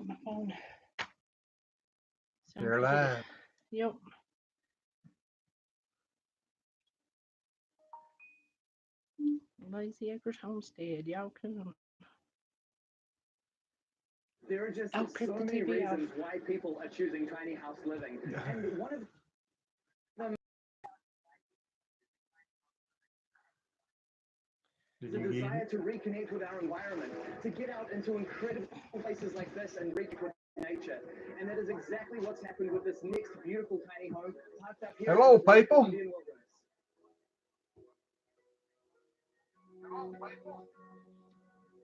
my phone. You're live. Yep. Lazy Acres Homestead. Y'all come. There are just so many reasons why people are choosing tiny house living. And one of them is the desire to reconnect with our environment, to get out into incredible places like this and reconnect with nature. And that is exactly what's happened with this next beautiful tiny home parked up here. Hello, people. Indian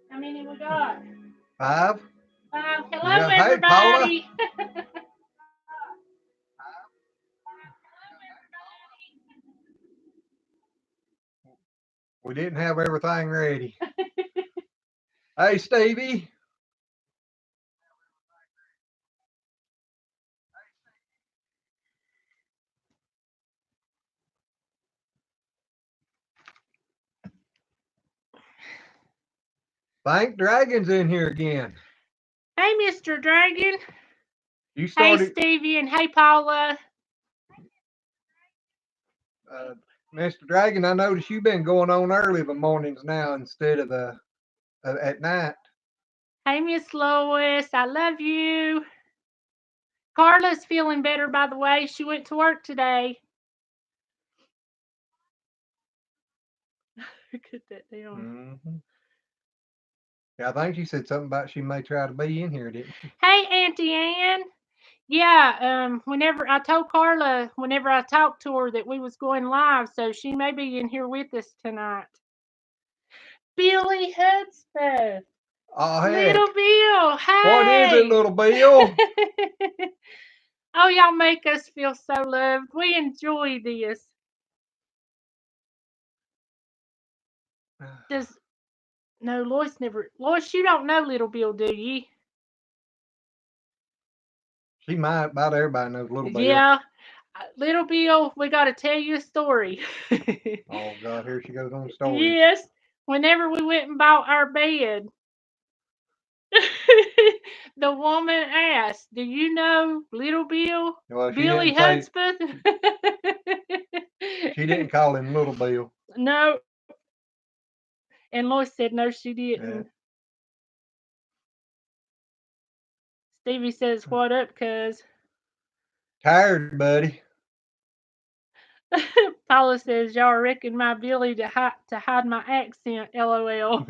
How many we got? 5. Hello, Yeah, everybody. hey, Paula. We didn't have everything ready. Hey, Stevie. Bank Dragon's in here again. Hey, Mr. Dragon. You started. Hey, Stevie, and hey, Paula. Mr. Dragon, I noticed you've been going on early the mornings now instead of at night. Hey, Miss Lois. I love you. Carla's feeling better, by the way. She went to work today. Put that down. Mm-hmm. Yeah, I think she said something about she may try to be in here, didn't she? Hey, Auntie Ann. Yeah, whenever I told Carla, whenever I talked to her that we was going live, so she may be in here with us tonight. Billy Hudspeth. Oh, heck. Little Bill, hey. What is it, little Bill? Oh, y'all make us feel so loved. We enjoy this. No, Lois never. Lois, you don't know Little Bill, do you? She might. About everybody knows Little Bill. Yeah. Little Bill, we got to tell you a story. Oh, God, here she goes on stories. Yes. Whenever we went and bought our bed, the woman asked, "Do you know Little Bill? Well, Billy Hudspeth?" She didn't call him Little Bill. No. And Lois said, no, she didn't. Yeah. Stevie says, what up, cuz? Tired, buddy. Paula says, y'all reckon my Billy to hide my accent, LOL.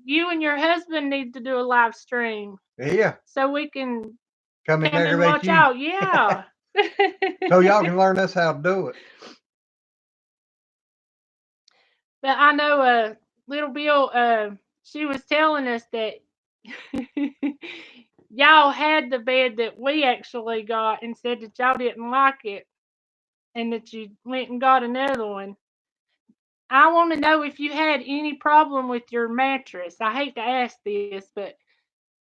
You and your husband need to do a live stream. Yeah. So we can come and watch out. Yeah. So y'all can learn us how to do it. But I know Little Bill, she was telling us that y'all had the bed that we actually got and said that y'all didn't like it and that you went and got another one. I want to know if you had any problem with your mattress. I hate to ask this, but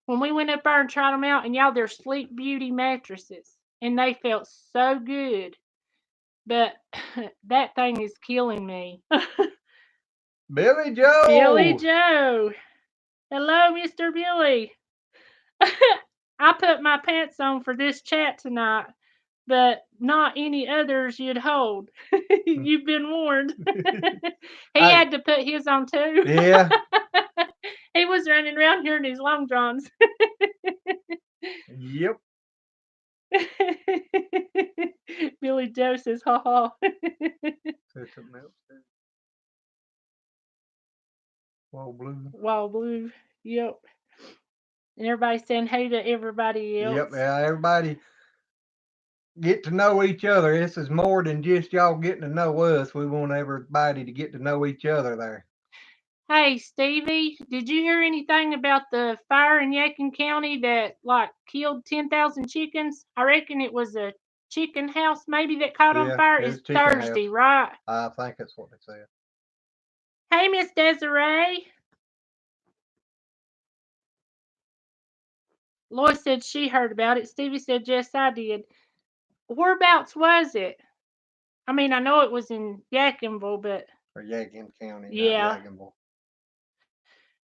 when we went up there and tried them out, and y'all, they're Sleep Beauty mattresses, and they felt so good. But that thing is killing me. Billy Joe. Billy Joe. Hello, Mr. Billy. I put my pants on for this chat tonight, but not any others you'd hold. You've been warned. He had to put his on too. Yeah. He was running around here in his long johns. Yep. Billy Joe says, ha ha. Said something else there. Wild Blue. Wild Blue. Yep. And everybody's saying hey to everybody else. Yep. Yeah, everybody get to know each other. This is more than just y'all getting to know us. We want everybody to get to know each other there. Hey, Stevie, did you hear anything about the fire in Yadkin County that killed 10,000 chickens? I reckon it was a chicken house maybe that caught on fire. It's Thursday, house. right? I think that's what they said. Hey, Miss Desiree. Lois said she heard about it. Stevie said, yes, I did. Whereabouts was it? I mean, I know it was in Yadkinville, but... Or Yadkin County, yeah. not Yadkinville.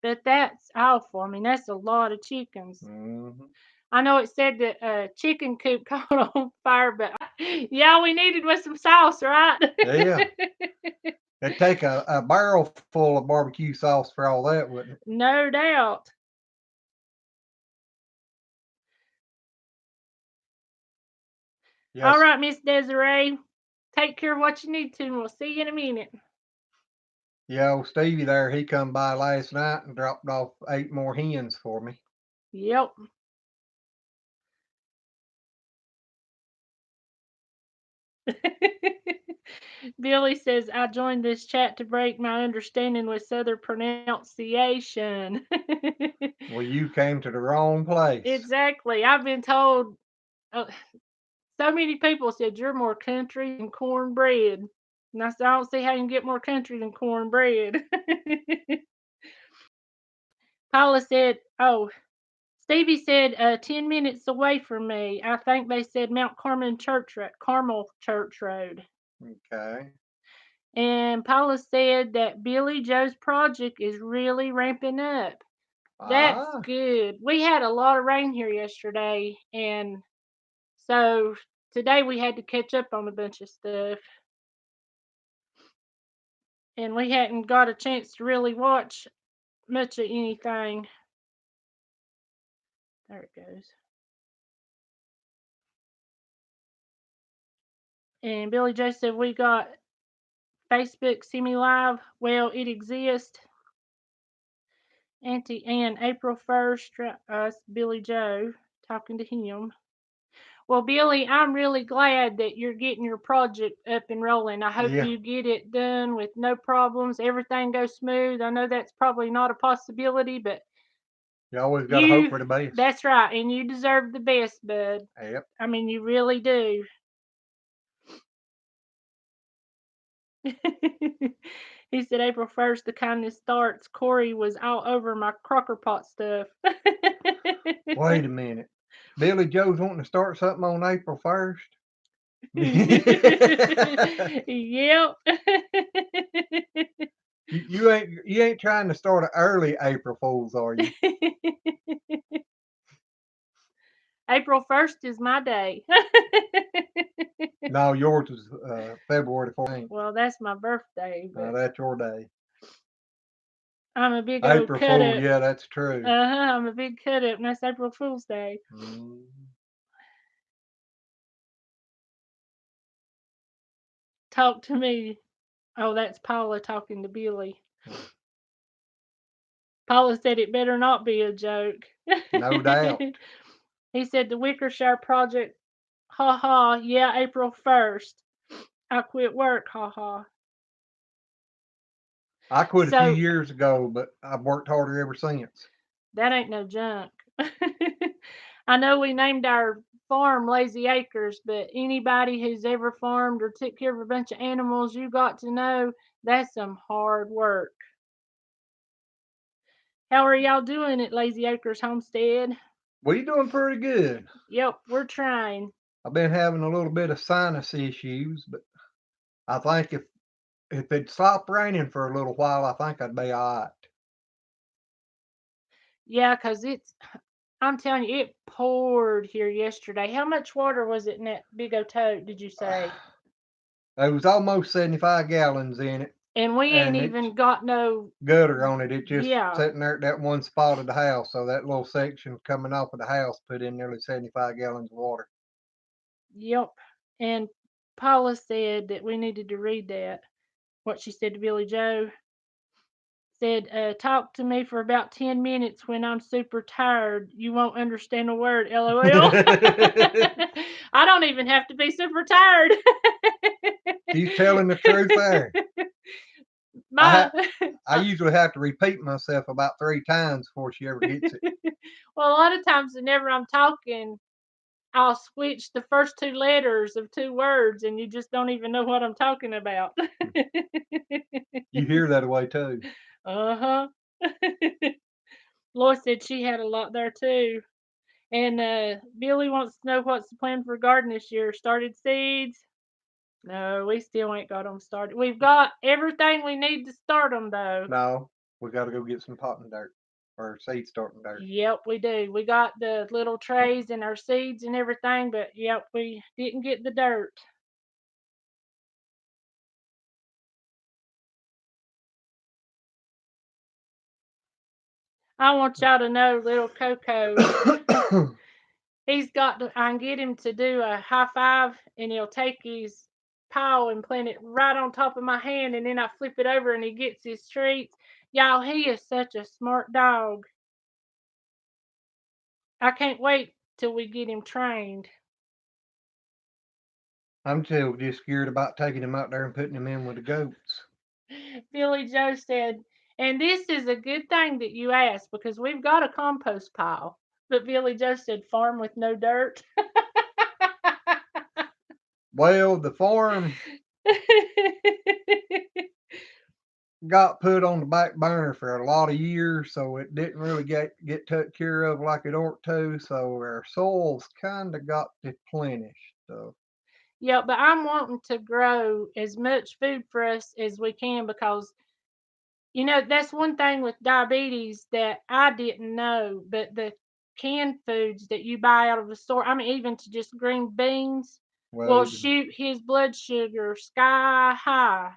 But that's awful. I mean, that's a lot of chickens. Mhm. I know it said that a chicken coop caught on fire, but yeah, all we needed was some sauce, right? Yeah. It'd take a barrel full of barbecue sauce for all that, wouldn't it? No doubt. Yes. All right, Miss Desiree. Take care of what you need to, and we'll see you in a minute. Yeah, old Stevie there, he come by last night and dropped off 8 more hens for me. Yep. Billy says, I joined this chat to break my understanding with Southern pronunciation. Well, you came to the wrong place. Exactly. I've been told, so many people said, you're more country than cornbread. And I said, I don't see how you can get more country than cornbread. Paula said, oh, Stevie said 10 minutes away from me. I think they said Mount Carmel Church Road. Okay. And Paula said that Billy Joe's project is really ramping up. That's Ah, good. We had a lot of rain here yesterday, and so today we had to catch up on a bunch of stuff. And we hadn't got a chance to really watch much of anything. There it goes. And Billy Joe said we got Facebook See Me Live. Well, it exists. Auntie Ann, April 1st, us, Billy Joe, talking to him. Well, Billy, I'm really glad that you're getting your project up and rolling. I hope yeah. you get it done with no problems. Everything goes smooth. I know that's probably not a possibility, but You always got to hope for the best. that's right. And you deserve the best, bud. Yep. I mean, you really do. He said April 1st, the kindness starts. Corey was all over my crocker pot stuff. Wait a minute. Billy Joe's wanting to start something on April 1st? Yep. You ain't trying to start an early April Fool's, are you? April 1st is my day. No, yours is February 14th. Well, that's my birthday. No, But that's your day. I'm a big old April cut Fool, up. yeah, that's true. I'm a big cut up, and that's April Fool's Day. Mm. Talk to me. Oh, that's Paula talking to Billy. Paula said it better not be a joke. No doubt. He said the Wickershire project, ha ha, yeah, April 1st. I quit work, ha ha. I quit a So- few years ago, but I've worked harder ever since. That ain't no junk. I know we named our farm Lazy Acres, but anybody who's ever farmed or took care of a bunch of animals, you got to know that's some hard work. How are y'all doing at Lazy Acres Homestead? We doing pretty good. Yep, we're trying. I've been having a little bit of sinus issues, but I think if it stopped raining for a little while, I think I'd be all right. Yeah, 'cause I'm telling you, it poured here yesterday. How much water was it in that big old tote, did you say? There was almost 75 gallons in it. And we ain't And even it's got no, gutter on it. It's just Yeah. sitting there at that one spot of the house. So that little section coming off of the house put in nearly 75 gallons of water. yep. And Paula said that we needed to read that. What she said to Billy Joe. Said, talk to me for about 10 minutes when I'm super tired. You won't understand a word, LOL. I don't even have to be super tired. She's telling the truth there. My, I usually have to repeat myself about 3 times before she ever gets it. well, a lot of times whenever I'm talking, I'll switch the first 2 letters of 2 words and you just don't even know what I'm talking about. You hear that away too. Uh-huh. Lois said she had a lot there too. And Billy wants to know what's the plan for garden this year. Started seeds? No, we still ain't got them started. We've got everything we need to start them though. No, We got to go get some potting dirt or seed starting dirt. Yep, we do. We got the little trays and our seeds and everything, but yep, we didn't get the dirt. I want y'all to know little Coco, he's got to, I can get him to do a high five and he'll take his paw and plant it right on top of my hand and then I flip it over and he gets his treats. Y'all, he is such a smart dog. I can't wait till we get him trained. I'm still just scared about taking him out there and putting him in with the goats. Billy Joe said, and this is a good thing that you asked because we've got a compost pile. But Billy Joe said, farm with no dirt. Well, the farm got put on the back burner for a lot of years, so it didn't really get took care of like it ought to. So our soil's kind of got deplenished. So Yeah, but I'm wanting to grow as much food for us as we can because, you know, that's one thing with diabetes that I didn't know. But the canned foods that you buy out of the store, I mean, even to just green beans, will well, shoot his blood sugar sky high.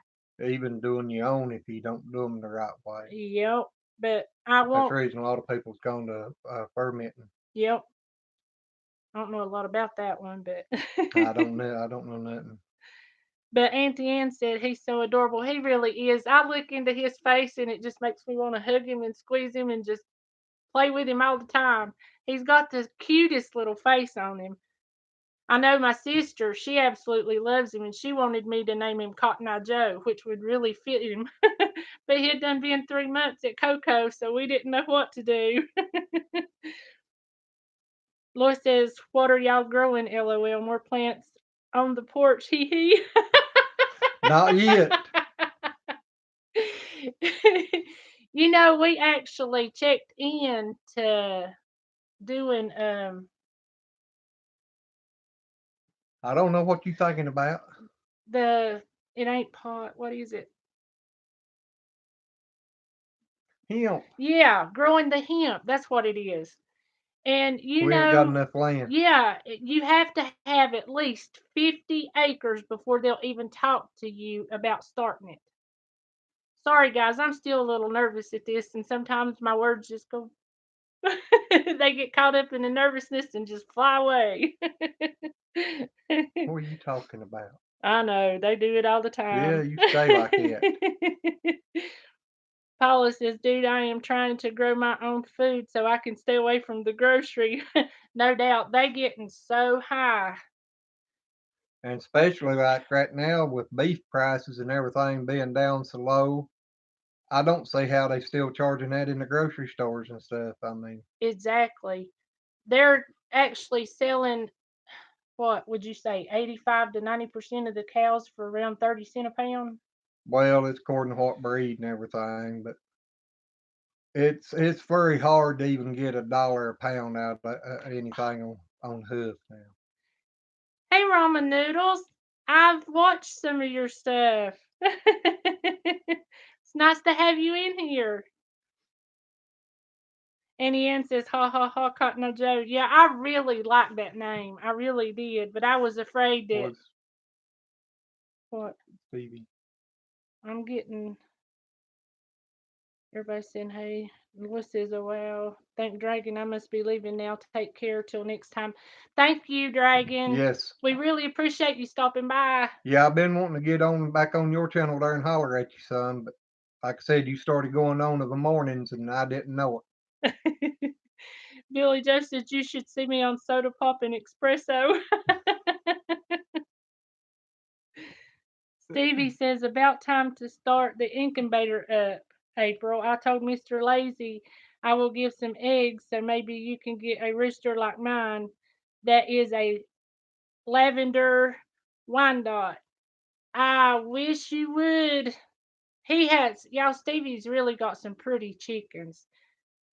even doing your own if you don't do them the right way. Yep. But I That's won't. the reason a lot of people's gone to fermenting. Yep. I don't know a lot about that one, but I don't know. I don't know nothing. but Auntie Ann said he's so adorable. He really is. I look into his face and it just makes me want to hug him and squeeze him and just play with him all the time. He's got the cutest little face on him. I know my sister, she absolutely loves him and she wanted me to name him Cotton Eye Joe, which would really fit him. But he had done been 3 months at Coco, so we didn't know what to do. Laura says, what are y'all growing? LOL. More plants on the porch. Hee hee. Not yet. You know, we actually checked in to doing I don't know what you're thinking about. it ain't pot, what is it? Hemp. Yeah, growing the hemp. That's what it is. And you We ain't got know, enough land. yeah, you have to have at least 50 acres before they'll even talk to you about starting it. Sorry, guys, I'm still a little nervous at this, and sometimes my words just go, they get caught up in the nervousness and just fly away. What are you talking about? I know, they do it all the Yeah, time. you stay like that. Paula says, dude, I am trying to grow my own food so I can stay away from the grocery. No doubt, they getting so high. And especially like right now with beef prices and everything being down so low, I don't see how they still charging that in the grocery stores and stuff. I mean, Exactly. They're actually selling, what would you say, 85 to 90% of the cows for around 30 cents a pound? well, it's according to what breed and everything, but it's very hard to even get $1 a pound out of anything on hoof now. Hey, Ramen Noodles. I've watched some of your stuff. It's nice to have you in here. Annie Ann says, ha ha ha, Cotton Eye Joe. Yeah, I really liked that name. I really did. But I was afraid that, Was what? Stevie? I'm getting, everybody saying, hey. Louis says, oh, wow. Thank Dragon. I must be leaving now. Take care till next time. Thank you, Dragon. Yes. We really appreciate you stopping by. Yeah, I've been wanting to get on back on your channel there and holler at you, son, but like I said, you started going on in the mornings and I didn't know it. Billy Joe said you should see me on Soda Pop and Espresso. Stevie says about time to start the incubator up, April. I told Mr. Lazy I will give some eggs so maybe you can get a rooster like mine that is a lavender Wyandotte. I wish you would. He has, y'all, Stevie's really got some pretty chickens.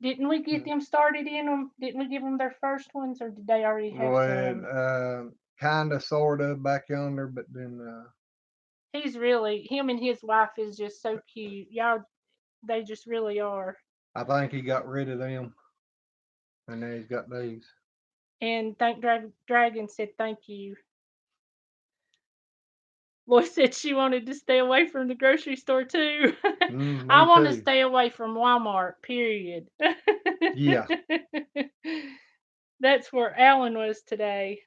Didn't we get them started in them? Didn't we give them their first ones, or did they already have some? Well, kind of, sort of back yonder, but then He's really, him and his wife is just so cute. Y'all, They just really are. I think he got rid of them, and now he's got these. And Dragon said thank you. Lois said she wanted to stay away from the grocery store too. I Me want to too. stay away from Walmart, period. Yeah. That's where Alan was today.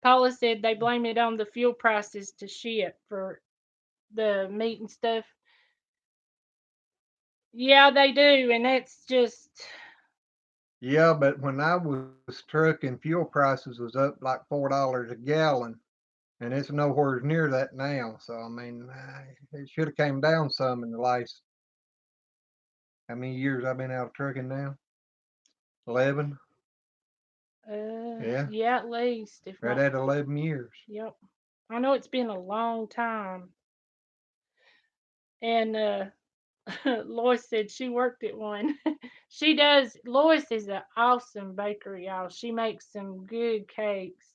Paula said they blame it on the fuel prices to ship for the meat and stuff. Yeah, they do, and that's just Yeah, but when I was trucking, fuel prices was up like $4 a gallon, and it's nowhere near that now. So I mean, it should have came down some in the last. How many years I've been out of trucking now? 11. Yeah, yeah, at least if right not. at 11 years. Yep. I know it's been a long time. And Lois said she worked at one. She does. Lois is an awesome bakery, y'all. She makes some good cakes.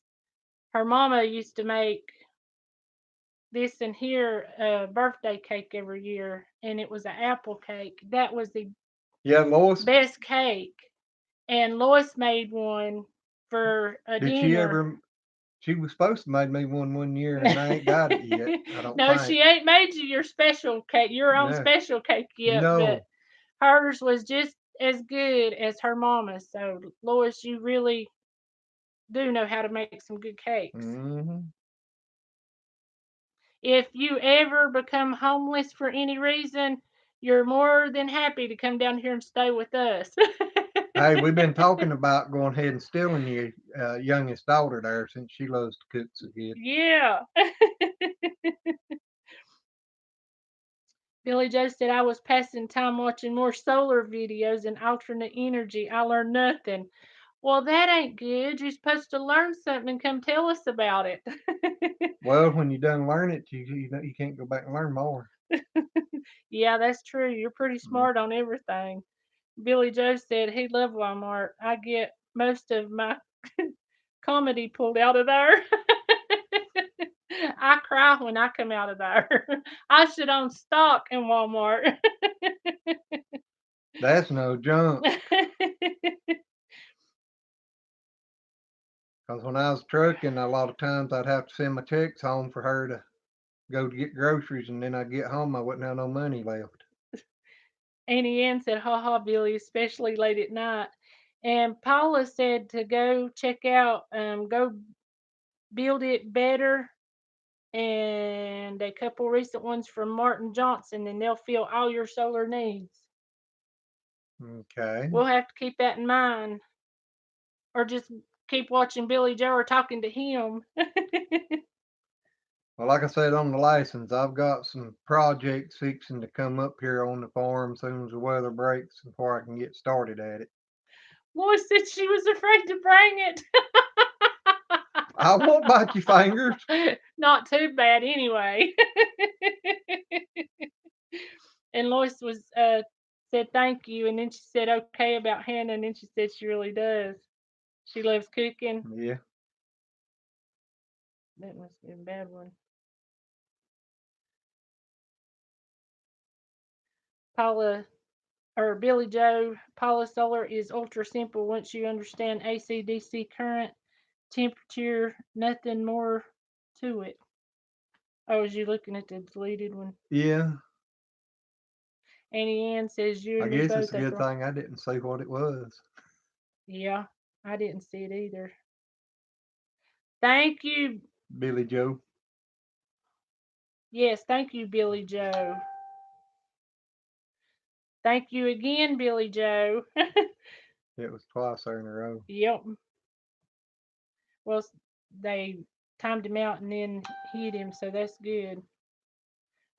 Her mama used to make this and here birthday cake every year, and it was an apple cake. That was the Yeah, Lois, best cake. And Lois made one for a did she dinner. ever? She was supposed to make me one year, and I ain't got it yet. I don't No, think. she ain't made you your special cake, your own No, special cake yet, but no. hers was just as good as her mama's. So, Lois, you really do know how to make some good cakes. Hmm. If you ever become homeless for any reason, you're more than happy to come down here and stay with us. Hey, we've been talking about going ahead and stealing your youngest daughter there since she loves to cook so good. Yeah. Billy Joe said I was passing time watching more solar videos and alternate energy. I learned nothing. Well, that ain't good. You're supposed to learn something and come tell us about it. Well, when you done learn it, you can't go back and learn more. Yeah, that's true. You're pretty Mm. smart on everything. Billy Joe said he loved Walmart. I get most of my comedy pulled out of there. I cry when I come out of there. I should own stock in Walmart. That's no junk. Because when I was trucking, a lot of times I'd have to send my checks home for her to go to get groceries, and then I'd get home, I wouldn't have no money left. Annie Ann said, ha ha, Billy, especially late at night. And Paula said to go check out, go build it better. And a couple recent ones from Martin Johnson, and they'll fill all your solar needs. Okay. We'll have to keep that in mind, or just keep watching Billy Joe or talking to him. Well, like I said on the license, I've got some projects fixing to come up here on the farm soon as the weather breaks before I can get started at it. Lois said she was afraid to bring it. I won't bite your fingers. Not too bad, anyway. And Lois was said thank you, and then she said okay about Hannah, and then she said she really does. She loves cooking. Yeah. That must be a bad one. Paula or Billy Joe, Paula Solar is ultra simple once you understand AC DC current, temperature, nothing more to it. Oh, was you looking at the deleted one? Yeah. Annie Ann says you I and me guess it's both a good have. thing I didn't see what it was. Yeah, I didn't see it either. Thank you. Billy Joe. Yes, thank you, Billy Joe. Thank you again, Billy Joe. It was twice there in a row. Yep. Well, they timed him out and then hit him, so that's good.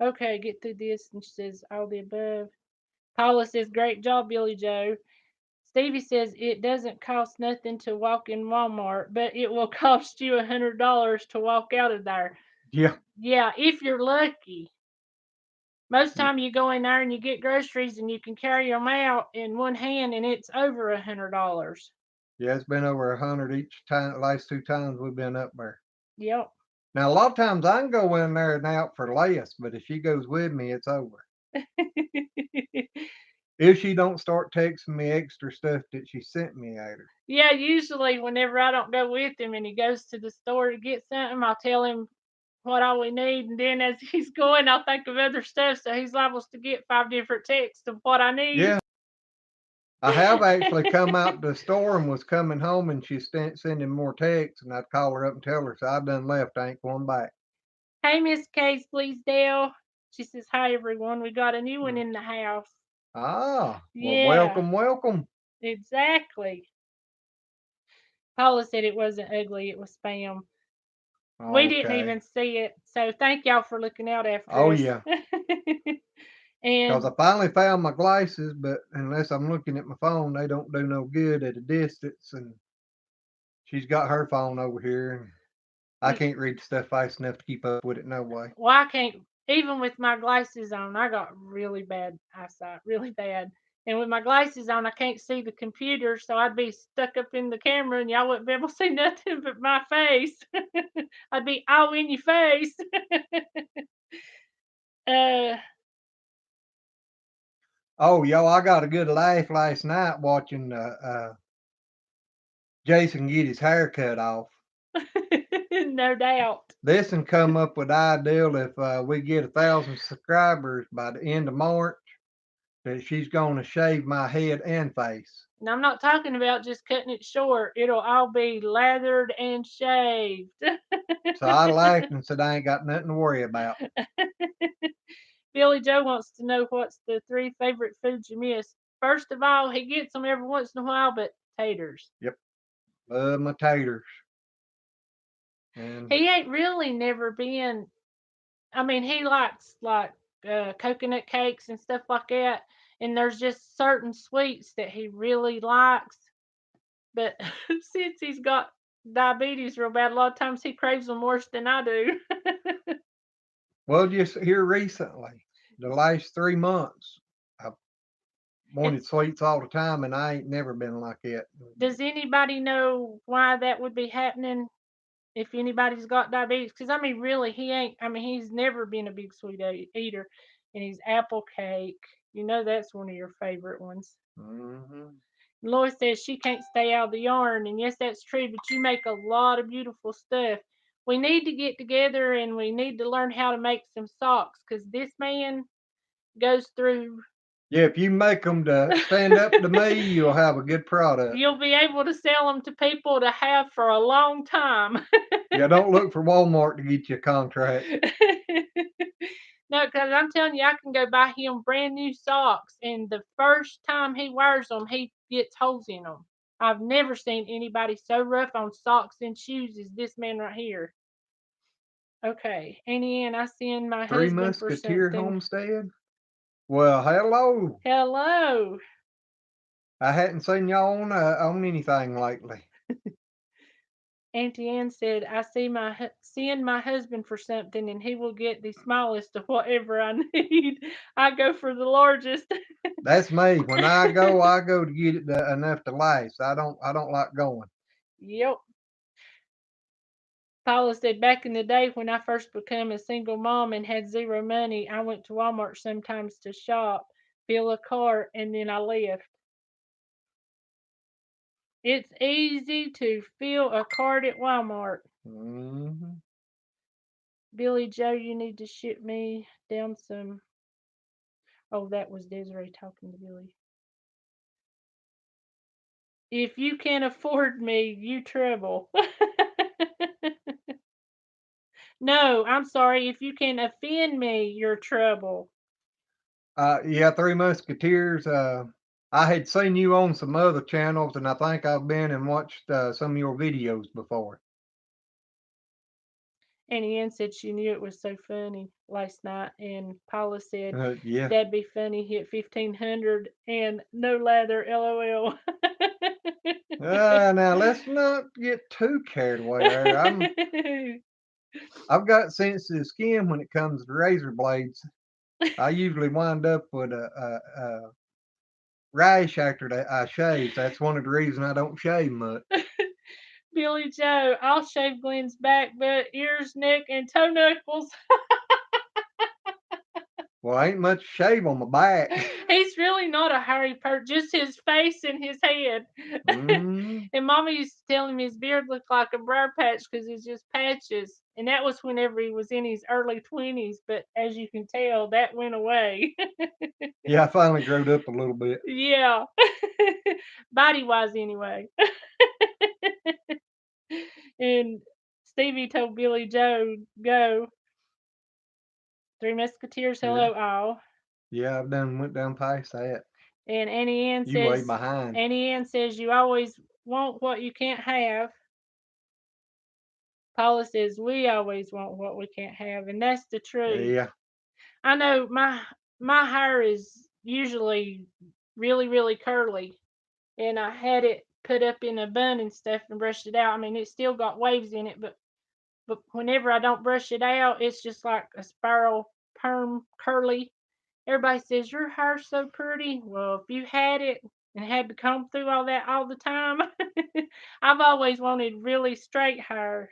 Okay, get through this. And she says, all the above. Paula says, great job, Billy Joe. Stevie says, it doesn't cost nothing to walk in Walmart, but it will cost you $100 to walk out of there. Yeah. Yeah, if you're lucky. Most Yeah. time you go in there and you get groceries and you can carry them out in one hand and it's over $100. Yeah, it's been over 100 each time. Last 2 times we've been up there. Yep. Now a lot of times I can go in there and out for less, but if she goes with me, it's over. If she don't start texting me extra stuff that she sent me at her. Yeah, usually whenever I don't go with him and he goes to the store to get something, I'll tell him what all we need, and then as he's going, I'll think of other stuff, so he's liable to get 5 different texts of what I need. Yeah. I have actually come out the store and was coming home and she's sending more texts, and I'd call her up and tell her, so I done left, I ain't going back. Hey, Miss Case Bleasdale. She says, hi, everyone. We got a new one in the house. Ah, well, Yeah. welcome, welcome. Exactly. Paula said it wasn't ugly, it was spam. We didn't Okay. even see it, so thank y'all for looking out after Oh, us. yeah. And Because I finally found my glasses, but unless I'm looking at my phone, they don't do no good at a distance. And she's got her phone over here, and I can't read stuff fast enough to keep up with it no way. well, I can't, even with my glasses on, I got really bad eyesight, really bad. And with my glasses on, I can't see the computer, so I'd be stuck up in the camera and y'all wouldn't be able to see nothing but my face. I'd be all in your face. uh, Oh, yo, I got a good laugh last night watching Jason get his hair cut off. no doubt. This one come up with ideal if we get 1,000 subscribers by the end of March, that she's going to shave my head and face. Now, I'm not talking about just cutting it short. It'll all be lathered and shaved. So I laughed and said I ain't got nothing to worry about. Billy Joe wants to know what's the 3 favorite foods you miss. First of all, he gets them every once in a while, but taters. Yep, love my taters. And He ain't really never been. I mean, he likes like coconut cakes and stuff like that, and there's just certain sweets that he really likes. But since he's got diabetes real bad, a lot of times he craves them worse than I do. well, just here recently, the last 3 months, I've wanted sweets all the time, and I ain't never been like it. Does anybody know why that would be happening if anybody's got diabetes? Because, I mean, really, he ain't, I mean, he's never been a big sweet eater. And his apple cake, you know, that's one of your favorite ones. Mm-hmm. Lois says she can't stay out of the yarn. And yes, that's true, but you make a lot of beautiful stuff. We need to get together and we need to learn how to make some socks because this man goes through. Yeah, if you make them to stand up to me, you'll have a good product. You'll be able to sell them to people to have for a long time. Yeah, don't look for Walmart to get you a contract. No, because I'm telling you, I can go buy him brand new socks, and the first time he wears them, he gets holes in them. I've never seen anybody so rough on socks and shoes as this man right here. Okay, Annie Ann, I send my 3 husband for Musketeer something. Homestead? Well, hello. Hello. I hadn't seen y'all on anything lately. Auntie Ann said, I send my husband for something and he will get the smallest of whatever I need. I go for the largest. That's me. When I go to get it enough to last. I don't like going. Yep. Paula said, back in the day when I first became a single mom and had zero money, I went to Walmart sometimes to shop, fill a cart, and then I left. It's easy to fill a cart at Walmart. Mm-hmm. Billy Joe, you need to ship me down some. Oh, that was Desiree talking to Billy. If you can afford me, you trouble. No, I'm sorry. If you can offend me, you're trouble. Yeah, 3 Musketeers. I had seen you on some other channels, and I think I've been and watched some of your videos before. Annie Ann said she knew it was so funny last night, and Paula said Yeah. that'd be funny. Hit 1,500 and no lather. LOL. Now let's not get too carried away there. I've got sensitive skin when it comes to razor blades. I usually wind up with a rash after I shave. That's one of the reasons I don't shave much. Billy Joe, I'll shave Glenn's back, butt, ears, neck, and toe knuckles. Well, ain't much shave on my back. He's really not a hairy person, just his face and his head. Mm, And Mama used to tell him his beard looked like a briar patch because it's just patches. And that was whenever he was in his early 20s. But as you can tell, that went away. yeah, I finally growed up a little bit. Yeah. Body wise, anyway. And Stevie told Billy Joe, go. Three Musketeers, Yeah, hello, all. yeah, I've done went down past that. And Annie Ann You way says, behind. you always want what you can't have. Paula says, we always want what we can't have. And that's the truth. Yeah, I know my hair is usually really, really curly. And I had it put up in a bun and stuff and brushed it out. I mean, it's still got waves in it, but whenever I don't brush it out, it's just like a spiral perm curly. Everybody says your hair's so pretty. Well, if you had it and had to comb through all that all the time, I've always wanted really straight hair.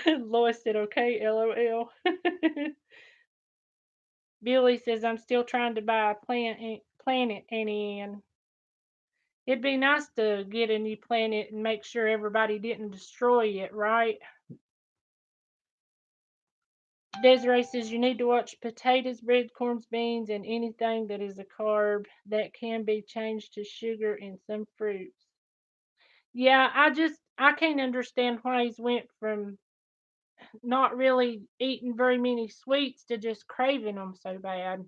Lois said, okay, LOL. Billy says, I'm still trying to buy a planet, Annie Ann. It'd be nice to get a new planet and make sure everybody didn't destroy it, right? Desiree says you need to watch potatoes, breadcorns, beans, and anything that is a carb that can be changed to sugar in some fruits. Yeah, I can't understand why he's went from not really eating very many sweets to just craving them so bad.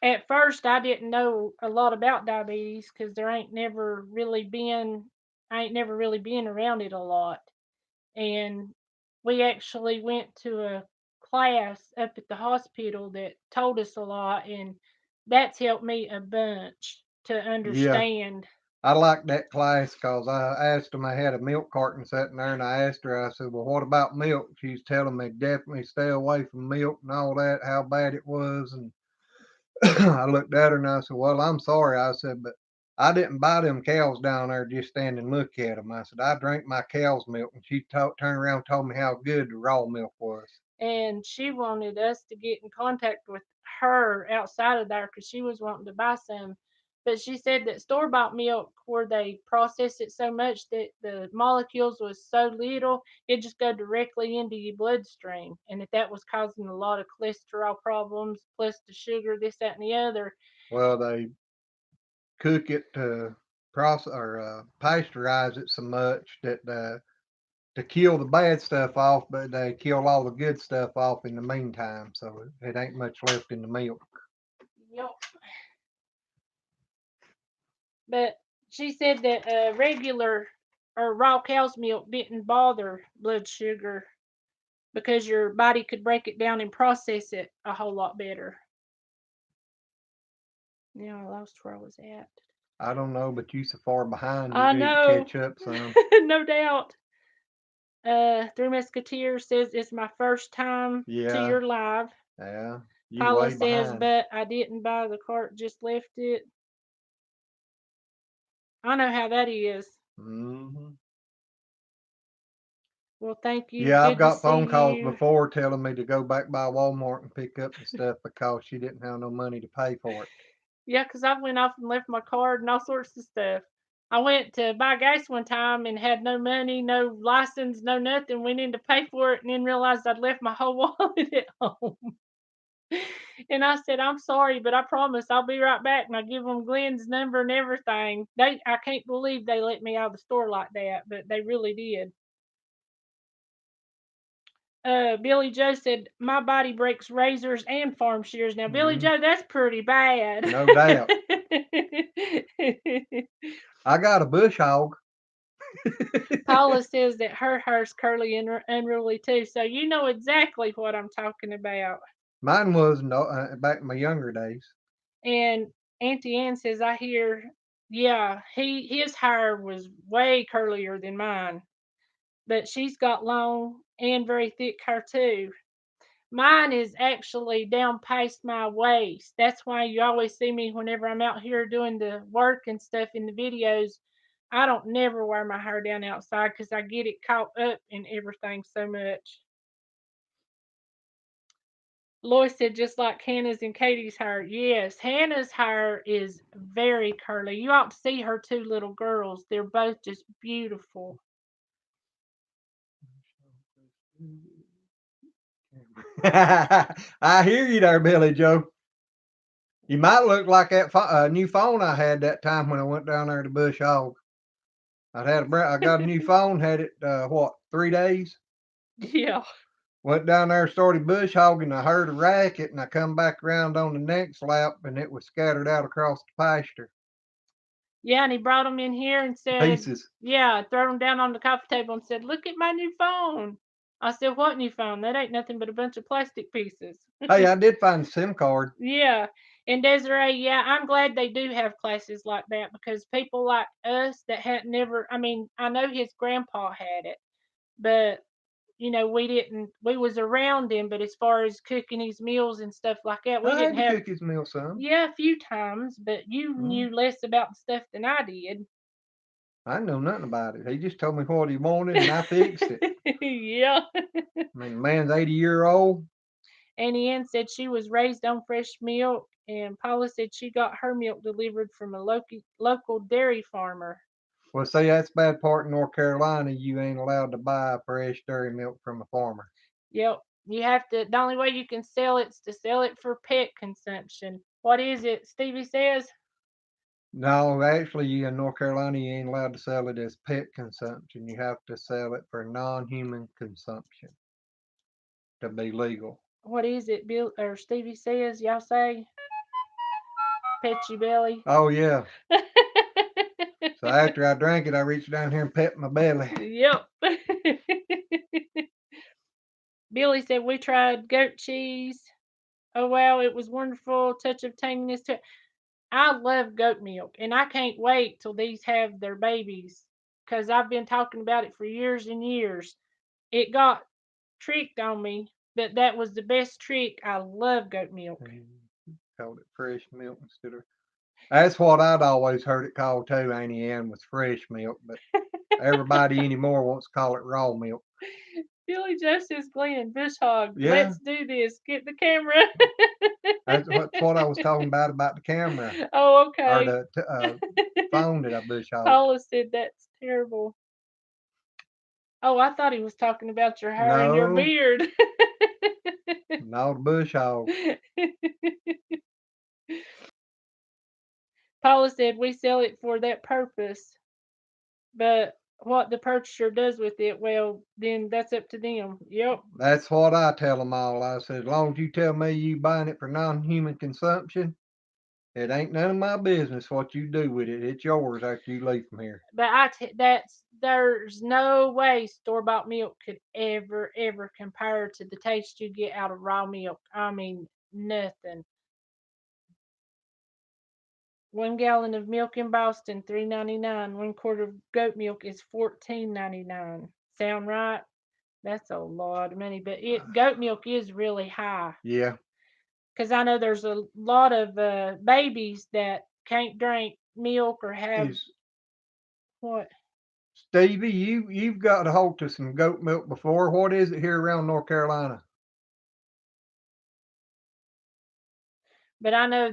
At first, I didn't know a lot about diabetes because I ain't never really been around it a lot. And we actually went to a class up at the hospital that told us a lot, and that's helped me a bunch to yeah. understand. I liked that class because I asked them. I had a milk carton sitting there, and I asked her. I said, "Well, what about milk?" She's telling me definitely stay away from milk and all that, how bad it was. And I looked at her and I said, "Well, I'm sorry." I said, "But I didn't buy them cows down there just stand and look at them." I said, "I drank my cow's milk," and she turned around and told me how good the raw milk was. And she wanted us to get in contact with her outside of there because she was wanting to buy some. But she said that store bought milk, where they process it so much that the molecules was so little, it just go directly into your bloodstream, and that was causing a lot of cholesterol problems, plus the sugar, this, that, and the other. Well, they cook it to process or pasteurize it so much that to kill the bad stuff off, but they kill all the good stuff off in the meantime. So it ain't much left in the milk. Yep. But she said that regular or raw cow's milk didn't bother blood sugar because your body could break it down and process it a whole lot better. Yeah, I lost where I was at. I don't know, but you so far behind, you I need to know, catch up some. no doubt. Three Musketeers says it's my first time to Yeah, your live. yeah, you Paula way says, behind. but I didn't buy the cart, just left it. I know how that is. Hmm. Well, thank you. Yeah, I've Good to got see phone calls you. before telling me to go back by Walmart and pick up the stuff because she didn't have no money to pay for it. Yeah, 'cause I went off and left my card and all sorts of stuff. I went to buy gas one time and had no money, no license, no nothing. Went in to pay for it and then realized I'd left my whole wallet at home. And I said, I'm sorry, but I promise I'll be right back. And I give them Glenn's number and everything. I can't believe they let me out of the store like that, but they really did. Billy Joe said, my body breaks razors and farm shears. Now, Billy Hmm. Joe, that's pretty bad. No doubt. I got a bush hog. Paula says that her hair's curly and unruly too. So you know exactly what I'm talking about. Mine was no, back in my younger days. And Auntie Ann says, I hear, yeah, his hair was way curlier than mine, but she's got long and very thick hair too. Mine is actually down past my waist. That's why you always see me whenever I'm out here doing the work and stuff in the videos. I don't never wear my hair down outside because I get it caught up in everything so much. Lois said just like Hannah's and Katie's hair. Yes, Hannah's hair is very curly. You ought to see her two little girls. They're both just beautiful. I hear you there, Billy Joe. You might look like that new phone I had that time when I went down there to Bush Hog. I got a new phone, had it 3 days. Yeah. Went down there, started bush hogging. I heard a racket, and I come back around on the next lap, and it was scattered out across the pasture. Yeah, and he brought them in here and said, Pieces. yeah, throw them down on the coffee table and said, look at my new phone. I said, what new phone? That ain't nothing but a bunch of plastic pieces. Hey, I did find a SIM card. Yeah. And Desiree, yeah, I'm glad they do have classes like that because people like us that had never, I mean, I know his grandpa had it, but we was around him, but as far as cooking his meals and stuff like that, we I had didn't to have, cook his meal some. yeah, a few times, but you knew less about the stuff than I did. I know nothing about it. He just told me what he wanted, and I fixed it. Yeah. I mean, the man's 80-year-old. Annie Ann said she was raised on fresh milk, and Paula said she got her milk delivered from a local dairy farmer. Well, see, that's the bad part in North Carolina. You ain't allowed to buy fresh dairy milk from a farmer. Yep. You have to, the only way you can sell it's to sell it for pet consumption. What is it, Stevie says? No, actually, in North Carolina, you ain't allowed to sell it as pet consumption. You have to sell it for non-human consumption to be legal. What is it, Bill or Stevie says? Y'all say? Pet your belly. Oh, yeah. So after I drank it, I reached down here and pet my belly. Yep. Billy said we tried goat cheese. Oh wow, it was wonderful. Touch of tanginess to it. I love goat milk, and I can't wait till these have their babies because I've been talking about it for years and years. It got tricked on me, but that was the best trick. I love goat milk. Called it fresh milk instead of. That's what I'd always heard it called too, Annie Ann, was fresh milk. But everybody anymore wants to call it raw milk. Billy Justice Glenn, Bush Hog, Yeah. let's do this. Get the camera. That's what I was talking about the camera Oh, or okay. the phone that I bush hogged. Paula said that's terrible. Oh, I thought he was talking about your hair and your No. beard. No, the bush hog. Paula said we sell it for that purpose, but what the purchaser does with it, well, then that's up to them. Yep. That's what I tell them all. I said, as long as you tell me you buying it for non-human consumption, it ain't none of my business what you do with it. It's yours after you leave from here. But there's no way store-bought milk could ever compare to the taste you get out of raw milk. I mean, nothing. 1 gallon of milk in Boston, $3.99. 1 quart of goat milk is $14.99. Sound right? That's a lot of money, but goat milk is really high. Yeah. Because I know there's a lot of babies that can't drink milk or have what? Stevie, you've got a hold to some goat milk before. What is it here around North Carolina? But I know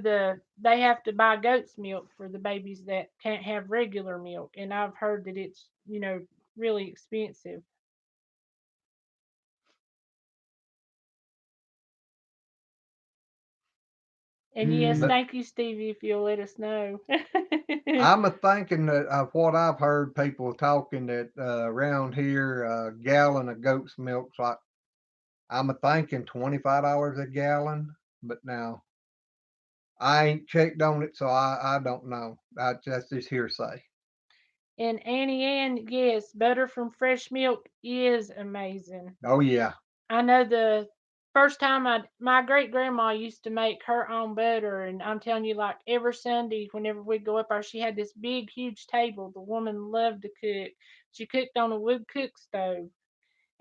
they have to buy goat's milk for the babies that can't have regular milk, and I've heard that it's really expensive. And yes, thank you, Stevie, if you'll let us know. I'm a thinking that of what I've heard people talking that around here, a gallon of goat's milk's like, I'm a thinking $25 a gallon. But now I ain't checked on it, so I don't know. That's just hearsay. And Annie Ann, yes, butter from fresh milk is amazing. Oh yeah. I know the first time my great grandma used to make her own butter, and I'm telling you, like every Sunday, whenever we go up there, she had this big, huge table. The woman loved to cook. She cooked on a wood cook stove,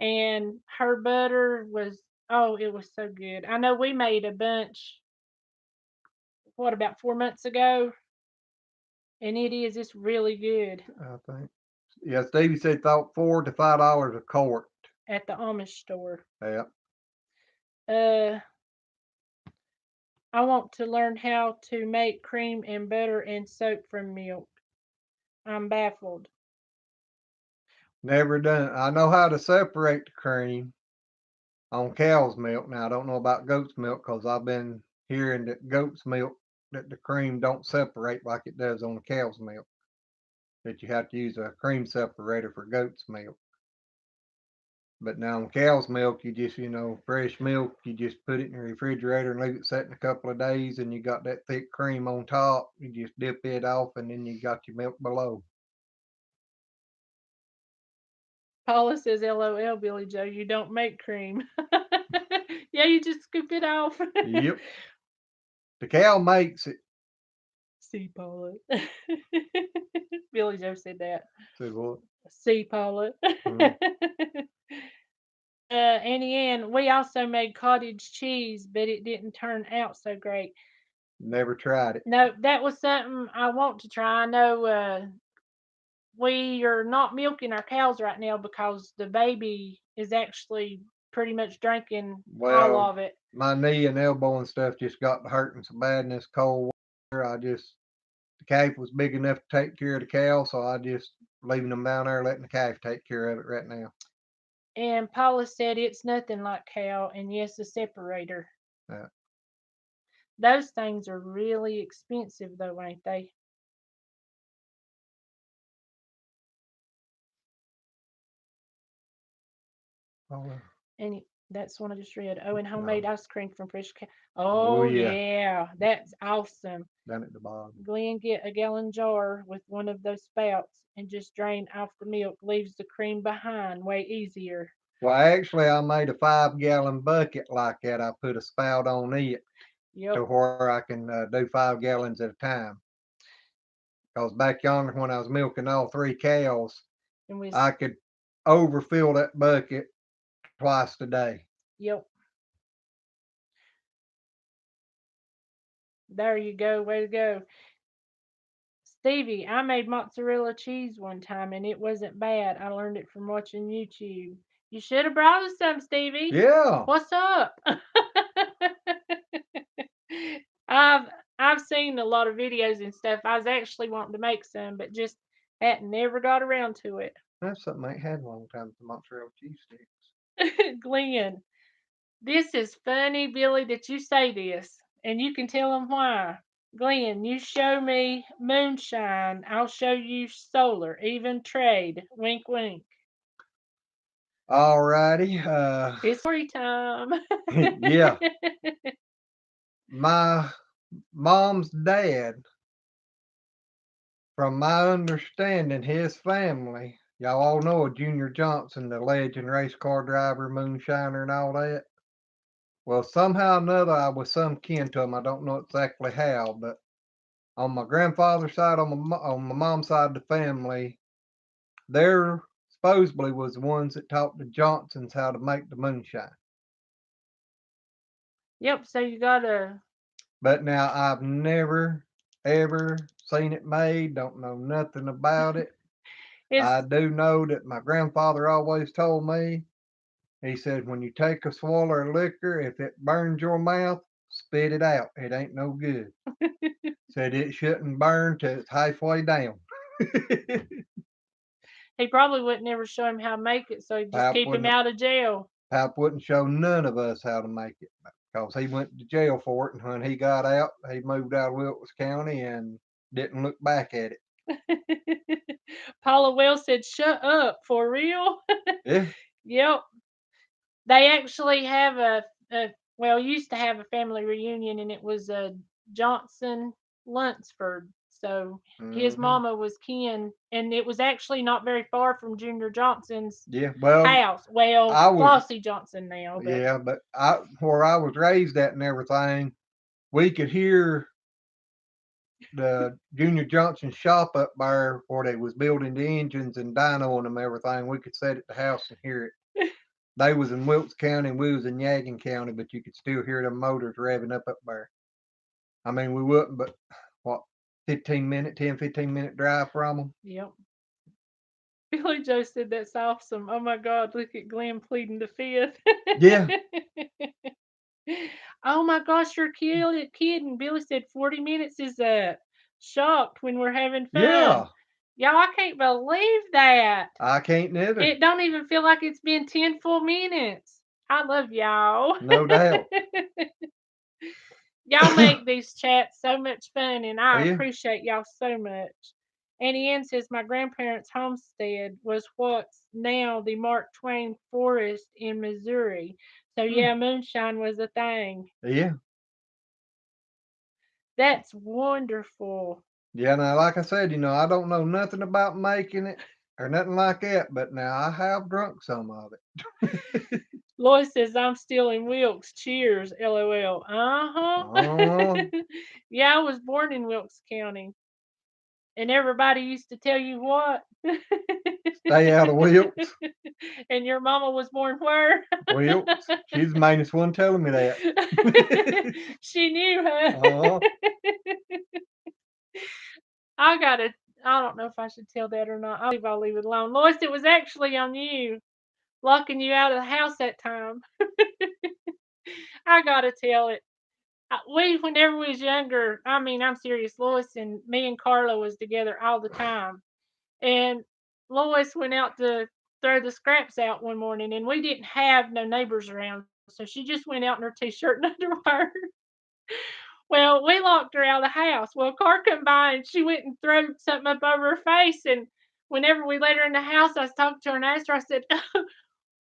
and her butter was, oh, it was so good. I know we made a bunch, what, about 4 months ago, and it's really good I think. Yeah, Stevie said thought $4 to $5 a quart. at the Amish store. Yeah. I want to learn how to make cream and butter and soap from milk. I'm baffled. Never done. I know how to separate the cream on cow's milk. Now I don't know about goat's milk because I've been hearing that goat's milk that the cream don't separate like it does on the cow's milk. That you have to use a cream separator for goat's milk. But now on cow's milk, you just, fresh milk, you just put it in the refrigerator and leave it setting a couple of days, and you got that thick cream on top. You just dip it off, and then you got your milk below. Paula says, LOL, Billy Joe, you don't make cream. Yeah, you just scoop it off. Yep. The cow makes it. See, Paula. Billy Joe said that. Said what? See, Paula. Mm. Annie Ann, we also made cottage cheese, but it didn't turn out so great. Never tried it. No, that was something I want to try. I know we are not milking our cows right now because the baby is actually pretty much drinking all Well, of it. my knee and elbow and stuff just got to hurting so bad in this cold weather. The calf was big enough to take care of the cow, so I just leaving them down there, letting the calf take care of it right now. And Paula said it's nothing like cow, and yes, a separator. Yeah. Those things are really expensive, though, ain't they? Oh, And that's one I just read. Oh, and no. homemade ice cream from fresh cow. Oh, Oh, yeah. yeah, that's awesome. Down at the bottom. Glenn, get a gallon jar with one of those spouts and just drain off the milk. Leaves the cream behind. Way easier. Well, actually, I made a 5-gallon bucket like that. I put a spout on it to Yep. where I can do 5 gallons at a time. Because back yonder, when I was milking all 3 cows, And we. I could overfill that bucket twice a day. Yep. There you go. Way to go. Stevie, I made mozzarella cheese one time and it wasn't bad. I learned it from watching YouTube. You should have brought us some, Stevie. Yeah. What's up? I've seen a lot of videos and stuff. I was actually wanting to make some, but just hadn't never got around to it. That's something I ain't had in a long time, the mozzarella cheese sticks. Glenn, this is funny, Billy, that you say this, and you can tell them why. Glenn, you show me moonshine, I'll show you solar, even trade. Wink, wink. All righty. It's story time. Yeah. My mom's dad, from my understanding, his family, y'all all know Junior Johnson, the legend race car driver, moonshiner, and all that. Well, somehow or another, I was some kin to him. I don't know exactly how, but on my grandfather's side, on my mom's side of the family, they're supposedly was the ones that taught the Johnsons how to make the moonshine. Yep, so you gotta. But now I've never ever seen it made. Don't know nothing about it. I do know that my grandfather always told me. He said, when you take a swallow of liquor, if it burns your mouth, spit it out. It ain't no good. Said it shouldn't burn till it's halfway down. He probably wouldn't ever show him how to make it, so he'd just Pap keep him wouldn't, out of jail. Pap wouldn't show none of us how to make it because he went to jail for it. And when he got out, he moved out of Wilkes County and didn't look back at it. Paula Wells said, shut up, for real? Yeah. Yep. They actually have used to have a family reunion, and it was Johnson Lunsford. So his mama was kin, and it was actually not very far from Junior Johnson's house. Well, Flossie Johnson now. But. Yeah, but where I was raised at and everything, we could hear the Junior Johnson shop up there where they was building the engines and dynoing them and everything. We could sit at the house and hear it. They was in Wilkes County and we was in Yadkin County, but you could still hear them motors revving up there. I mean, we wouldn't, but what, 10, 15 minute drive from them? Yep. Billy Joe said that's awesome. Oh my God, look at Glenn pleading the fifth. Yeah. Oh my gosh, you're kidding. Billy said 40 minutes is up. Shocked when we're having Yeah, fun. Y'all, I can't believe that. I can't neither. It don't even feel like it's been 10 full minutes. I love y'all. No doubt. Y'all make these chats so much fun, and I Yeah. appreciate y'all so much. Annie Ann says my grandparents' homestead was what's now the Mark Twain Forest in Missouri. So Hmm. yeah, moonshine was a thing. Yeah. That's wonderful. Yeah, now like I said, I don't know nothing about making it or nothing like that, but now I have drunk some of it. Lois says I'm still in Wilkes. Cheers, LOL. Oh, Yeah, I was born in Wilkes County. And everybody used to tell you what? stay out of Wilkes. And your mama was born where? Wilkes. She's the mainest one telling me that. She knew, huh? Uh-huh. I gotta. I don't know if I should tell that or not. I'll leave it alone. Lois, it was actually on you, locking you out of the house that time. I gotta tell it. Whenever we was younger, I mean, I'm serious. Lois and me and Carla was together all the time, and Lois went out to throw the scraps out one morning, and we didn't have no neighbors around, so she just went out in her t-shirt and underwear. Well, we locked her out of the house. Well, a car come by and she went and threw something up over her face. And whenever we let her in the house, I was talking to her and asked her, I said,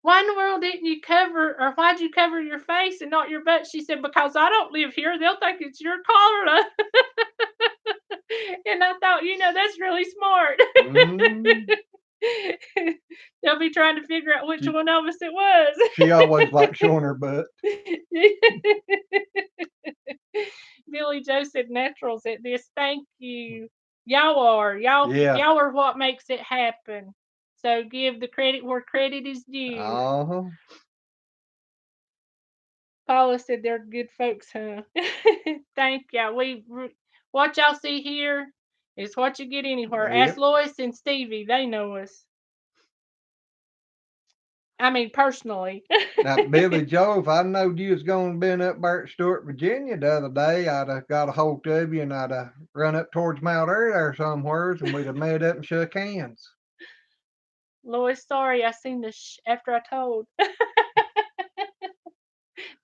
why in the world didn't you cover, or why'd you cover your face and not your butt? She said, because I don't live here. They'll think it's your collar. And I thought, that's really smart. Mm, They'll be trying to figure out which she, one of us it was. she always liked showing her butt. Billy Joe said naturals at this. Thank you. Y'all are. Y'all Yeah. y'all are what makes it happen. So give the credit where credit is due. Uh-huh. Paula said they're good folks, huh? Thank y'all. What y'all see here is what you get anywhere. Ask Yep. Lois and Stevie. They know us. I mean personally. Now, Billy Joe, if I knowed you was going to been up there at Stewart, Virginia the other day, I'd have got a hold of you and I'd have run up towards Mount Airy there somewheres and we'd have met up and shook hands. Lois, sorry, I seen this after I told.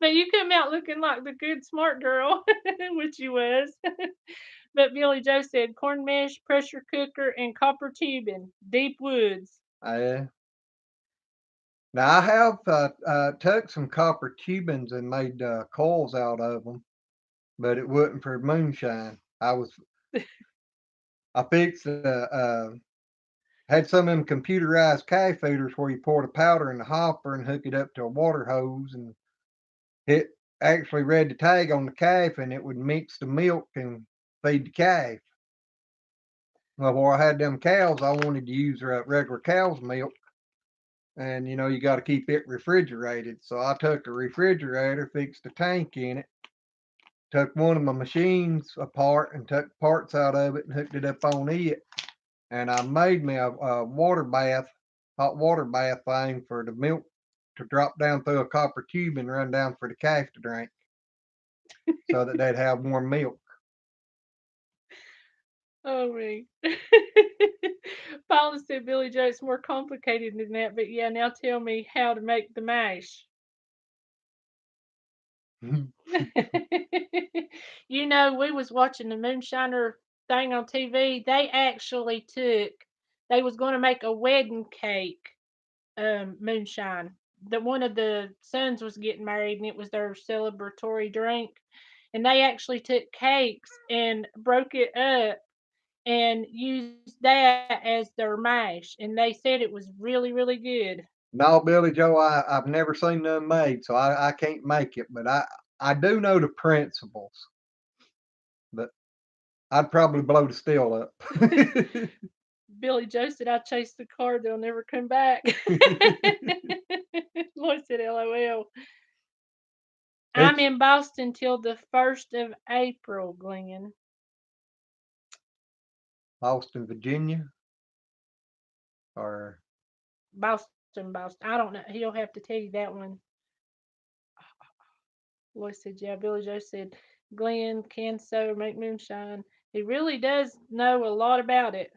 But you come out looking like the good smart girl, which you was. But Billy Joe said corn mesh, pressure cooker, and copper tubing, deep woods. Yeah. Now, I have took some copper tubings and made coils out of them, but it wasn't for moonshine. I fixed had some of them computerized calf feeders where you pour the powder in the hopper and hook it up to a water hose, and it actually read the tag on the calf and it would mix the milk and feed the calf. Well, where I had them cows, I wanted to use regular cow's milk, and you got to keep it refrigerated. So I took a refrigerator, fixed a tank in it, took one of my machines apart and took parts out of it and hooked it up on it, and I made me a water bath, hot water bath thing for the milk to drop down through a copper tube and run down for the calf to drink, so that they'd have warm milk. Oh me. Paula said Billy Joe, it's more complicated than that, but yeah, now tell me how to make the mash. We was watching the Moonshiner thing on TV. They was going to make a wedding cake, moonshine. That one of the sons was getting married, and it was their celebratory drink. And they actually took cakes and broke it up and used that as their mash. And they said it was really, really good. No, Billy Joe, I've never seen none made, so I can't make it, but I do know the principles. But I'd probably blow the steel up. Billy Joe said, I chased the car, they'll never come back. Lloyd said, LOL. I'm It's in Boston till the 1st of April, Glenn. Boston, Virginia, or Boston. I don't know. He'll have to tell you that one. Lois said, yeah. Billy Joe said, Glenn can sew, make moonshine. He really does know a lot about it.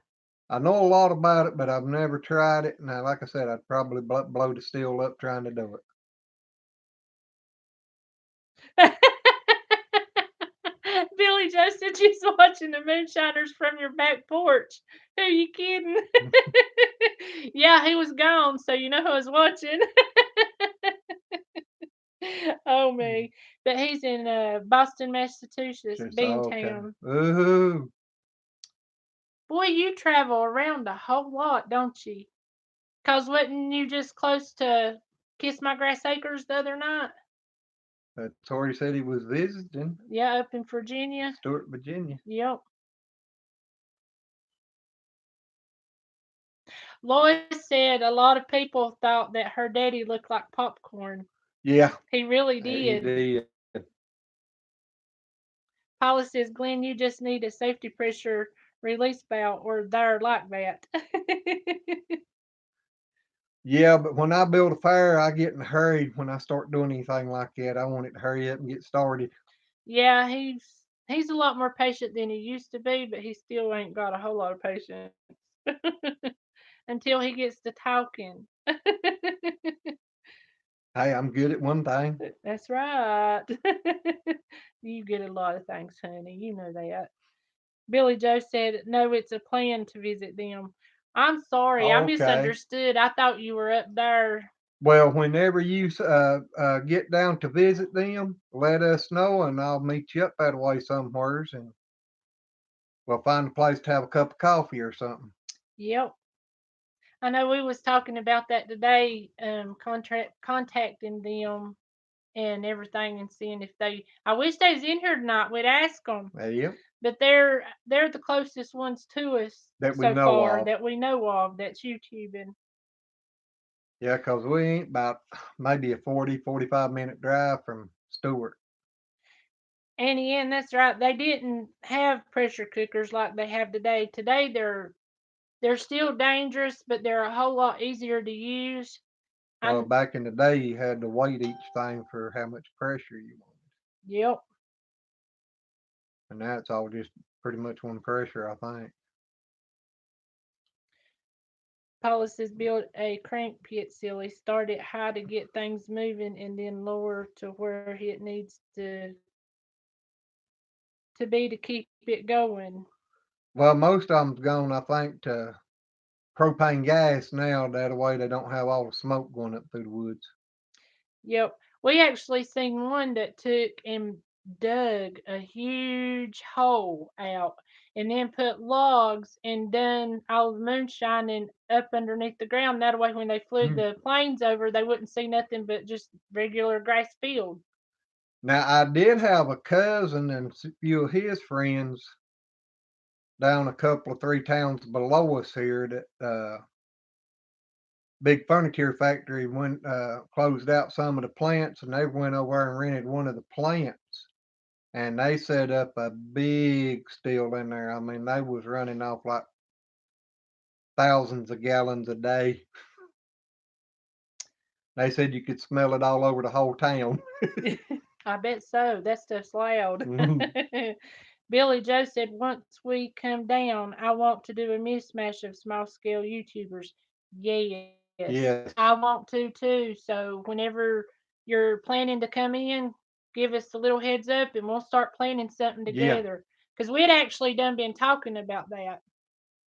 I know a lot about it, but I've never tried it. Now, like I said, I'd probably blow the steel up trying to do it. Billy Joe said she's watching the moonshiners from your back porch. Who you kidding? Yeah, he was gone, so you know who was watching. Oh me. But he's in Boston, Massachusetts, Just okay. Beantown. Ooh. Boy, you travel around a whole lot, don't you? 'Cause wasn't you just close to Kiss My Grass Acres the other night? That's where he said he was visiting. Yeah, up in Virginia. Stuart, Virginia. Yep. Lois said a lot of people thought that her daddy looked like popcorn. Yeah, He really he did. did. Paula says, Glenn, you just need a safety pressure release valve or they're like that. Yeah, but when I build a fire, I get in a hurry when I start doing anything like that. I want it to hurry up and get started. Yeah, he's a lot more patient than he used to be, but he still ain't got a whole lot of patience. Until he gets to talking. Hey, I'm good at one thing. That's right. You get a lot of things, honey. You know that. Billy Joe said, no, it's a plan to visit them. I'm sorry, I Okay. misunderstood. I thought you were up there. Well, whenever you get down to visit them, let us know, and I'll meet you up that way somewheres, and we'll find a place to have a cup of coffee or something. Yep. I know we was talking about that today, contacting them and everything and seeing if I wish they was in here tonight. We'd ask them. Yep, But they're the closest ones to us that we so know far of. that we know of that's YouTubing. Yeah, 'cause we ain't about maybe a 45 minute drive from Stewart. Annie Ann, that's right. They didn't have pressure cookers like they have today. Today they're still dangerous, but they're a whole lot easier to use. Well, I back in the day, you had to weight each thing for how much pressure you wanted, Yep. and now it's all just pretty much one pressure, I think. Paula says build a crank pit, silly. Start it high to get things moving and then lower to where it needs to be to keep it going. Well, most of them's gone, I think, to propane gas now. That way they don't have all the smoke going up through the woods. Yep. We actually seen one that took and dug a huge hole out and then put logs and done all the moonshining up underneath the ground. That way when they flew Hmm. the planes over, they wouldn't see nothing but just regular grass field. Now, I did have a cousin and a few of his friends down a couple of 3 towns below us here that big furniture factory went closed out some of the plants, and they went over and rented one of the plants, and they set up a big still in there. I mean, they was running off like thousands of gallons a day. They said you could smell it all over the whole town. I bet so. That stuff's loud. Mhm. Billy Joe said, once we come down, I want to do a mismatch of small scale YouTubers. Yes, Yes. I want to too. So whenever you're planning to come in, give us a little heads up and we'll start planning something Yeah. together. Because we'd actually done been talking about that.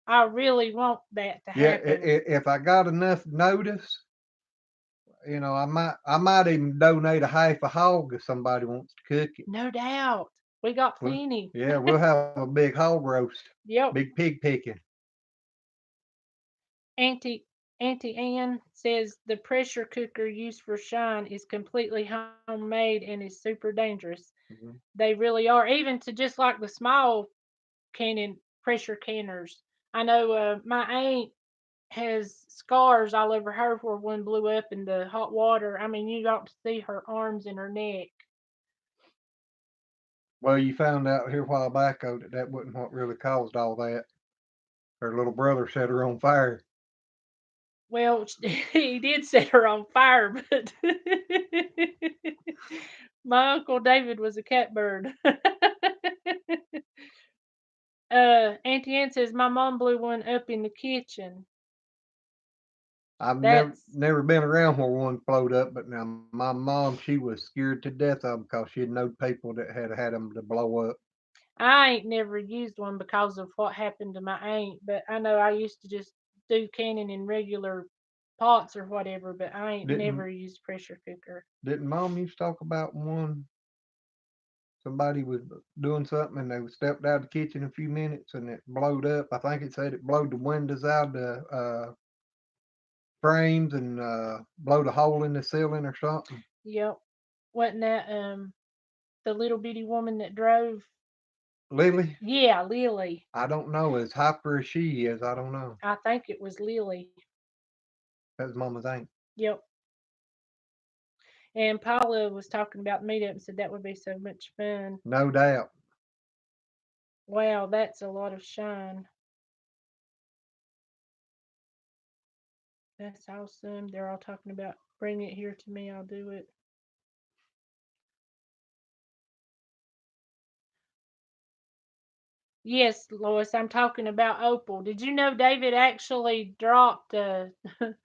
I really want that to Yeah. happen. If I got enough notice, I might even donate a half a hog if somebody wants to cook it. No doubt. We got Well, plenty. yeah, we'll have a big hog roast, Yep. big pig picking. Auntie Auntie Ann says the pressure cooker used for Shine is completely homemade and is super dangerous. Mhm. They really are, even to just like the small cannon pressure canners. I know my aunt has scars all over her where one blew up in the hot water. I mean, you got to see her arms and her neck. Well, you found out here a while back though that wasn't what really caused all that. Her little brother set her on fire. Well, he did set her on fire, but my Uncle David was a catbird. Auntie Ann says my mom blew one up in the kitchen. I've never That's never been around where one flowed up, but now my mom, she was scared to death of them because she had known people that had had them to blow up. I ain't never used one because of what happened to my aunt, but I know I used to just do canning in regular pots or whatever, but I ain't Didn't never used pressure cooker. didn't Mom used to talk about one? Somebody was doing something and they stepped out of the kitchen a few minutes and it blowed up. I think it said it blowed the windows out the frames and blowed a hole in the ceiling or something. Yep. Wasn't that the little bitty woman that drove? Lily, Yeah, Lily. I don't know. As hyper as she is, I don't know. I think it was Lily. That's Mama's ain't. Yep. And Paula was talking about the meetup and said that would be so much fun. No doubt. Wow, that's a lot of shine. That's awesome. They're all talking about bring it here to me, I'll do it. Yes, Lois, I'm talking about Opal. Did you know David actually dropped threw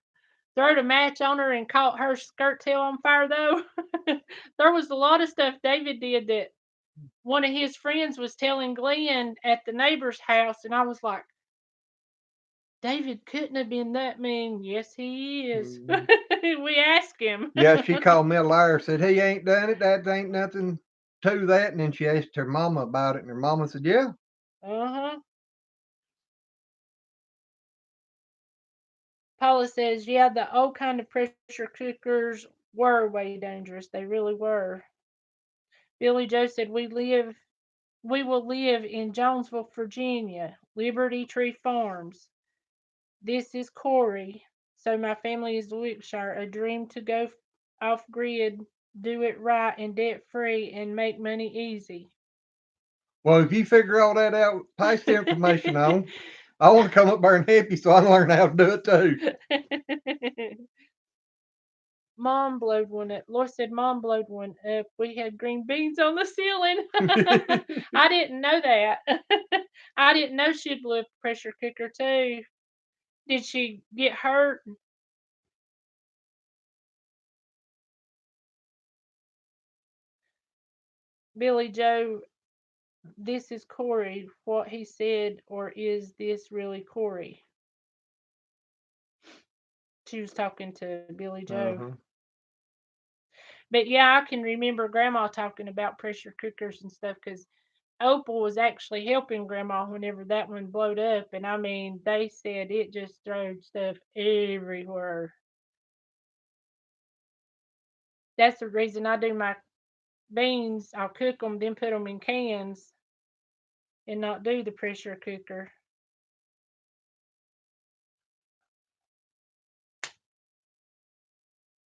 a match on her and caught her skirt tail on fire though? There was a lot of stuff David did that one of his friends was telling Glenn at the neighbor's house, and I was like, David couldn't have been that mean. Yes, he is. Mhm. We asked him. Yeah, she called me a liar, said he ain't done it, that ain't nothing to that. And then she asked her mama about it, and her mama said, yeah. Uh-huh. Paula says, yeah, the old kind of pressure cookers were way dangerous. They really were. Billy Joe said, we will live in Jonesville, Virginia, Liberty Tree Farms. This is Corey. So my family is Wiltshire, a dream to go off grid, do it right and debt free, and make money easy. Well, if you figure all that out, pass the information on. I want to come up there and help you so I learn how to do it too. Mom blowed one up. Laura said Mom blowed one up. We had green beans on the ceiling. I didn't know that. I didn't know she'd blew up a pressure cooker too. Did she get hurt? Billy Joe, this is Corey. What he said, or is this really Corey? She was talking to Billy Joe. Uh-huh. But yeah, I can remember Grandma talking about pressure cookers and stuff because Opal was actually helping Grandma whenever that one blowed up, and I mean, they said it just throwed stuff everywhere. That's the reason I do my beans. I'll cook them, then put them in cans, and not do the pressure cooker.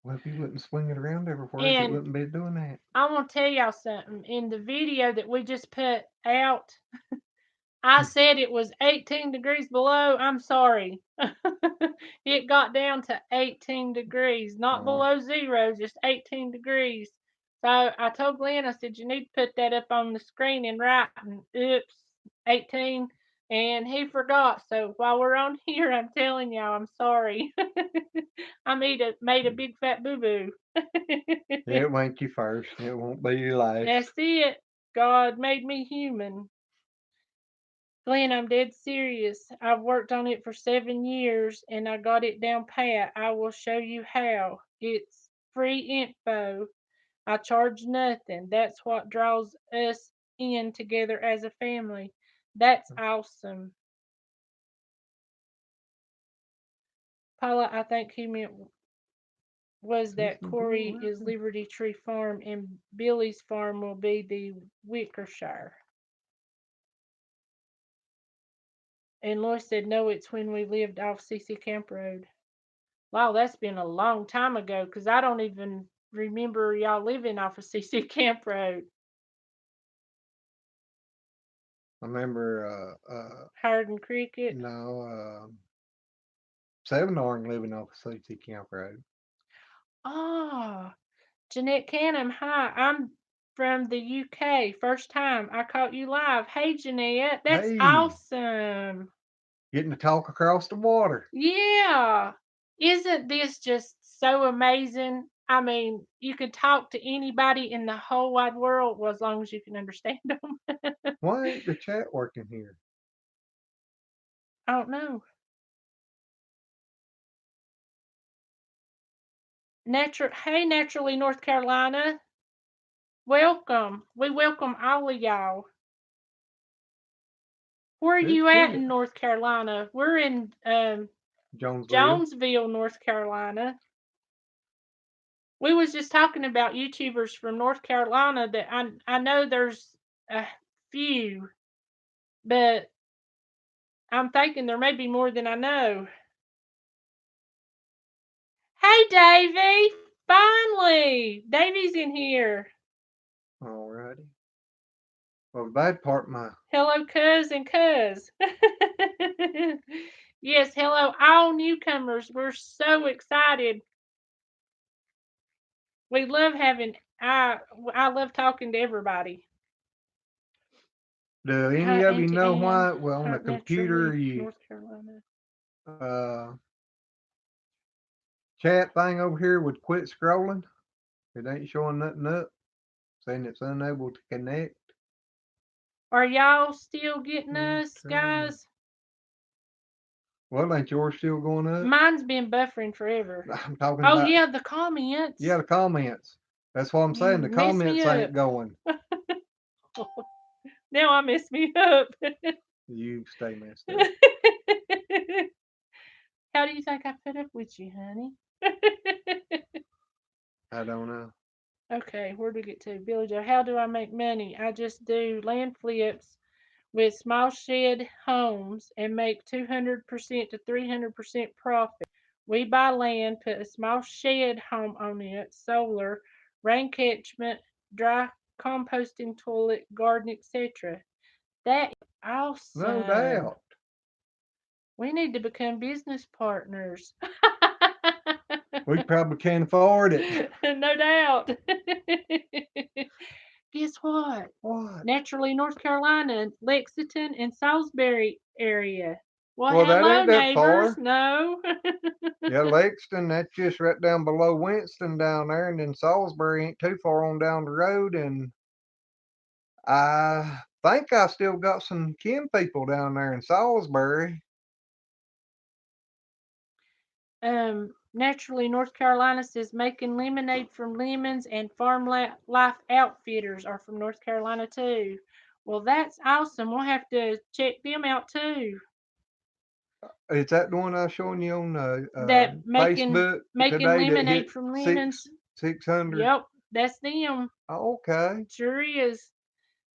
Well, if you wouldn't swing it around everywhere, it And wouldn't be doing that. I want to tell y'all something. In the video that we just put out, I said it was 18 degrees below. I'm sorry. It got down to 18 degrees, not Oh, below zero, just 18 degrees. So I told Glenn, I said, you need to put that up on the screen in writing. Oops, 18. And he forgot. So while we're on here, I'm telling y'all, I'm sorry. I made a big fat boo boo. it won't you first. It won't be your last. That's it. God made me human. Glenn, I'm dead serious. I've worked on it for 7 years and I got it down pat. I will show you how. It's free info. I charge nothing. That's what draws us in together as a family. That's awesome. Paula, I think he meant was that Corey is Liberty Tree Farm and Billy's farm will be the Wickershire. And Lois said, no, it's when we lived off CC Camp Road. Wow, that's been a long time ago because I don't even remember y'all living off of CC Camp Road. I remember, Hardin Cricket. no, Seminary living off CC Camp Road. Oh, Jeanette Canham, hi. I'm from the UK. First time I caught you live. Hey, Jeanette, that's Hey, awesome. getting to talk across the water. Yeah. Isn't this just so amazing? I mean, you could talk to anybody in the whole wide world, well, as long as you can understand them. Why ain't the chat working here? I don't know. Hey, Naturally North Carolina. Welcome. We welcome all of y'all. Where are It's you at pretty. in North Carolina? We're in Jonesville. Jonesville, North Carolina. We was just talking about YouTubers from North Carolina that I know there's a few, but I'm thinking there may be more than I know. Hey, Davy! Finally! Davy's in here. Alrighty. Well, the bad part, Hello, cuz and cuz. Yes, hello, all newcomers. We're so excited. We love I love talking to everybody. do any Hi, of you Auntie know Ann. why? Well, on the Heart computer, Naturally, you North Carolina. chat thing over here would quit scrolling. It ain't showing nothing up, saying it's unable to connect. Are y'all still getting us, Okay. guys? Well, ain't yours still going up? Mine's been buffering forever. I'm talking Oh, about. yeah, the comments. Yeah, the comments. That's what I'm saying. The You messed me comments up. ain't going. Now I messed me up. You stay messed up. How do you think I put up with you, honey? I don't know. Okay, where do we get to? Billy Joe, how do I make money? I just do land flips with small shed homes and make 200% to 300% profit. We buy land, put a small shed home on it, solar, rain catchment, dry composting toilet, garden, etc. That is awesome. No doubt. We need to become business partners. We probably can't afford it. No doubt. Guess what? What? Naturally, North Carolina, Lexington, and Salisbury area. Well, Well, that hello, ain't that neighbors. far. No. Yeah, Lexington, that's just right down below Winston down there, and then Salisbury ain't too far on down the road. And I think I still got some kin people down there in Salisbury. Naturally, North Carolina says making lemonade from lemons, and Farm Life Outfitters are from North Carolina too. Well, that's awesome. We'll have to check them out too. Is that the one I was showing you on That Facebook making today that hit lemonade from lemons. 600? Yep, that's them. Okay. Sure is.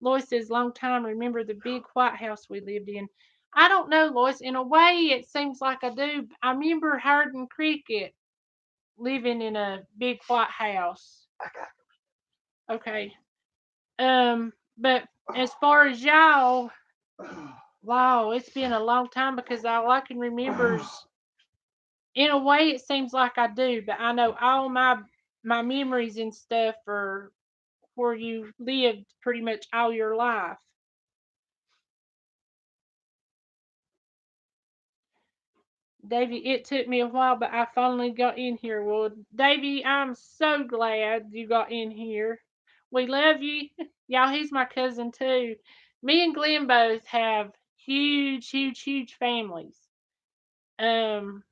Lois says, long time. Remember the big white house we lived in? I don't know, Lois. In a way, it seems like I do. I remember Hardin Cricket living in a big white house. Okay. But as far as y'all, wow, it's been a long time because all I can remember is, in a way, it seems like I do, but I know all my memories and stuff are where you lived pretty much all your life. Davy, it took me a while, but I finally got in here. Well, Davy, I'm so glad you got in here. We love you. Y'all, he's my cousin too. Me and Glenn both have huge, huge, huge families. Um,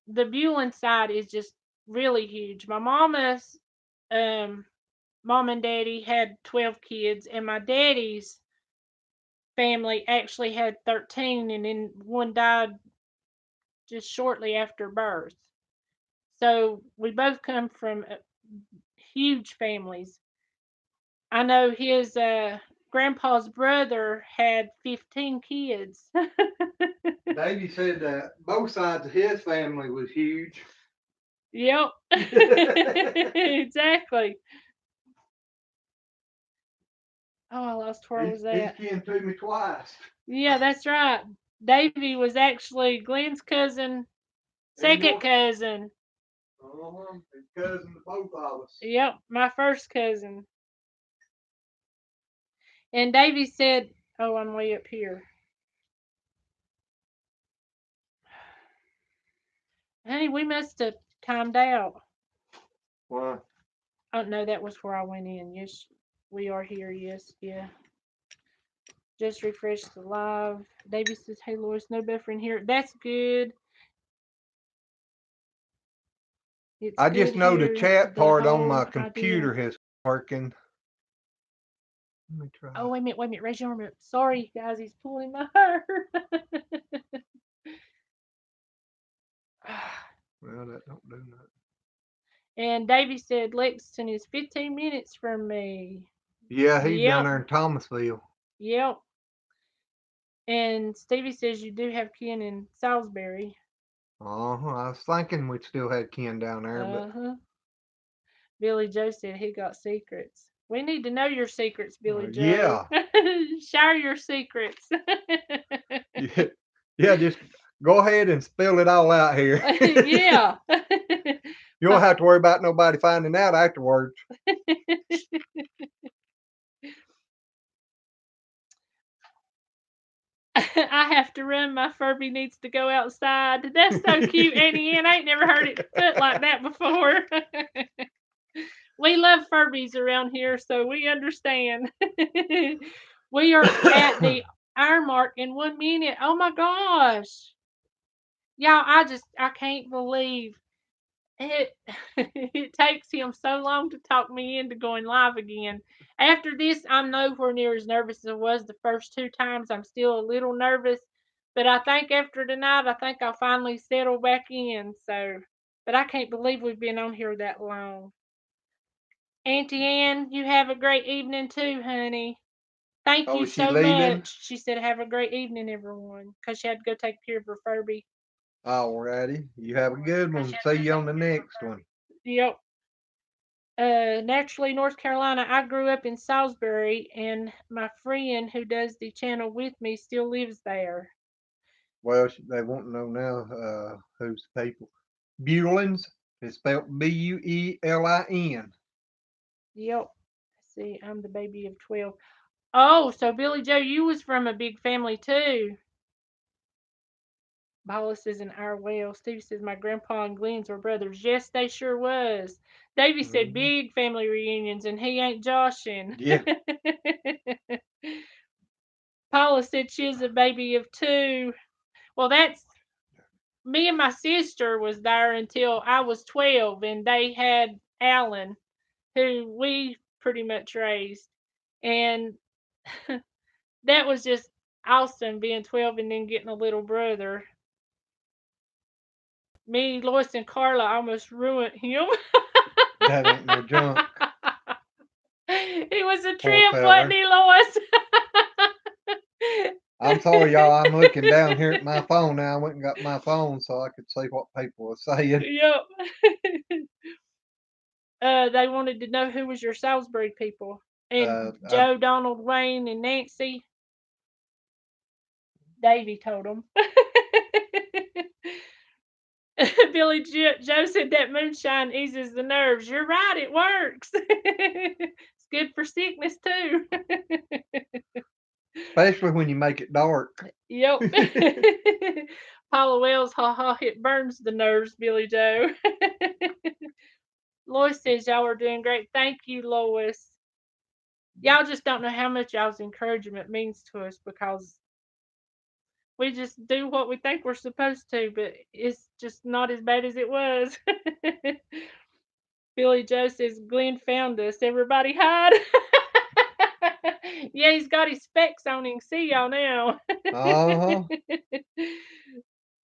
the Bulin side is just really huge. My mama's mom and daddy had 12 kids, and my daddy's family actually had 13, and then one died just shortly after birth. So we both come from huge families. I know his grandpa's brother had 15 kids. Davey said that both sides of his family was huge. Yep. Exactly. Oh, I lost where was that? He's kin to me twice. Yeah, that's right. Davy was actually Glenn's cousin Second your- cousin. His cousin to both of us. Yep, my first cousin. And Davy said, "Oh, I'm way up here." Honey, we must have timed out. Why? Oh no, that was where I went in. Yes, we are here. Yes, yeah. Just refresh the live. Davy says, "Hey, Lois, no buffering here." That's good. It's I just good know the here. chat The part on my whole computer idea. is working. Let me try. Oh, wait a minute. Raise your arm up. Sorry, guys, he's pulling my hair. Well, that don't do nothing. And Davy said Lexington is 15 minutes from me. Yeah, he's down Yep. there in Thomasville. Yep. And Stevie says you do have kin in Salisbury. I was thinking we still had Ken down there, but Uh-huh. Billy Joe said he got secrets. We need to know your secrets, Billy Joe. yeah, Share your secrets. yeah, yeah. Just go ahead and spill it all out here. Yeah. You don't have to worry about nobody finding out afterwards. I have to run. My Furby needs to go outside. That's so cute, Annie Ann. I ain't never heard it put like that before. We love Furbies around here, so we understand. We are at the hour mark in 1 minute. Oh my gosh. Y'all, I can't believe it. It takes him so long to talk me into going live again. After this, I'm nowhere near as nervous as I was the first 2 times. I'm still a little nervous, but I think after tonight, I think I'll finally settle back in. So, but I can't believe we've been on here that long. Auntie Ann, you have a great evening too, honey. Thank Oh, you is she so leaving? much. She said, "Have a great evening, everyone," because she had to go take care of her Furby. Alrighty. You have a good one. See you on the next one. Yep. Naturally, North Carolina. I grew up in Salisbury, and my friend who does the channel with me still lives there. Well, they won't know now who's the people. Buellins is spelled Buelin. Yep. See, I'm the baby of 12. Oh, so Billy Joe, you was from a big family too. Paula says in our well. Stevie says my grandpa and Glenn's were brothers. Yes, they sure was. Davy said Mhm. big family reunions, and he ain't joshing. Yeah. Paula said she's a baby of 2. Well, that's me and my sister was there until I was 12, and they had Alan, who we pretty much raised. And that was just awesome being 12 and then getting a little brother. Me, Lois, and Carla almost ruined him. That ain't no junk. He was a Poor trip, wasn't feller. he, Lois? I'm sorry, y'all. I'm looking down here at my phone now. I went and got my phone so I could see what people were saying. Yep. They wanted to know who was your Salisbury people. And Joe, Donald, Wayne, and Nancy. Davy told them. Billy Joe said that moonshine eases the nerves. You're right, it works. It's good for sickness too. Especially when you make it dark. Yep. Paula Wells, ha, it burns the nerves, Billy Joe. Lois says y'all are doing great. Thank you, Lois. Y'all just don't know how much y'all's encouragement means to us because we just do what we think we're supposed to, but it's just not as bad as it was. Billy Joe says Glenn found us. Everybody hide. Yeah, he's got his specs on him. See y'all now. Uh-huh.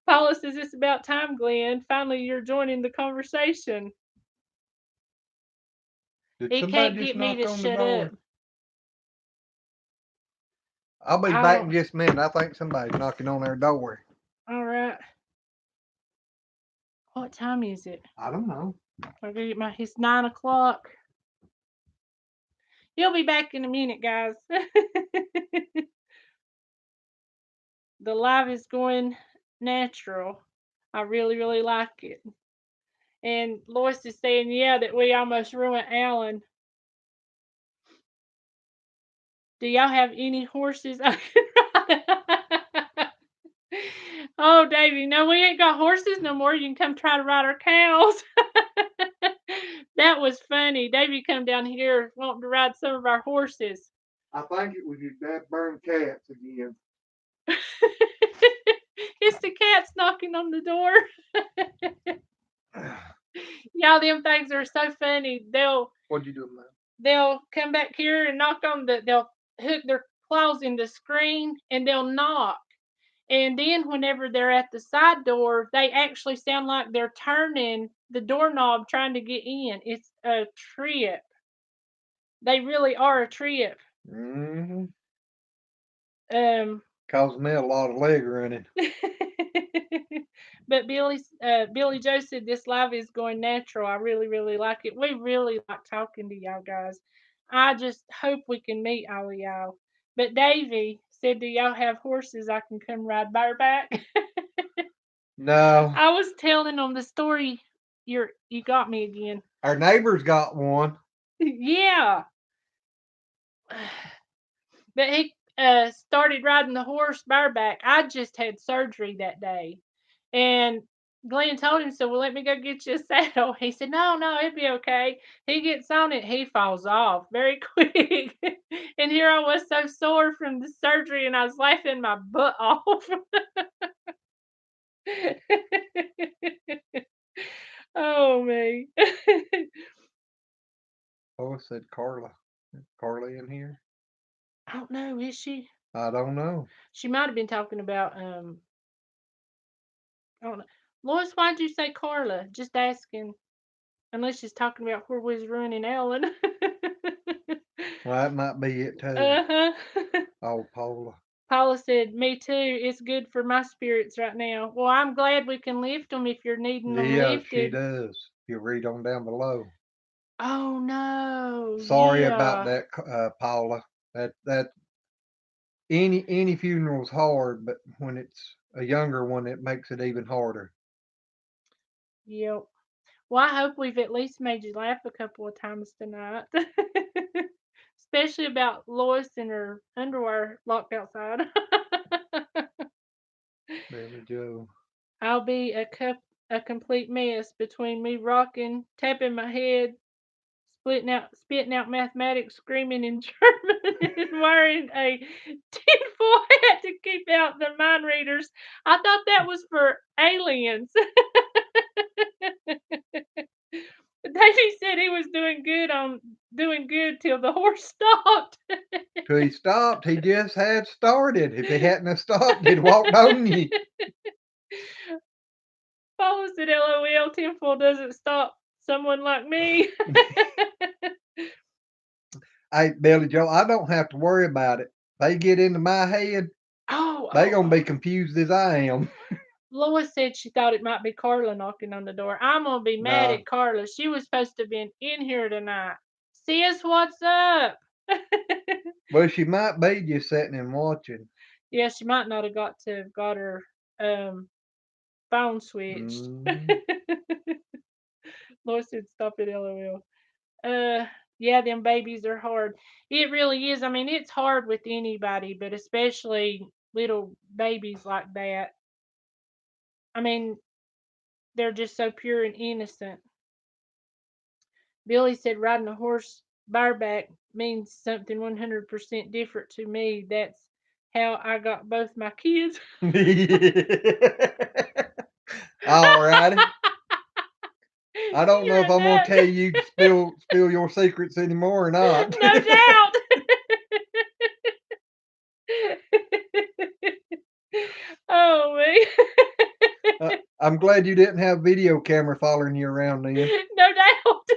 Paula says it's about time, Glenn. Finally, you're joining the conversation. Did He somebody can't just get me knock to on the shut door? up. I'll be back in just a minute. I think somebody's knocking on their door. All right. What time is it? I don't know. I get it's 9 o'clock. He'll be back in a minute, guys. The live is going natural. I really, really like it. And Lois is saying, yeah, that we almost ruined Alan. Do y'all have any horses I can ride? Oh, Davey, no, we ain't got horses no more. You can come try to ride our cows. That was funny. Davey come down here wanting to ride some of our horses. I think it was your that burned cats again. It's the cats knocking on the door. Y'all, them things are so funny. What'd you do, man? They'll come back here and knock on they'll hook their claws in the screen and they'll knock. And then whenever they're at the side door, they actually sound like they're turning the doorknob trying to get in. It's a trip. They really are a trip. Mm-hmm. Um, Caused me a lot of leg running. but Billy Joe said this live is going natural. I really, really like it. We really like talking to y'all guys. I just hope we can meet all of y'all. But Davy said, do y'all have horses I can come ride bareback? No. I was telling them the story. You got me again. Our neighbor's got one. Yeah. But he started riding the horse bareback. I just had surgery that day. And Glenn told him, so well, let me go get you a saddle. He said, no, it'll be okay. He gets on it, he falls off very quick. And here I was so sore from the surgery, and I was laughing my butt off. Oh, me. Oh, it said Carla. Is Carla in here? I don't know, is she? I don't know. She might have been talking about, I don't know. Lois, why'd you say Carla? Just asking. Unless she's talking about where we was ruining Ellen. Well, that might be it too. Uh-huh. Oh, Paula. Paula said, me too. It's good for my spirits right now. Well, I'm glad we can lift them if you're needing them Yeah, she lifted. does. You read on down below. Oh, no. Sorry Yeah. about that, Paula. That any funeral's hard, but when it's a younger one, it makes it even harder. Yep. Well, I hope we've at least made you laugh a couple of times tonight. Especially about Lois and her underwear locked outside. Billy Joe. I'll be a complete mess between me rocking, tapping my head, spitting out mathematics, screaming in German, and wearing a tinfoil hat to keep out the mind readers. I thought that was for aliens. Davey said he was doing good till the horse stopped. Till he stopped, he just had started. If he hadn't have stopped, he'd walked on you. Paula said, LOL, tinfoil doesn't stop someone like me. Hey, Billy Joe, I don't have to worry about it. They get into my head, they gonna be confused as I am. Lois said she thought it might be Carla knocking on the door. I'm gonna be mad No. at Carla. She was supposed to have been in here tonight. Sis, what's up? Well, she might be just sitting and watching. Yeah, she might not have got her phone switched. Mm. Lois said, stop it, LOL. Yeah, them babies are hard. It really is. I mean, it's hard with anybody, but especially little babies like that. I mean, they're just so pure and innocent. Billy said riding a horse bareback means something 100% different to me. That's how I got both my kids. All righty. I don't know You're if a I'm gonna nut. tell you to spill your secrets anymore or not. No doubt. Oh man. I'm glad you didn't have video camera following you around then. No doubt.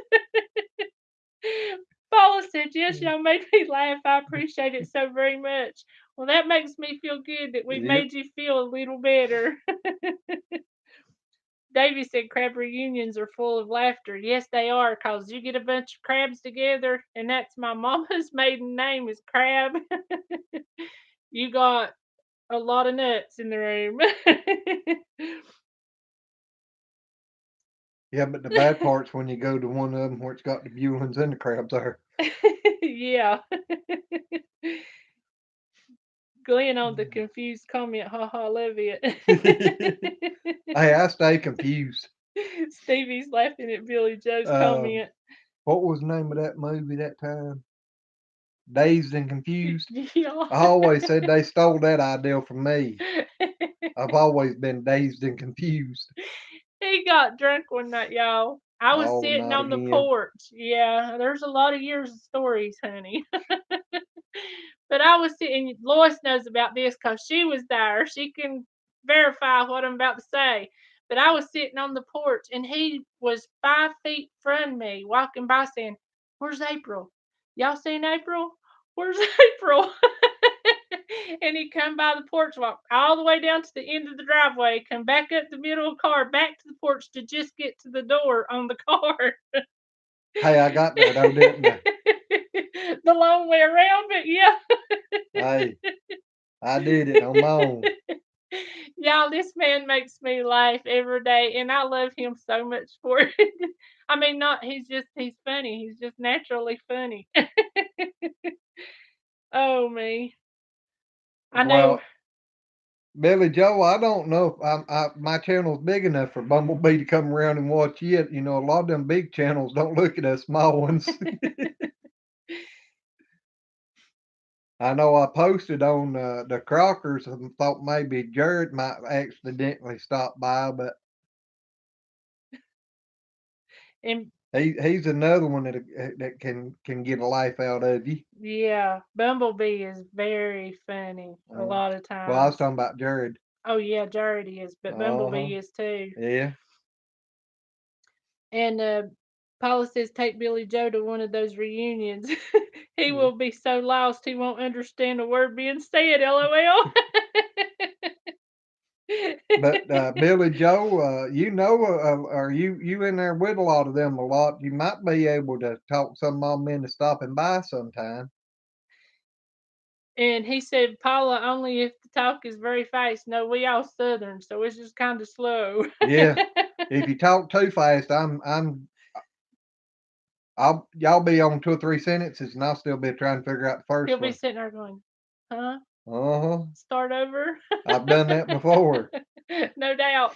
Paula said, yes, y'all made me laugh. I appreciate it so very much. Well, that makes me feel good that we've Yep. made you feel a little better. Davy said crab reunions are full of laughter. Yes, they are, because you get a bunch of crabs together, and that's my mama's maiden name is Crab. You got a lot of nuts in the room. Yeah, but the bad part's when you go to one of them where it's got the Buellins and the crabs there. Yeah. Glenn on the Mm. confused comment, haha, love it. Hey, I stay confused. Stevie's laughing at Billy Joe's comment. What was the name of that movie that time? Dazed and Confused. Yeah. I always said they stole that idea from me. I've always been dazed and confused. He got drunk one night, y'all. I was Oh, sitting not on the again. porch. Yeah, there's a lot of years of stories, honey. But I was sitting, Lois knows about this because she was there. She can verify what I'm about to say. But I was sitting on the porch and he was 5 feet from me walking by saying, "Where's April? Y'all seen April? Where's April?" And he come by the porch, walked all the way down to the end of the driveway, come back up the middle of the car, back to the porch to just get to the door on the car. Hey, I got there though, didn't I? The long way around, but yeah. Hey, I did it on my own. Y'all, this man makes me laugh every day, and I love him so much for it. I mean, not he's funny. He's just naturally funny. Oh me. I know. Well, Billy Joe, I don't know if my channel's big enough for Bumblebee to come around and watch it. You know, a lot of them big channels don't look at us small ones. I know I posted on the Crockers and thought maybe Jared might accidentally stop by, but And he's another one that can get a life out of you. yeah, Bumblebee is very funny a lot of Well, I was times. talking about Jared. Oh yeah, Jared is, but Bumblebee is too. Yeah. And Paula says take Billy Joe to one of those reunions. He Yeah. will be so lost he won't understand a word being said. LOL. But Billy Joe, you know, are you in there with a lot of them a lot? You might be able to talk some of them into stopping by sometime. And he said, Paula, only if the talk is very fast. No, we all Southern, so it's just kind of slow. Yeah. If you talk too fast, y'all be on 2 or 3 sentences, and I'll still be trying to figure out the He'll first be one. sitting there going, huh? Uh-huh. Start over? I've done that before. No doubt.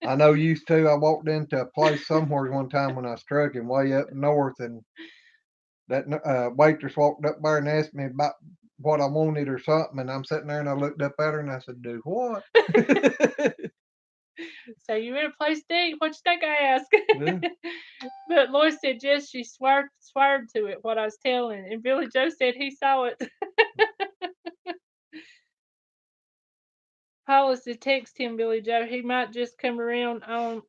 I know used to. I walked into a place somewhere one time when I was trucking way up north, and that waitress walked up there and asked me about what I wanted or something, and I'm sitting there and I looked up at her and I said, "Do what?" So you in a place to eat? What you think I ask? Yeah. But Lois said yes, she sweared to it what I was telling, and Billy Joe said he saw it. Paula said text him, Billy Joe. He might just come on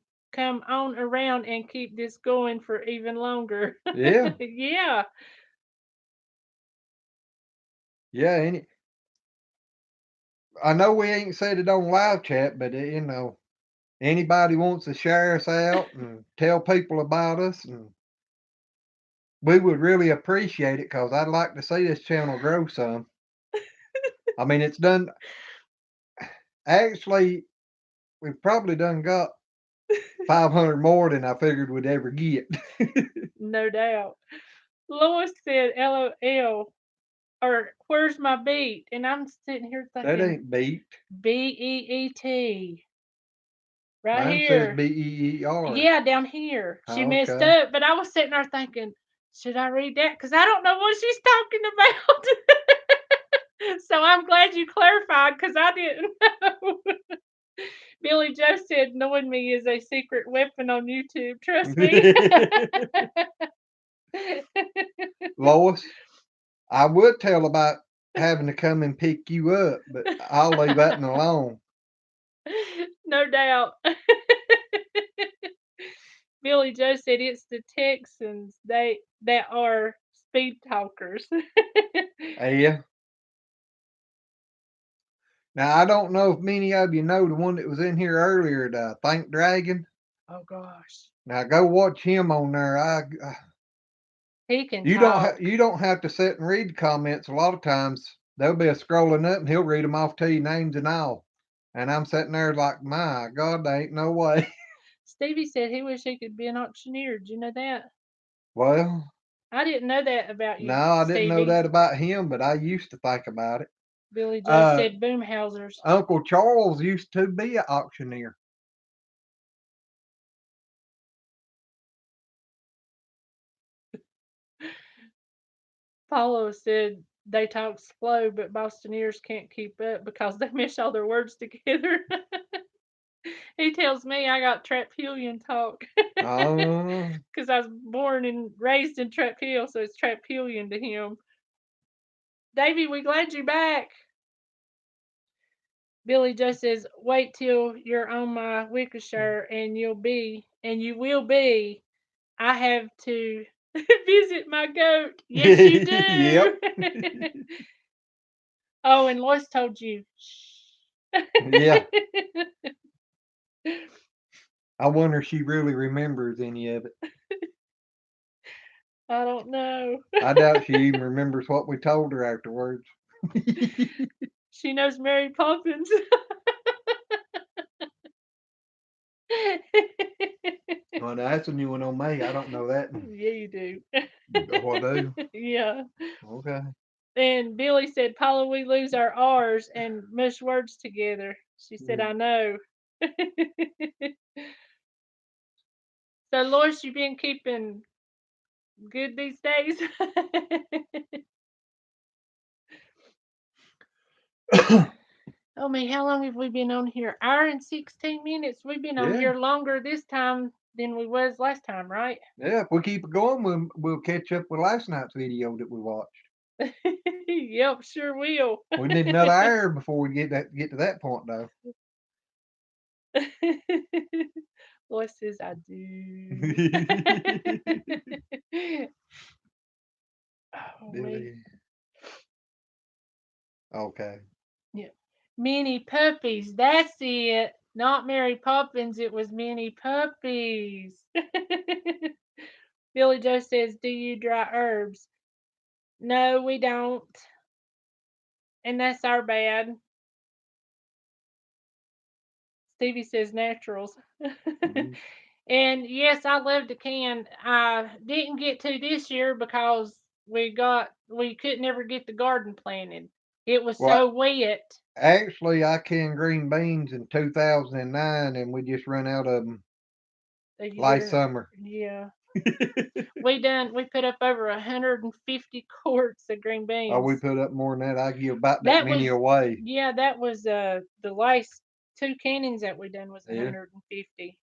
around and keep this going for even longer. Yeah. Yeah. Yeah. I know we ain't said it on live chat, but you know, anybody wants to share us out and tell people about us, and we would really appreciate it because I'd like to see this channel grow some. I mean, it's done. Actually, we've probably done got 500 more than I figured we'd ever get. No doubt. Lois said LOL or where's my beat? And I'm sitting here That thinking ain't beat. BEET. Right Mine says here. BEER. Yeah, down here. She Oh, messed okay. up, but I was sitting there thinking, should I read that? Because I don't know what she's talking about. So I'm glad you clarified because I didn't know. Billy Joe said knowing me is a secret weapon on YouTube. Trust me. Lois, I would tell about having to come and pick you up, but I'll leave that alone. No doubt. Billy Joe said it's the Texans that are speed talkers. Yeah. Now I don't know if many of you know the one that was in here earlier, the Think Dragon. Oh gosh, Now go watch him on there. he can You talk. don't have to sit and read the comments. A lot of times they'll be scrolling up and he'll read them off to you, names and all. And I'm sitting there like, my God, there ain't no way. Stevie said he wished he could be an auctioneer. Did you know that? Well, I didn't know that about no, you, I didn't know Stevie. that about him, but I used to think about it. Billy Joe Uh, said Boomhausers. Uncle Charles used to be an auctioneer. Paulo said they talk slow, but Bostoniers can't keep up because they mesh all their words together. He tells me I got Trapillion talk Oh, because I was born and raised in Trap Hill, so it's Trapillion to him. Davy, we glad you're back. Billy Joe says, wait till you're on my Wickershire and you will be. I have to visit my goat. Yes, you yep. do. Oh, and Lois told you. Yeah. I wonder if she really remembers any of it. I don't know. I doubt she even remembers what we told her afterwards. She knows Mary Poppins. Oh, no, that's a new one on me. I don't know that. Yeah, you do. Oh, I do. Yeah. Okay. And Billy said, Paula, we lose our R's and mush words together. She said, I know. So, Lois, you been keeping good these days? Oh, man, how long have we been on here? Hour and 16 minutes. We've been on Yeah. here longer this time than we was last time, right? Yeah, if we keep it going, we'll catch up with last night's video that we watched. Yep, sure will. We need another hour before we get to that point, though. Lois says, I do. Oh, man. Billy. Okay. Yeah. Mini puppies. That's it. Not Mary Poppins. It was mini puppies. Billy Joe says, do you dry herbs? No, we don't. And that's our bad. Stevie says naturals. Mhm. And yes, I love to can. I didn't get to this year because we couldn't ever get the garden planted. It was Well, so wet. actually, I canned green beans in 2009, and we just run out of them A last year. summer. Yeah. We put up over 150 quarts of green Oh, we beans. put up more than that. I give about that That many was away. Yeah, that was the last two cannons that we done was Yeah. 150.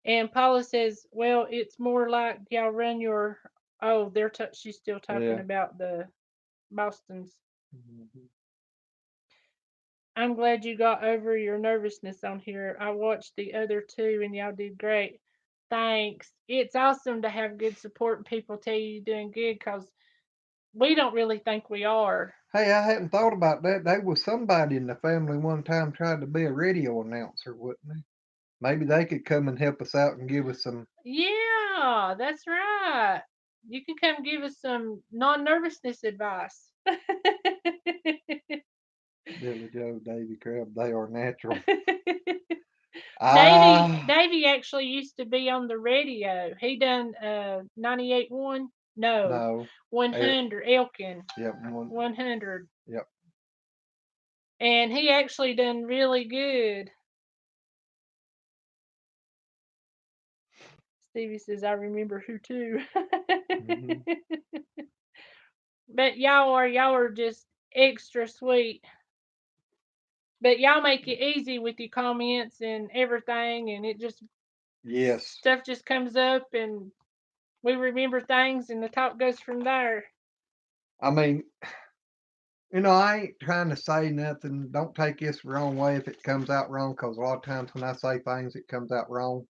And Paula says, well, it's more like y'all run your oh, she's still talking Yeah. about the Boston's. Mhm. I'm glad you got over your nervousness on here. I watched the other two and y'all did great. Thanks. It's awesome to have good support and people tell you you're doing good because we don't really think we are. Hey, I hadn't thought about that. There was somebody in the family one time tried to be a radio announcer, wasn't they? Maybe they could come and help us out and give us some. Yeah, that's right. You can come give us some non nervousness advice. Billy Joe, Davy Crab, they are natural. Davy Ah, Davy actually used to be on the radio. He done 98.1. No, no. 100 Elkin. Yep. 100. Yep. And he actually done really good. Stevie says, I remember who too. Mhm. But y'all are just extra sweet. But y'all make it easy with your comments and everything, and Yes. stuff just comes up, and we remember things, and the talk goes from there. I mean, I ain't trying to say nothing. Don't take this the wrong way if it comes out wrong, because a lot of times when I say things, it comes out wrong.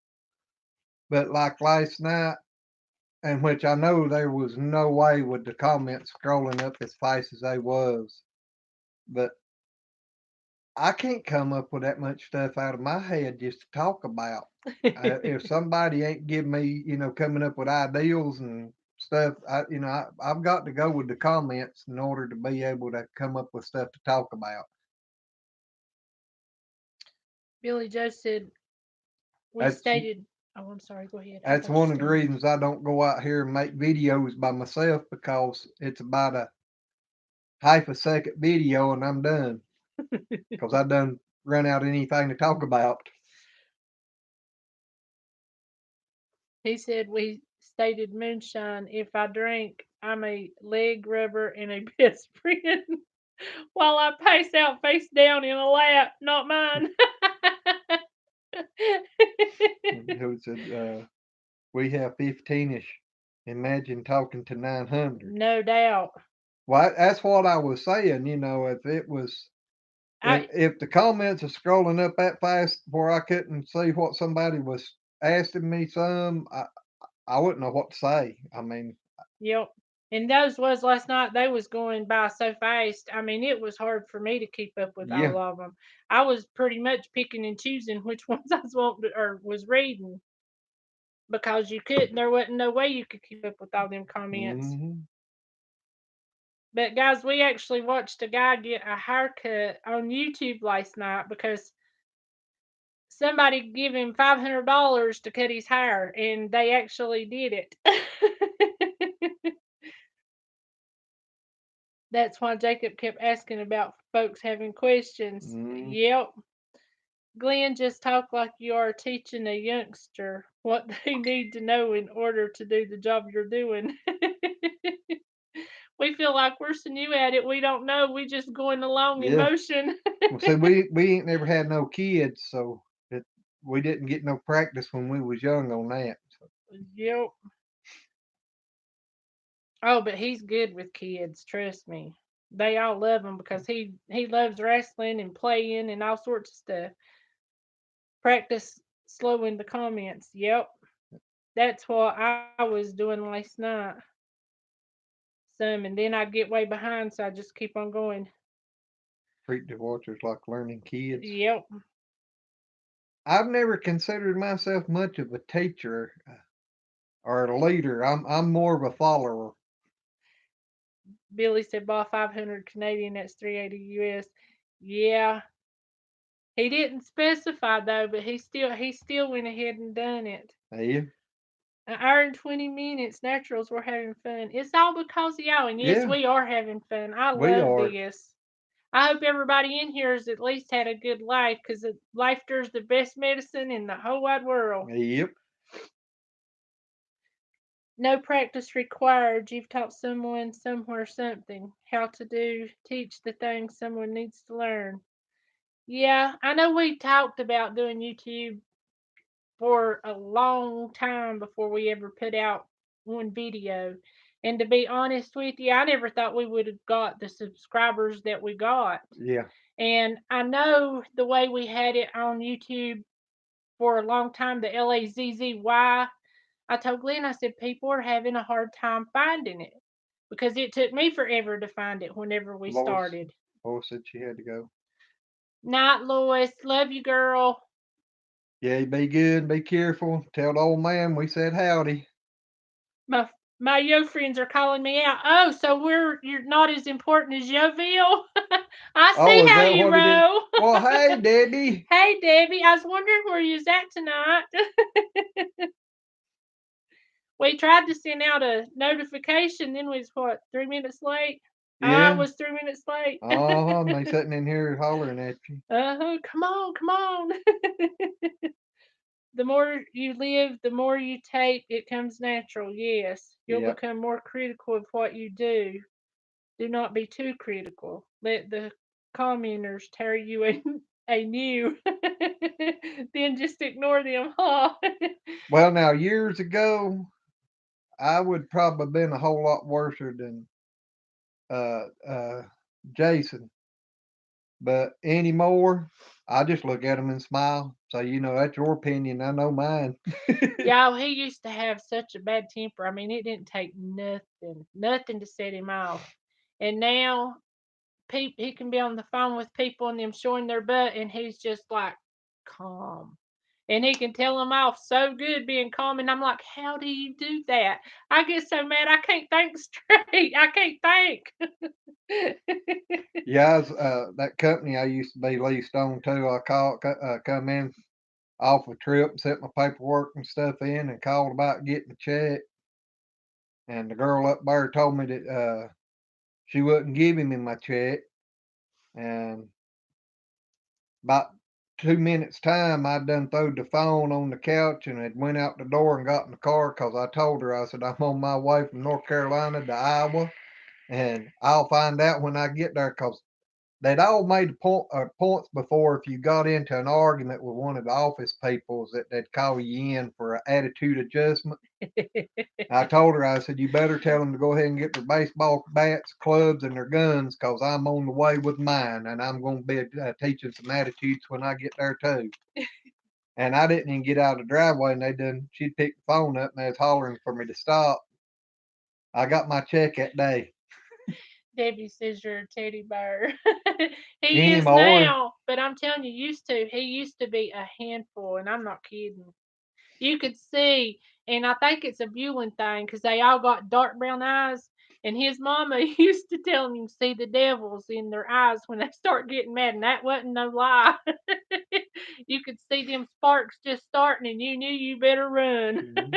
But like last night, in which I know there was no way with the comments scrolling up as fast as they was, but I can't come up with that much stuff out of my head just to talk about. If somebody ain't give me, coming up with ideals and stuff, I've got to go with the comments in order to be able to come up with stuff to talk about. Billy Joe said, we That's- stated. Oh, I'm sorry. Go ahead. I That's thought you one of the started. reasons I don't go out here and make videos by myself, because it's about a half a second video and I'm done. Because I done run out of anything to talk about. He said we stated moonshine. If I drink, I'm a leg rubber and a best friend. While I pass out face down in a lap, not mine. Who said, we have 15ish. Imagine talking to 900. No doubt. Well, that's what I was saying. You know, if it was, I if the comments are scrolling up that fast where I couldn't see what somebody was asking me I wouldn't know what to say. I mean, Yep. And those was last night. They was going by so fast. I mean, it was hard for me to keep up with yeah. all of them. I was pretty much picking and choosing which ones I was wanting or was reading because you couldn't. There wasn't no way you could keep up with all them comments. Mhm. But guys, we actually watched a guy get a haircut on YouTube last night because somebody gave him $500 to cut his hair, and they actually did it. That's why Jacob kept asking about folks having questions. Mm. Yep. Glenn, just talk like you are teaching a youngster what they need to know in order to do the job you're doing. We feel like we're so new at it, we don't know. We just going along in Yeah. motion. Well, see, we ain't never had no kids, so we didn't get no practice when we was young on that. So. Yep. Oh, but he's good with kids, trust me. They all love him because he loves wrestling and playing and all sorts of stuff. Practice slowing the comments. Yep. That's what I was doing last night. Some, and then I get way behind, so I just keep on going. Treat the watchers like learning kids. Yep. I've never considered myself much of a teacher or a leader. I'm more of a follower. Billy said, "Ball 500 Canadian. That's 380 US." Yeah. He didn't specify though, but he still went ahead and done it. Yeah. An hour and 20 minutes. Naturals, we're having fun. It's all because of y'all. And yes, Yeah. we are having fun. I We love are. this. I hope everybody in here has at least had a good life because laughter is the best medicine in the whole wide world. Yep. No practice required. You've taught someone somewhere something. How to teach the things someone needs to learn. Yeah, I know we talked about doing YouTube for a long time before we ever put out one video. And to be honest with you, I never thought we would have got the subscribers that we got. Yeah. And I know the way we had it on YouTube for a long time, the LAZZY. I told Glenn, I said, people are having a hard time finding it because it took me forever to find it whenever we started. Lois said she had to go. Night, Lois. Love you, girl. Yeah, be good, be careful. Tell the old man we said howdy. My yo friends are calling me out. Oh, so you're not as important as Yoville? I see is how that you what it is? roll. Well, hey, Debbie. Hey, Debbie. I was wondering where you was at tonight. We tried to send out a notification, then we was 3 minutes late? I Yeah. was 3 minutes late. They sitting in here hollering at you. Come on, come on. The more you live, the more you take, it comes natural. Yes. You'll Yep. become more critical of what you do. Do not be too critical. Let the commenters tear you a new. Then just ignore them, huh? Well, now, years ago, I would probably been a whole lot worse than Jason. But anymore, I just look at him and smile. So, that's your opinion. I know mine. Y'all, he used to have such a bad temper. I mean, it didn't take nothing to set him off. And now he can be on the phone with people and them showing their butt, and he's just like calm. And he can tell them off so good being calm. And I'm like, how do you do that? I get so mad I can't think straight. I can't think. Yeah, that company I used to be leased on to, I come in. off a trip, set my paperwork and stuff in, and called about getting a check. And the girl up there told me that she wasn't giving me my check. And about 2 minutes time, I'd done throwed the phone on the couch and had went out the door and got in the car because I told her, I said, I'm on my way from North Carolina to Iowa, and I'll find out when I get there because they'd all made points before if you got into an argument with one of the office peoples that they'd call you in for an attitude adjustment. I told her, I said, you better tell them to go ahead and get their baseball bats, clubs, and their guns because I'm on the way with mine and I'm going to be teaching some attitudes when I get there too. And I didn't even get out of the driveway and she'd picked the phone up and they was hollering for me to stop. I got my check that day. Debbie says you're a teddy bear. He is Anymore. now, but I'm telling you, he used to be a handful, and I'm not kidding. You could see, and I think it's a Bulin thing because they all got dark brown eyes. And his mama used to tell him you see the devils in their eyes when they start getting mad, and that wasn't no lie. You could see them sparks just starting, and you knew you better run.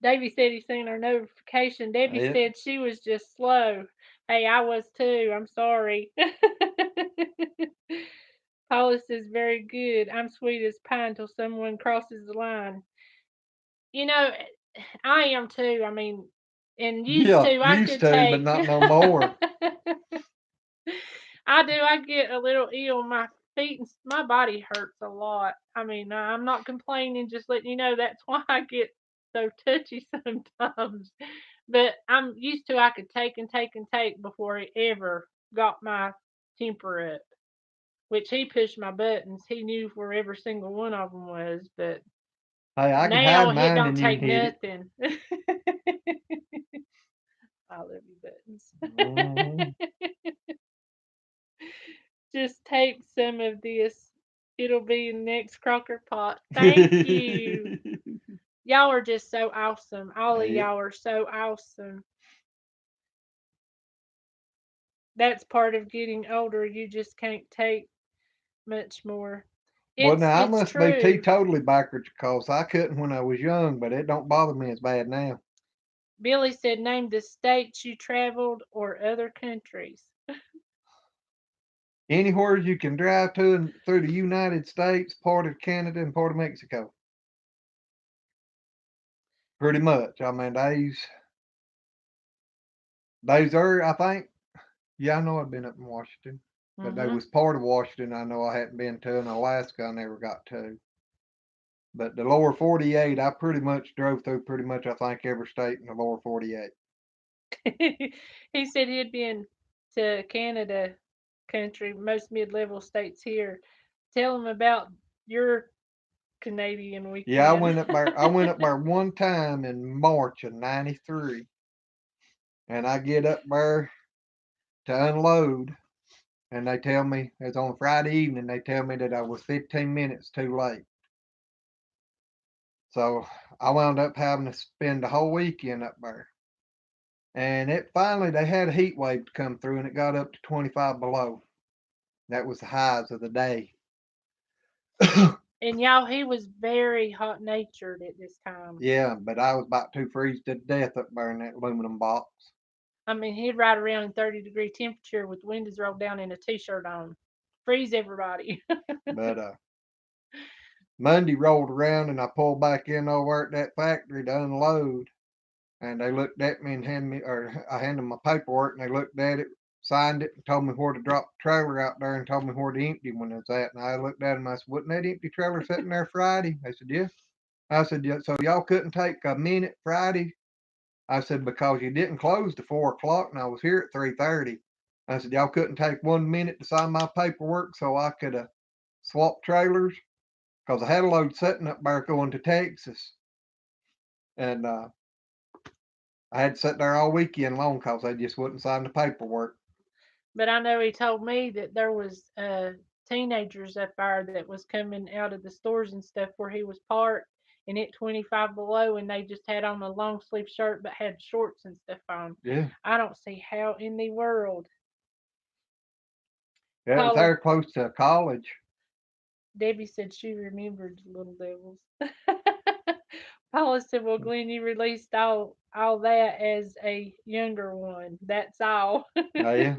Davy said he seen our notification. Debbie Yeah. said she was just slow. Hey, I was too. I'm sorry. Paula says very good. I'm sweet as pie until someone crosses the line. You know, I am too. I mean, and used Yeah, to, I used could to, but take. not no more. I do. I get a little ill. My feet and my body hurts a lot. I mean, I'm not complaining. Just letting you know that's why I get so touchy sometimes. But I'm used to. I could take and take and take before it ever got my temper up. Which he pushed my buttons. He knew where every single one of them was. But Hey, I can now hide it mine don't and you take can hit it. nothing. I love you, buttons. Mhm. Just take some of this. It'll be in the next crocker pot. Thank you. Y'all are just so awesome. All of Yep. y'all are so awesome. That's part of getting older. You just can't take much more. Well, now I It's must be true. teetotally backwards because I couldn't when I was young, but it don't bother me as bad now. Billy said, name the states you traveled or other countries. Anywhere you can drive to and through the United States, part of Canada, and part of Mexico. Pretty much. I mean, those are, I think, yeah, I know I've been up in Washington, but they Mm-hmm. was part of Washington I know I hadn't been to, and Alaska I never got to. But the lower 48, I pretty much drove through pretty much, I think, every state in the lower 48. He said he'd been to Canada country, most mid-level states here. Tell him about your Canadian Yeah, weekend. I went up there one time in March of '93, and I get up there to unload, and they tell me it's on Friday evening. They tell me that I was 15 minutes too late. So I wound up having to spend the whole weekend up there. And it finally they had a heat wave to come through, and it got up to 25 below. That was the highs of the day. And y'all, he was very hot natured at this time. Yeah, but I was about to freeze to death up there in that aluminum box. I mean, he'd ride around in 30-degree temperature with windows rolled down and a t-shirt on. Freeze everybody. But Monday rolled around and I pulled back in over at that factory to unload. And they looked at me and I handed them my paperwork and they looked at it, signed it, and told me where to drop the trailer out there and told me where the empty one was at. And I looked at them, I said, wasn't that empty trailer sitting there Friday? They said, yeah. I said, yeah, so y'all couldn't take a minute Friday? I said, because you didn't close to 4 o'clock and I was here at 3:30. I said, y'all couldn't take 1 minute to sign my paperwork so I could swap trailers because I had a load sitting up there going to Texas. And I had to sit there all weekend long because they just wouldn't sign the paperwork. But I know he told me that there was teenagers up there that was coming out of the stores and stuff where he was parked and at 25 below and they just had on a long sleeve shirt but had shorts and stuff on. Yeah. I don't see how in the world. Yeah, it was Paula, there close to college. Debbie said she remembered the Little Devils. Paula said, "Well, Glenn, you released all that as a younger one. That's all." Yeah.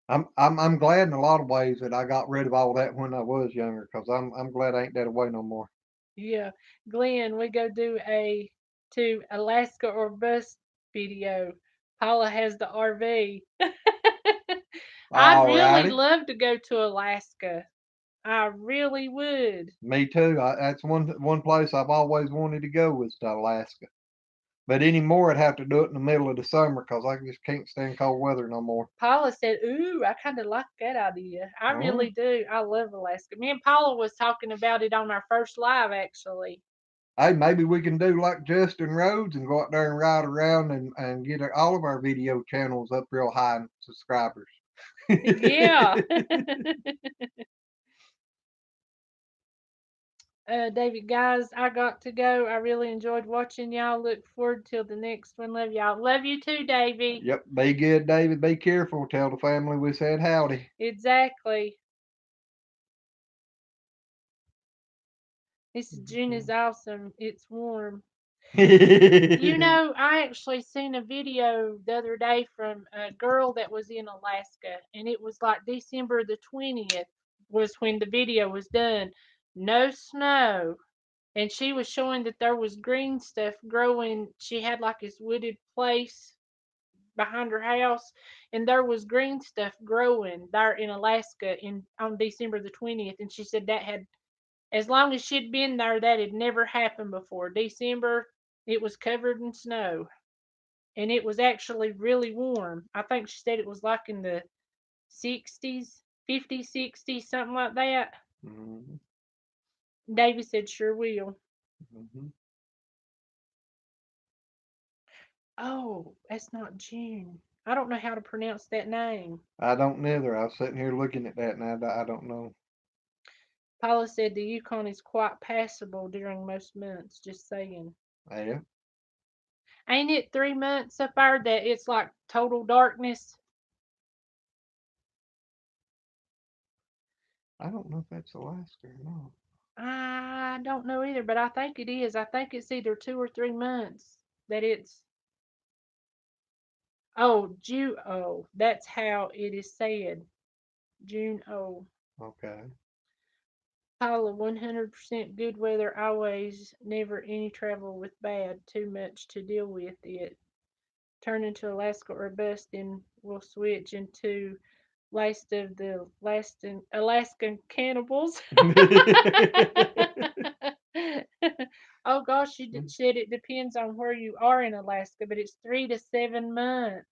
I'm glad in a lot of ways that I got rid of all that when I was younger, cause I'm glad I ain't that away no more. Yeah, Glenn, we go do a to Alaska or bust video. Paula has the RV. I'd All really righty. love to go to Alaska. I really would. Me too. That's one place I've always wanted to go was to Alaska. But anymore, I'd have to do it in the middle of the summer because I just can't stand cold weather no more. Paula said, "Ooh, I kind of like that idea. I Oh, really do. I love Alaska." Me and Paula was talking about it on our first live, actually. hey, maybe we can do like Justin Rhodes and go out there and ride around and get all of our video channels up real high in subscribers. Yeah. David, guys, I got to go. I really enjoyed watching y'all. Look forward till the next one. Love y'all. Love you too, Davy. Yep. Be good, David. Be careful. Tell the family we said howdy. Exactly. This June is awesome. It's warm. You know, I actually seen a video the other day from a girl that was in Alaska, and it was like December the 20th was when the video was done. No snow. And she was showing that there was green stuff growing. She had like this wooded place behind her house, and there was green stuff growing there in Alaska in on December the 20th. And she said that had, as long as she'd been there, that had never happened before. December, it was covered in snow, and it was actually really warm. I think she said it was like in the 60s, 50s, 60s, something like that. Mhm, Davy said, "Sure will." mhm. Oh, that's not June. I don't know how to pronounce that name. I don't neither. I was sitting here looking at that and I don't know. Paula said the Yukon is quite passable during most months. Just saying. Yeah. Ain't it 3 months up there that it's like total darkness? I don't know if that's Alaska or not. I don't know either, but I think it is. I think it's either 2 or 3 months that it's. Oh, June. Oh, that's how it is said. June. Oh, Okay. Paula, 100% good weather always. Never any trouble with bad. Too much to deal with it. Turn into Alaska or bust, then we'll switch into last of the last Alaskan cannibals. Oh gosh, she said it depends on where you are in Alaska, but it's 3 to 7 months.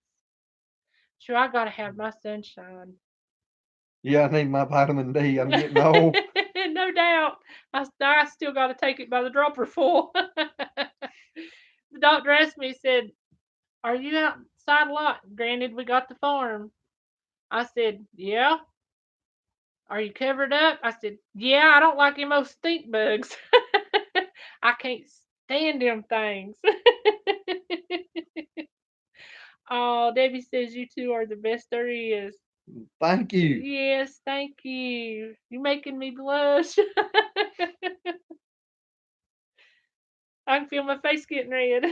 Sure, I gotta have my sunshine. Yeah, I need my vitamin D. I'm getting old. No doubt. I still got to take it by the dropper full. The doctor asked me, said, "Are you outside a lot?" Granted, we got the farm. I said, "Yeah." "Are you covered up?" I said, "Yeah, I don't like them old stink bugs." I can't stand them things. Oh, Debbie says you two are the best there is. Thank you. Yes, thank you. You're making me blush. I can feel my face getting red.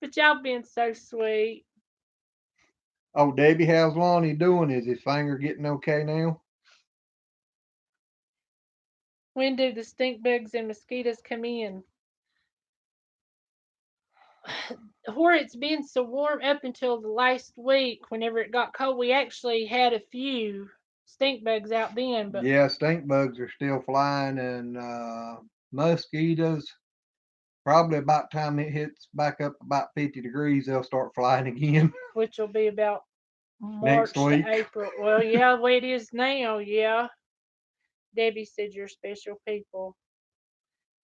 But y'all been so sweet. Oh, Debbie, how's Lonnie doing? Is his finger getting okay now? When do the stink bugs and mosquitoes come in? Where it's been so warm up until the last week, whenever it got cold, we actually had a few stink bugs out then, but Yeah, stink bugs are still flying and mosquitoes. Probably about time it hits back up about 50 degrees, they'll start flying again which will be about next March to week. April. Well, yeah, the way it is now, yeah. Debbie said you're special people.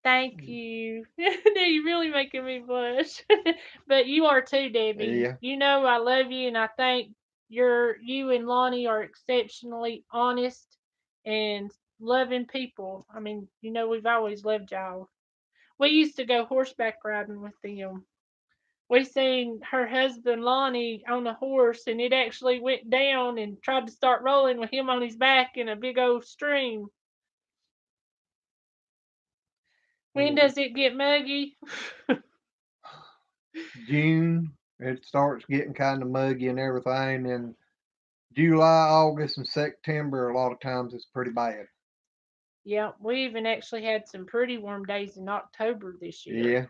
Thank you. No, you're really making me blush. But you are too, Debbie. Yeah. You know I love you, and I think you and Lonnie are exceptionally honest and loving people. I mean, we've always loved y'all. We used to go horseback riding with them. we seen her husband Lonnie on a horse, and it actually went down and tried to start rolling with him on his back in a big old stream. When does it get muggy? June, it starts getting kind of muggy and everything. And July, August, and September, a lot of times it's pretty bad. Yeah, we even actually had some pretty warm days in October this year. Yeah.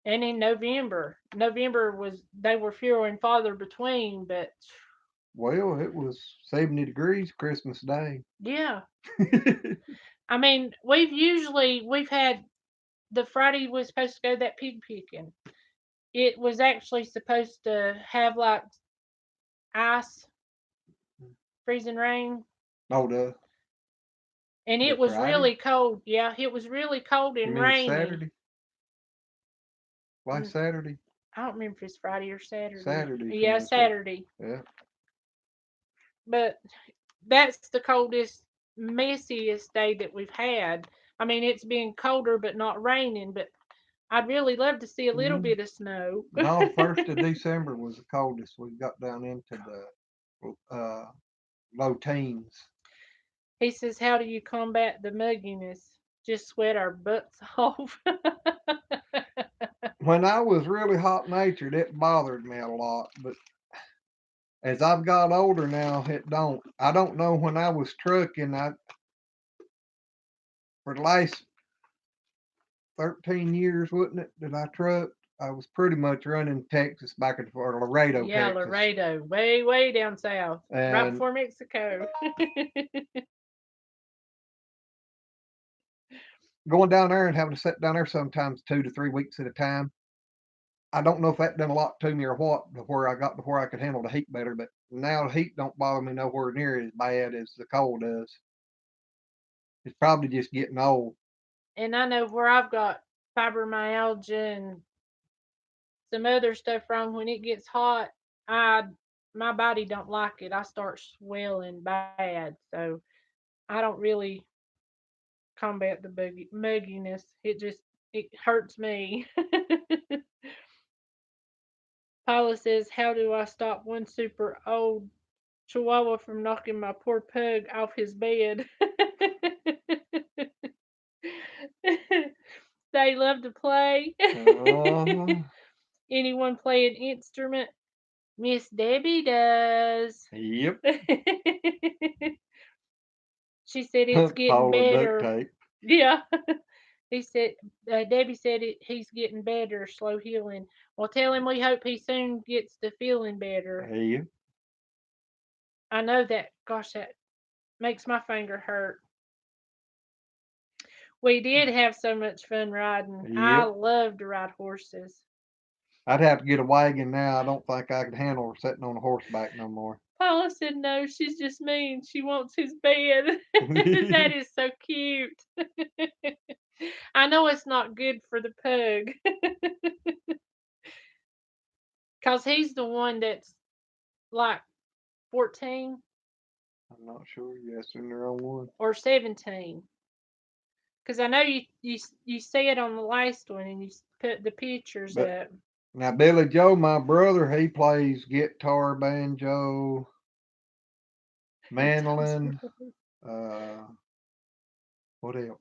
And in November. November they were fewer and farther between, but Well, it was 70 degrees Christmas Day. yeah. I mean, we've had the Friday was supposed to go that pig picking. It was actually supposed to have like ice, freezing rain, Oh, duh. and The it was Friday? really cold. Yeah, it was really cold You and mean rainy. Saturday? Why Mm. Saturday? I don't remember if it's Friday or Saturday. Saturday. Yeah, Saturday. Yeah. But that's the coldest, messiest day that we've had. I mean, it's been colder but not raining, but I'd really love to see a little bit of snow. No, 1st of December was the coldest. We got down into the low teens. He says, "How do you combat the mugginess? Just sweat our butts off." When I was really hot natured, it bothered me a lot, but as I've got older now, it don't. I don't know when I was trucking. For the last 13 years, wasn't it, that I trucked? I was pretty much running Texas back and forth, Laredo, Yeah, Texas. Laredo, way, way down south, right And before Mexico. going down there and having to sit down there sometimes 2 to 3 weeks at a time. I don't know if that done a lot to me or what, to where I got to where I could handle the heat better, but now the heat don't bother me nowhere near as bad as the cold does. It's probably just getting old. And I know where I've got fibromyalgia and some other stuff wrong. When it gets hot, my body don't like it. I start swelling bad, so I don't really combat the mugginess. It hurts me. Paula says, "How do I stop one super old Chihuahua from knocking my poor pug off his bed?" They love to play. Uh, Anyone play an instrument? Miss Debbie does. yep. She said it's getting Paula duct better. tape. Yeah. He said, Debbie said he's getting better, slow healing. Well, tell him we hope he soon gets to feeling better. Yeah. I know that, gosh, that makes my finger hurt. We did have so much fun riding. I Yep. love to ride horses. I'd have to get a wagon now. I don't think I could handle sitting on a horseback no more. Paula said no, she's just mean. She wants his bed. That is so cute. I know it's not good for the pug. Because he's the one that's like 14 I'm not sure. Yes, in their own one. or 17. Because I know you see it on the last one and you put the pictures But up. now Billy Joe, my brother, he plays guitar, banjo, mandolin. What else?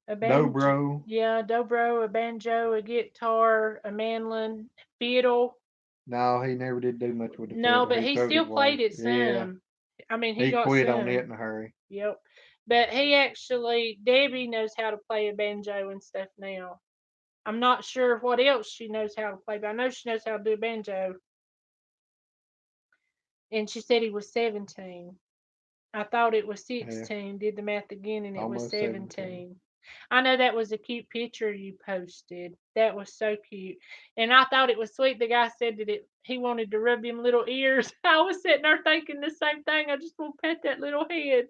A banjo. Dobro. Yeah, dobro, a banjo, a guitar, a mandolin, fiddle. No, he never did do much with the No, fiddle. but he threw still away. played it Yeah, some. I mean, he got quit some. on it in a hurry. Yep. But Debbie knows how to play a banjo and stuff now. I'm not sure what else she knows how to play, but I know she knows how to do a banjo. And she said he was 17. I thought it was 16. Did the math again, and it was Almost 17. I know that was a cute picture you posted. That was so cute. And I thought it was sweet. The guy said that he wanted to rub him little ears. I was sitting there thinking the same thing. I just want to pet that little head.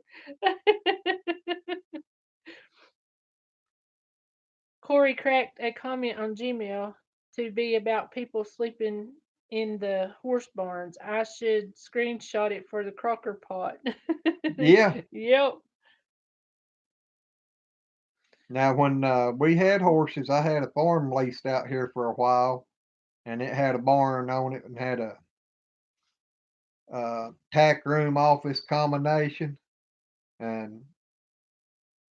Corey cracked a comment on Gmail to be about people sleeping in the horse barns. I should screenshot it for the crocker pot. Yeah. Yep. Now, when we had horses, I had a farm leased out here for a while, and it had a barn on it and had a tack room office combination. And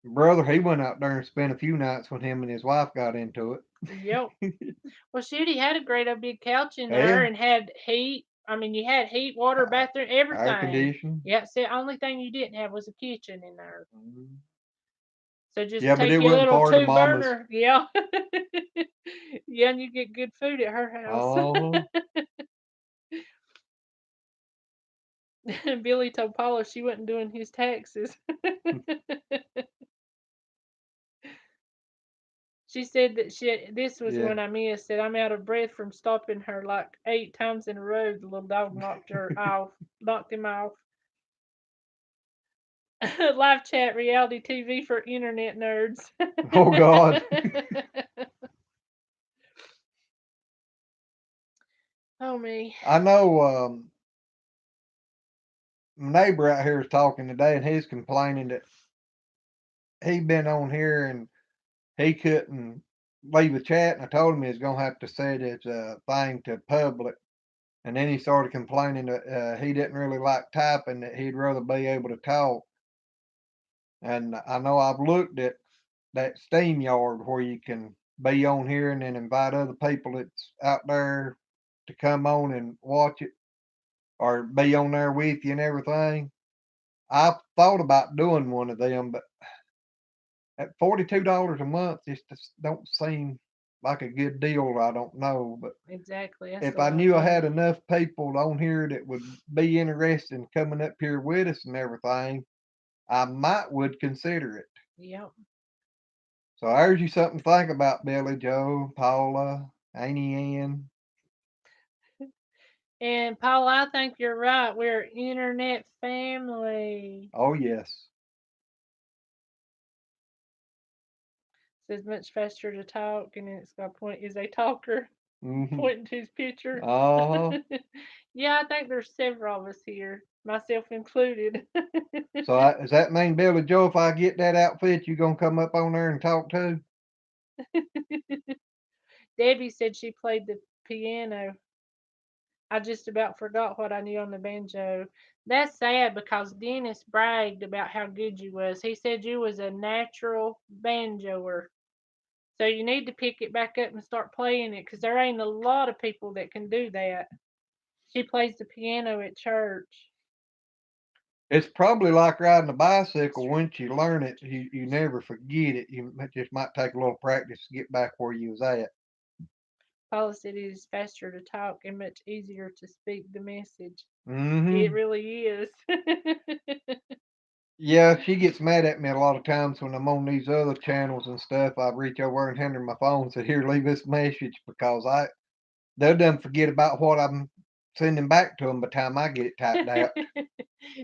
brother, he went out there and spent a few nights when him and his wife got into Yep. it. Well, shoot, he had a great old big couch in there Yeah, and had heat. I mean, you had heat, water, bathroom, air everything. conditioning. Yeah, it's the only thing you didn't have was a kitchen in there. Mhm. So just Yeah, but take it your wasn't little far to two mama's. burner. Yeah. Yeah, and you get good food at her house. Billy told Paula she wasn't doing his taxes. She said that this was Yeah. when I missed said I'm out of breath from stopping her like 8 times in a row. The little dog knocked him off. Live chat reality TV for internet nerds. Oh God. Oh me. I know my neighbor out here is talking today, and he's complaining that he'd been on here and he couldn't leave a chat, and I told him he was gonna have to set his thing to public. And then he started complaining that he didn't really like typing, that he'd rather be able to talk. And I know I've looked at that SteamYard where you can be on here and then invite other people that's out there to come on and watch it or be on there with you and everything. I've thought about doing one of them, but at $42 a month, just don't seem like a good deal. I don't know, but Exactly. That's if a I lot of knew I had money. enough people on here that would be interested in coming up here with us and everything, I might would consider it. Yep. So there's you something to think about, Billy Joe, Paula, Annie Ann. And Paul, I think you're right. We're an internet family. Oh yes. Says much faster to talk, and it's got point is a talker Mm-hmm. pointing to his picture. Uh-huh. Yeah, I think there's several of us here, myself included. So does that mean, Billy Joe, if I get that outfit, you gonna come up on there and talk too? Debbie said she played the piano. I just about forgot what I knew on the banjo. That's sad because Dennis bragged about how good you was. He said you was a natural banjoer. So you need to pick it back up and start playing it because there ain't a lot of people that can do that. She plays the piano at church. It's probably like riding a bicycle. Once you learn it, you never forget it. Just might take a little practice to get back where you was at. Paula said it is faster to talk and much easier to speak the message. It Mm-hmm. really is. Yeah, she gets mad at me a lot of times when I'm on these other channels and stuff. I reach over and hand her my phone and say, "Here, leave this message," because they'll done forget about what I'm sending back to them by the time I get it typed out.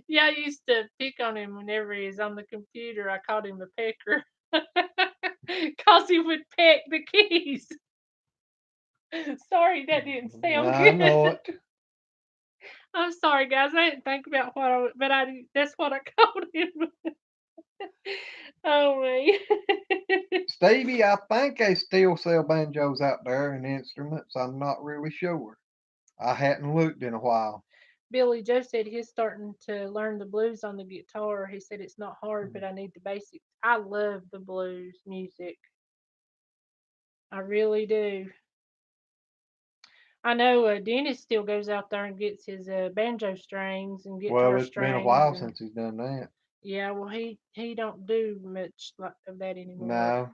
Yeah, I used to pick on him whenever he was on the computer. I called him a pecker because he would peck the keys. Sorry, that didn't sound I good. know it. I'm sorry, guys. I didn't think about what but that's what I called him. Oh me. Stevie, I think they still sell banjos out there and instruments. I'm not really sure. I hadn't looked in a while. Billy Joe said he's starting to learn the blues on the guitar. He said it's not hard, but Mm. I need the basics. I love the blues music. I really do. I know Dennis still goes out there and gets his banjo strings and Well, guitar it's been a strings, while and since he's done that. yeah, well he don't do much like of that anymore. No.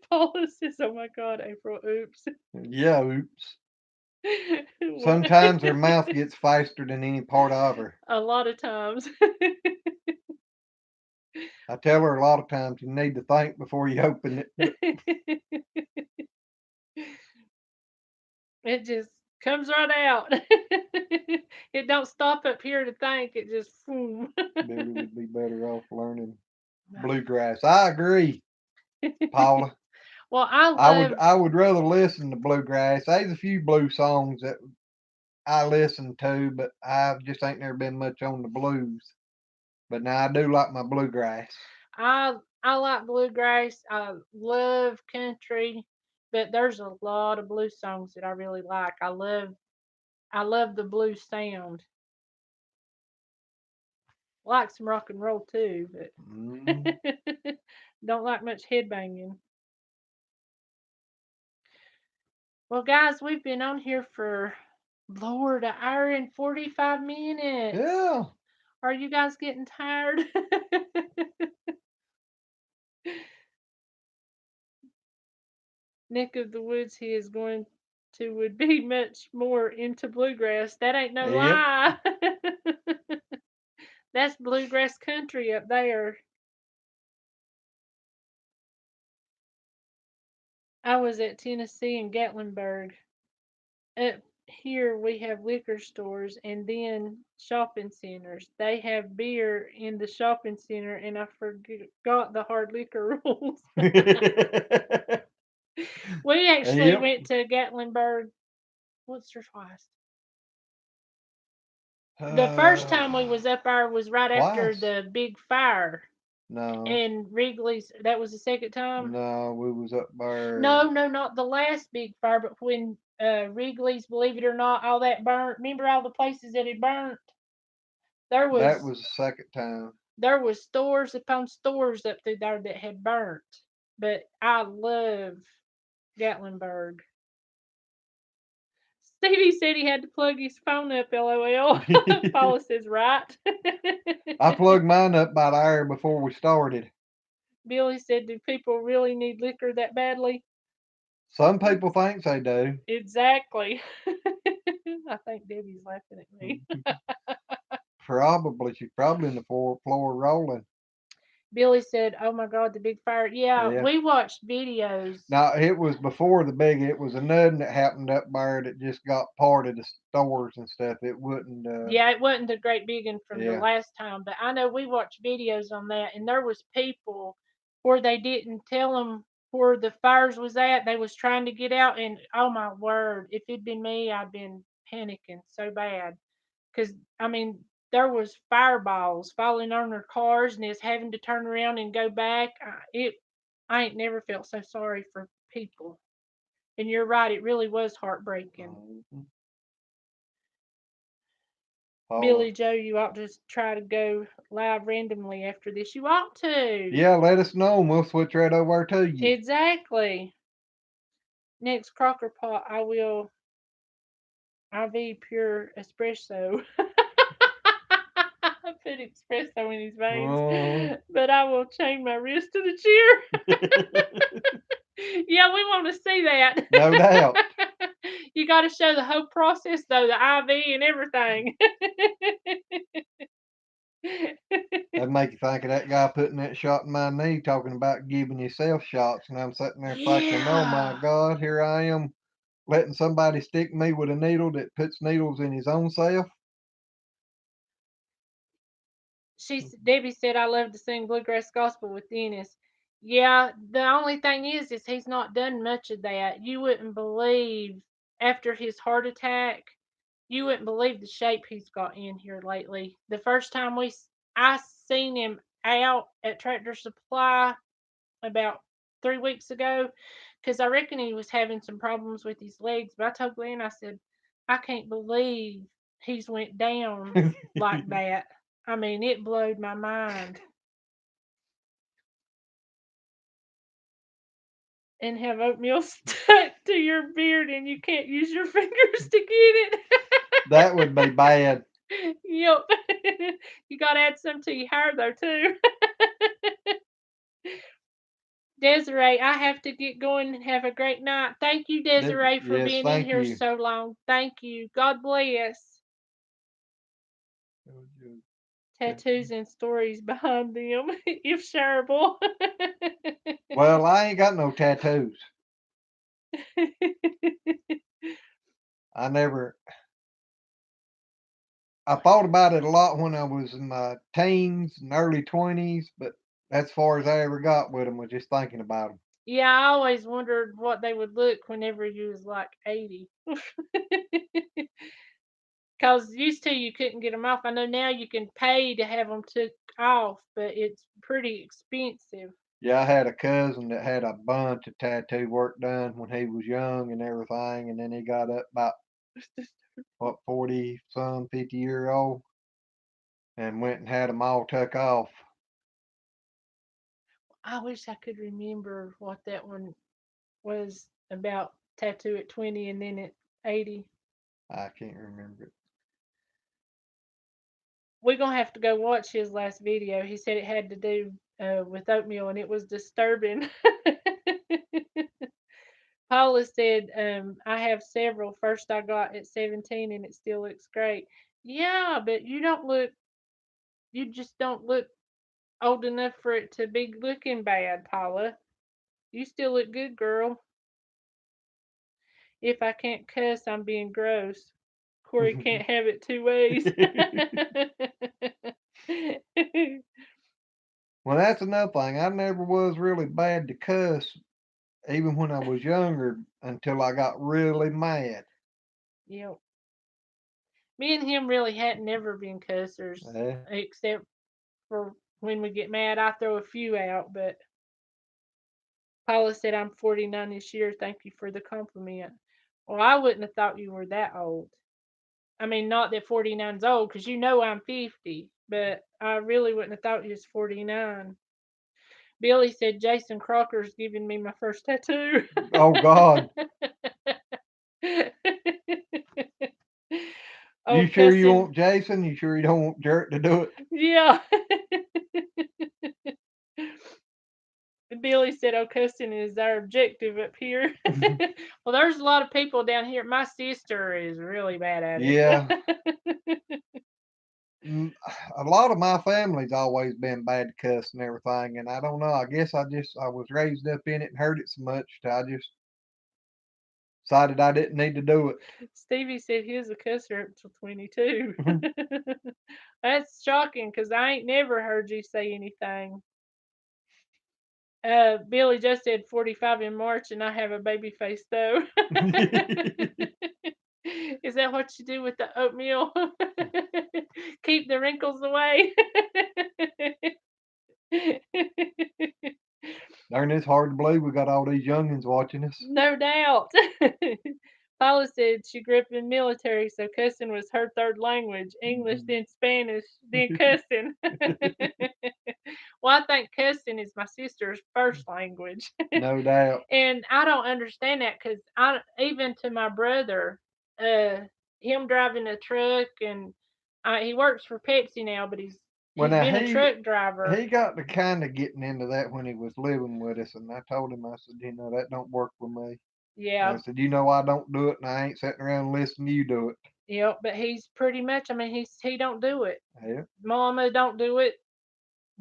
Paula says, "Oh my God, April, oops." Yeah, oops. What? Sometimes her mouth gets faster than any part of her. A lot of times. I tell her a lot of times you need to think before you open it, but It just comes right out. It don't stop up here to think. It just boom. Billy would be better off learning bluegrass. I agree, Paula. Well, I I would love I would rather listen to bluegrass. There's a few blues songs that I listen to, but I just ain't never been much on the blues. But now I do like my bluegrass. I I like bluegrass. I love country, but there's a lot of blues songs that I really like. I love the blues sound. I like some rock and roll too, Mm. but don't like much headbanging. Well, guys, we've been on here for Lord, an hour and 45 minutes. Yeah. Are you guys getting tired? Nick of the Woods, he is going to would be much more into bluegrass. That ain't no Yep. lie. That's bluegrass country up there. I was at Tennessee in Gatlinburg. Up here we have liquor stores and then shopping centers. They have beer in the shopping center, and I forgot the hard liquor rules. We actually Yep. went to Gatlinburg once or twice. The first time we was up there was right after Twice. the big fire. No. And Wrigley's, that was the second time? No, we was up there. No, not the last big fire, but when Wrigley's, believe it or not, all that burnt. Remember all the places that had burnt? There That was was the second time. there was stores upon stores up through there that had burnt. But I love Gatlinburg. Stevie said he had to plug his phone up, LOL. Paula says, right. I plugged mine up about an hour before we started. Billy said, do people really need liquor that badly? Some people think they do. Exactly. I think Debbie's laughing at me. Probably. She's probably in the fourth floor rolling. Billy said, oh my God, the big fire. Yeah, Yeah. we watched videos. Now, it was before the big, it was another that happened up there that just got part of the stores and stuff. It wouldn't, Yeah, it wasn't a great big one from the Yeah. last time, but I know we watched videos on that, and there was people where they didn't tell them where the fires was at. They was trying to get out, and oh my word, if it'd been me, I'd been panicking so bad. Because, I mean, there was fireballs falling on their cars, and it's having to turn around and go back. I ain't never felt so sorry for people. And you're right, it really was heartbreaking. Mhm. Billy Paula. Joe, you ought to try to go live randomly after this. You ought to. Yeah, let us know and we'll switch right over to you. Exactly. Next Crocker Pot, I will IV pure espresso. I put espresso in his veins, Oh. but I will chain my wrist to the chair. Yeah, we want to see that. No doubt. You got to show the whole process, though, the IV and everything. That'd make you think of that guy putting that shot in my knee talking about giving yourself shots. And I'm sitting there thinking, oh my Yeah. God, here I am letting somebody stick me with a needle that puts needles in his own self. Debbie said, I love to sing bluegrass gospel with Dennis. Yeah, the only thing is he's not done much of that. You wouldn't believe after his heart attack, you wouldn't believe the shape he's got in here lately. The first time I seen him out at Tractor Supply about 3 weeks ago, because I reckon he was having some problems with his legs. But I told Glenn, I said, I can't believe he's went down like that. I mean, it blowed my mind. And have oatmeal stuck to your beard and you can't use your fingers to get it. That would be bad. Yep. You got to add some to your hair, though, too. Desiree, I have to get going and have a great night. Thank you, Desiree, for Yes, being in thank here you. so long. Thank you. God bless. Tattoos and stories behind them, if shareable. Well, I ain't got no tattoos. I thought about it a lot when I was in my teens and early 20s, but that's as far as I ever got with them, was just thinking about them. Yeah, I always wondered what they would look whenever you was like 80. Because used to you couldn't get them off. I know now you can pay to have them took off, but it's pretty expensive. Yeah, I had a cousin that had a bunch of tattoo work done when he was young and everything, and then he got up about what 40 some 50-year old and went and had them all took off. I wish I could remember what that one was about. Tattoo at 20 and then at 80. I can't remember it. We're gonna have to go watch his last video. He said it had to do with oatmeal, and it was disturbing. Paula said, "I have several. First, I got at 17, and it still looks great." Yeah, but you don't look. You just don't look old enough for it to be looking bad, Paula. You still look good, girl. If I can't cuss, I'm being gross. Corey can't have it two ways. Well, that's another thing. I never was really bad to cuss, even when I was younger, until I got really mad. Yep. Me and him really hadn't never been cussers, Eh? except for when we get mad. I throw a few out, but Paula said I'm 49 this year. Thank you for the compliment. Well, I wouldn't have thought you were that old. I mean, not that 49's old, because you know I'm 50, but I really wouldn't have thought you was 49. Billy said Jason Crocker's giving me my first tattoo. Oh God. Oh, You sure you cussing. want Jason? You sure you don't want Jerk to do it? Yeah. Billy said, "Oh, cussing is our objective up here." Well, there's a lot of people down here. My sister is really bad at it. Yeah. A lot of my family's always been bad to cuss and everything, and I don't know. I guess I was raised up in it and heard it so much that I just decided I didn't need to do it. Stevie said he was a cusser up till 22. That's shocking because I ain't never heard you say anything. Billy just said 45 in March, and I have a baby face though. Is that what you do with the oatmeal? Keep the wrinkles away. Darn, it's hard to believe we got all these youngins watching us. No doubt. Paula said she grew up in military, so cussing was her third language. English, then Spanish, then cussing. Well, I think cussing is my sister's first language. No doubt. And I don't understand that because even to my brother, him driving a truck, and he works for Pepsi now, but he's Well, he's now been a truck driver. he got to kind of getting into that when he was living with us, and I told him, I said, that don't work with me. Yeah. I said, I don't do it, and I ain't sitting around listening to you do it. Yep, but he's pretty much. I mean, he don't do it. Yeah. Mama don't do it.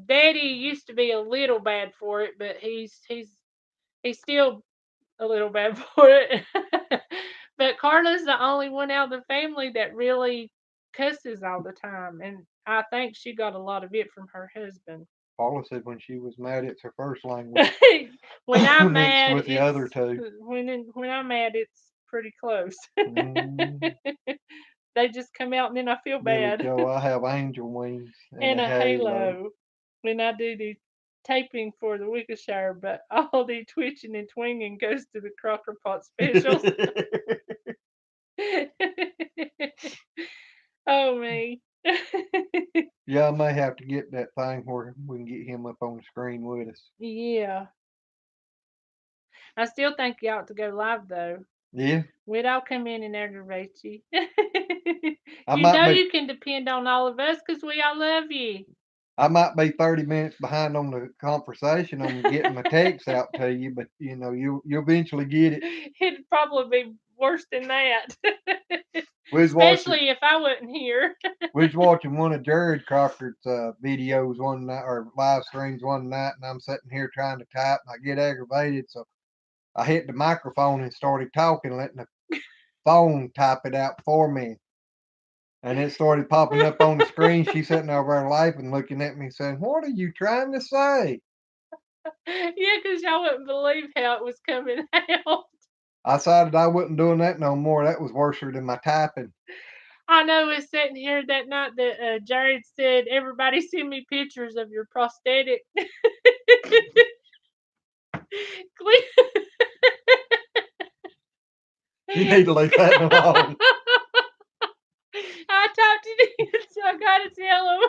Daddy used to be a little bad for it, but he's still a little bad for it. But Carla's the only one out of the family that really cusses all the time, and I think she got a lot of it from her husband. Paula said when she was mad, it's her first language. When I'm Next mad, with the other two. When I'm mad, it's pretty close. Mm, They just come out, and then I feel Billy bad. Joe, I have angel wings And a halo when I do the taping for the Wickershire, but all the twitching and twinging goes to the Crocker Pot specials. Oh, me. Yeah, I may have to get that thing where we can get him up on the screen with us. Yeah. I still think you ought to go live, though. Yeah. We'd all come in and aggravate you. I You might know be you can depend on all of us because we all love you. I might be 30 minutes behind on the conversation on getting my text out to you, but you'll eventually get it. It'd probably be worse than that. We was watching Especially if I wasn't here. we was watching one of Jared Crocker's videos one night or live streams one night, and I'm sitting here trying to type, and I get aggravated, so I hit the microphone and started talking, letting the phone type it out for me. And it started popping up on the screen. She's sitting over there laughing, looking at me, saying, "What are you trying to say?" Yeah, because y'all wouldn't believe how it was coming out. I decided I wasn't doing that no more. That was worse than my typing. I know it's sitting here that night that Jared said, "Everybody send me pictures of your prosthetic." Glenn- You need to leave that alone. I talked to him, so I gotta tell him.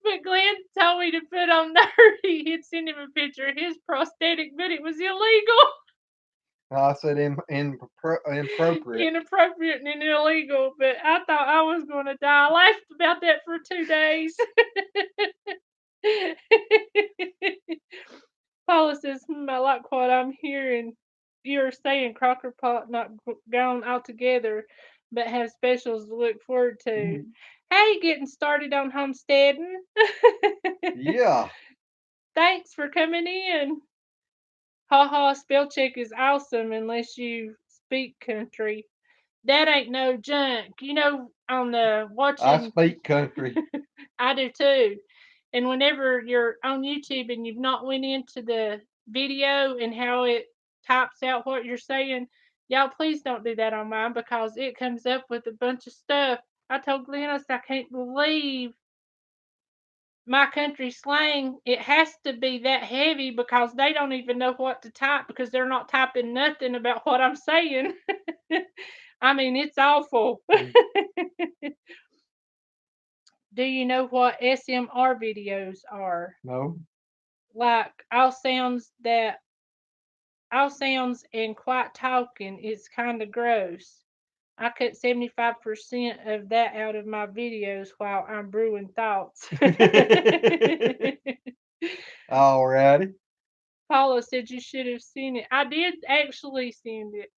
But Glenn told me to put on there. He'd send him a picture of his prosthetic, but it was illegal, I said inappropriate. inappropriate, and illegal. But I thought I was gonna die. I laughed about that for 2 days. Paula says, I like what I'm hearing. You're saying Crocker Pot not gone altogether, but have specials to look forward to. Mhm. Hey, getting started on homesteading. Yeah. Thanks for coming in. Haha, spell check is awesome unless you speak country. That ain't no junk. You know, on the I watching, speak country. I do too. And whenever you're on YouTube and you've not went into the video and how it types out what you're saying, y'all please don't do that on mine because it comes up with a bunch of stuff. I told Glennis I can't believe my country slang. It has to be that heavy because they don't even know what to type because they're not typing nothing about what I'm saying. I mean, it's awful. Mm. Do you know what SMR videos are? No. Like all sounds and quiet talking. It's kind of gross. I cut 75% of that out of my videos while I'm brewing thoughts. Alrighty. Paula said you should have seen it. I did actually send it.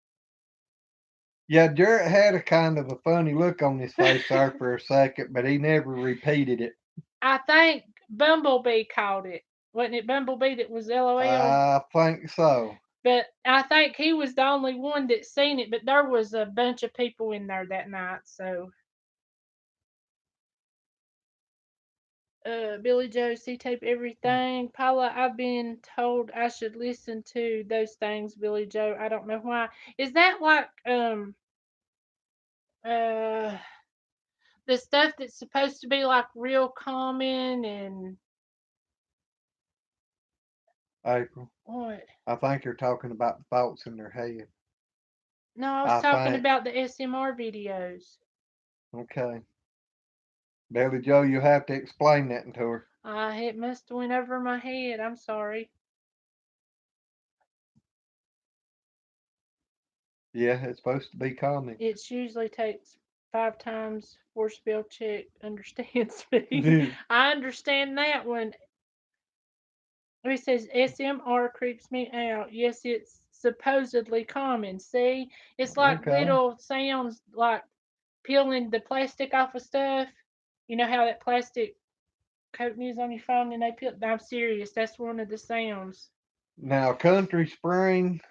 Yeah, Jarrett had a kind of a funny look on his face there for a second, but he never repeated it. I think Bumblebee called it. Wasn't it Bumblebee that was LOL? I think so. But I think he was the only one that seen it, but there was a bunch of people in there that night, so Billy Joe C-tape everything. Paula, I've been told I should listen to those things, Billy Joe. I don't know why. Is that like uh the stuff that's supposed to be like real common and April. what? I think you're talking about the thoughts in their head. No, I was I talking think. about the SMR videos. Okay. Billy Joe, you have to explain that to her. It must have went over my head. I'm sorry. Yeah, it's supposed to be common. It usually takes 5 times for spell check understand speed. I understand that one. He says SMR creeps me out. Yes, it's supposedly common. See, it's like Okay. little sounds like peeling the plastic off of stuff. You know how that plastic coating is on your phone and they peel. I'm serious. That's one of the sounds. Now, country spring,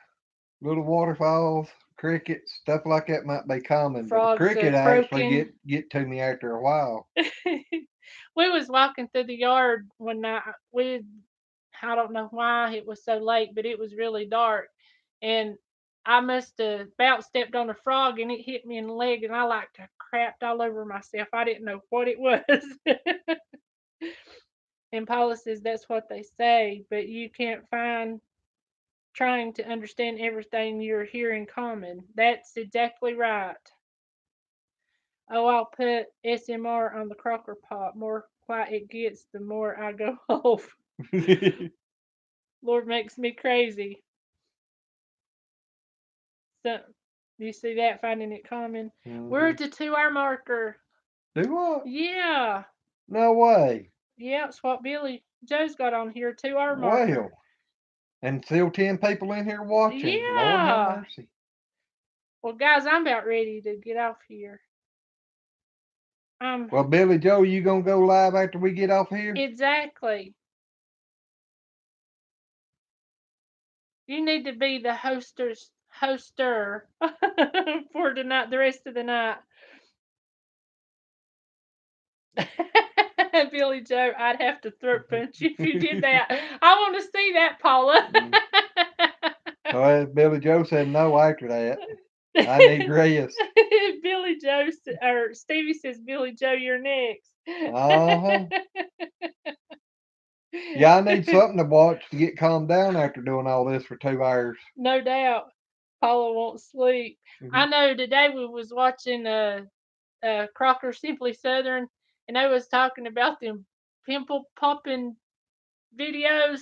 little waterfalls, crickets, stuff like that might be common, but a Frogs cricket are actually croaking. get to me after a while. We was walking through the yard one night. I don't know why it was so late, but it was really dark, and I must have about stepped on a frog and it hit me in the leg, and I like to crapped all over myself. I didn't know what it was. And Paula says that's what they say, but you can't find trying to understand everything you're hearing common. That's exactly right. Oh, I'll put SMR on the crocker pot. More quiet it gets, the more I go off. Lord makes me crazy. So, you see that? Finding it common. We're at the 2-hour marker. Do what? Yeah. No way. Yeah, it's what Billy Joe's got on here. 2-hour marker. Well, and still 10 people in here watching. Lord have Yeah. mercy. Well, guys, I'm about ready to get off here. Well, Billy Joe, you gonna go live after we get off here? Exactly. You need to be the hoster for tonight, the rest of the night. Billy Joe, I'd have to throat punch you if you did that. I want to see that, Paula. Well, Billy Joe said no after that. I need rest. Billy Joe or Stevie says, Billy Joe, you're next. Uh-huh. Yeah, I need something to watch to get calmed down after doing all this for 2 hours. No doubt. Paula won't sleep. I Mhm. know today we was watching Crocker Simply Southern, and they was talking about them pimple popping videos.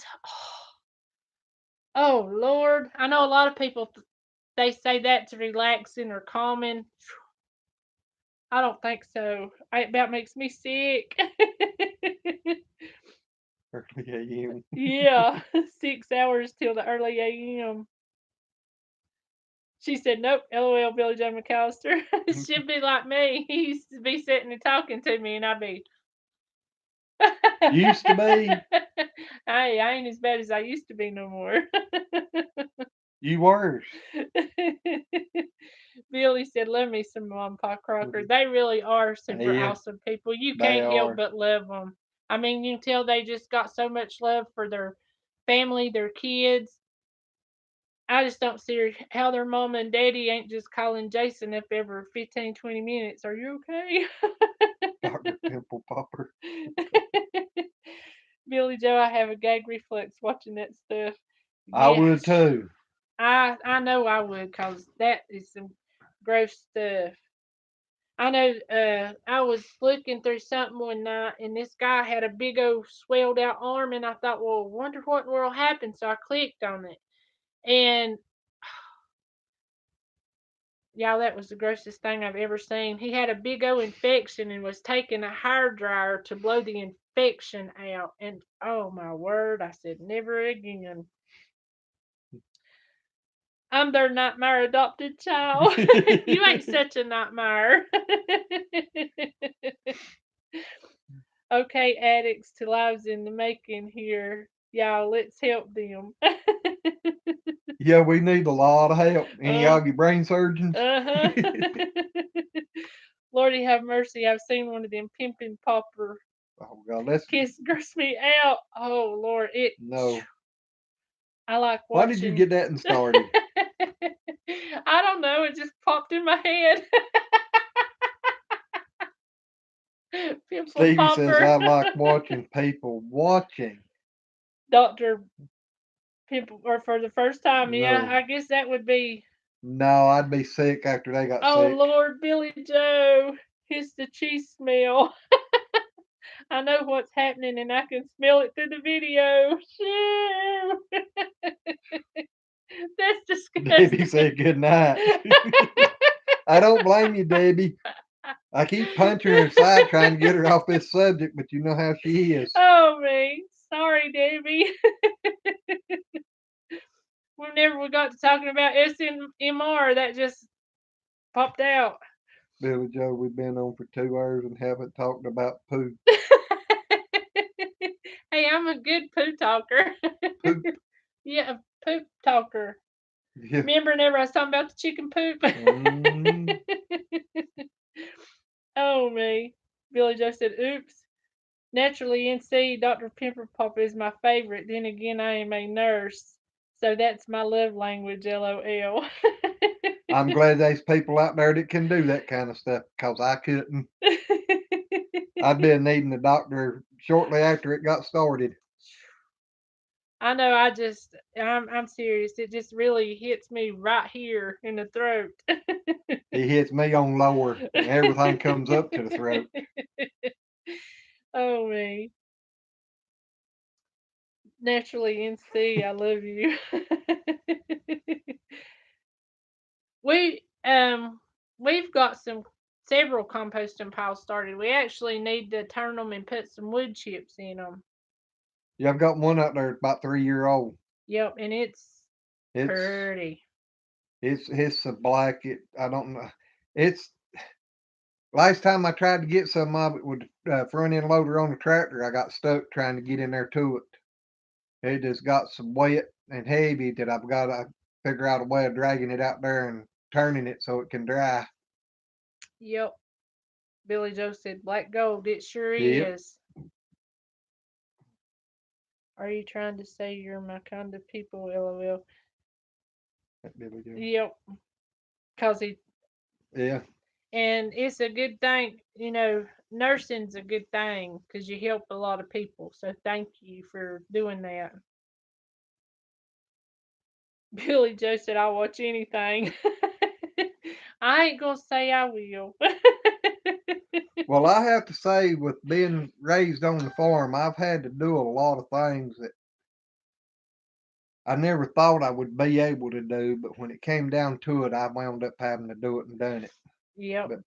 Oh Lord, I know a lot of people they say that's relaxing or calming. I don't think so. It about makes me sick. Early AM. Yeah, 6 hours till the early AM. She said, "Nope, LOL, Billy Joe McAllister." She'd be like me. He used to be sitting and talking to me, and I'd be. Used to be. Hey, I ain't as bad as I used to be no more. You worse. Billy said, "Love me some Mom and Pa Crocker." Mhm. They really are super Yeah, awesome people. You they can't help are. but love them. I mean, you can tell they just got so much love for their family, their kids. I just don't see how their mama and daddy ain't just calling Jason up every 15, 20 minutes. Are you okay? Dr. Pimple Popper. Billy Joe, I have a gag reflex watching that stuff. I would Yes, too. I know I would, cause that is some gross stuff. I know. I was looking through something one night, and this guy had a big old swelled out arm, and I thought, well, wonder what in the world happened. So I clicked on it, and yeah, that was the grossest thing I've ever seen. He had a big old infection and was taking a hair dryer to blow the infection out. And oh my word, I said, never again. I'm their nightmare adopted child. You ain't such a nightmare. Okay, addicts to lives in the making here. Y'all, let's help them. Yeah, we need a lot of help. Any uh of you brain surgeons? huh. Lordy have mercy. I've seen one of them pimping popper Oh God, let's kiss gross me out. Oh Lord, it. no. I like Why did you watching. get that and started? I don't know. It just popped in my head. Pimple Stevie says popper. I like watching people watching. Doctor Pimple, or for the first time, yeah. No. I guess that would be. No, I'd be sick after they got Oh sick. Lord, Billy Joe, it's the cheese smell. I know what's happening, and I can smell it through the video. Shoo. That's Debbie disgusting. said good night. I don't blame you, Debbie. I keep punching her aside trying to get her off this subject, but you know how she is. Oh me. Sorry, Debbie. Whenever we got to talking about SMR, that just popped out. Billy Joe, we've been on for 2 hours and haven't talked about poo. Hey, I'm a good poo talker. Poop. Yeah, a poop talker. Yeah. Remember whenever I was talking about the chicken poop? Mhm. Oh me. Billy Joe said, oops. Naturally, NC, Dr. Pimper Popper is my favorite. Then again, I am a nurse. So that's my love language, LOL. I'm glad there's people out there that can do that kind of stuff because I couldn't. I'd been needing a doctor shortly after it got started. I know. I'm serious. It just really hits me right here in the throat. It hits me on lower and everything comes up to the throat. Oh me. Naturally NC, I love you. we we've got several composting piles started. We actually need to turn them and put some wood chips in them. Yeah, I've got one out there about 3 year old. Yep, and it's It's pretty. it's a black. I don't know. It's last time I tried to get some of it with the front end loader on the tractor, I got stuck trying to get in there to it. It just got so wet and heavy that I've got to figure out a way of dragging it out there and turning it so it can dry. Yep. Billy Joe said black gold. It sure Yep. is. Are you trying to say you're my kind of people? LOL. That Billy Joe. Yep. Cause he Yeah. and it's a good thing, nursing's a good thing because you help a lot of people. So thank you for doing that. Billy Joe said, "I'll watch anything." I ain't gonna say I will. Well, I have to say, with being raised on the farm, I've had to do a lot of things that I never thought I would be able to do, but when it came down to it, I wound up having to do it and done it. Yep. But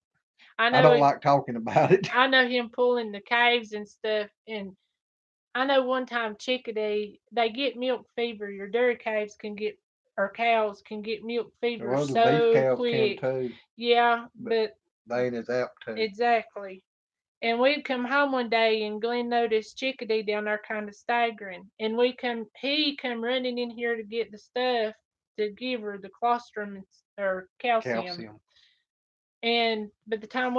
I I don't know like talking about it. I know him pulling the caves and stuff, and I know one time chickadee, they get milk fever. Your dairy calves can get, or cows can get milk fever Well, the beef so cows can quick. too, Yeah, but but they ain't as apt to. exactly. And we'd come home one day and Glenn noticed chickadee down there kind of staggering. And he come running in here to get the stuff to give her the colostrum or calcium. Calcium. And by the time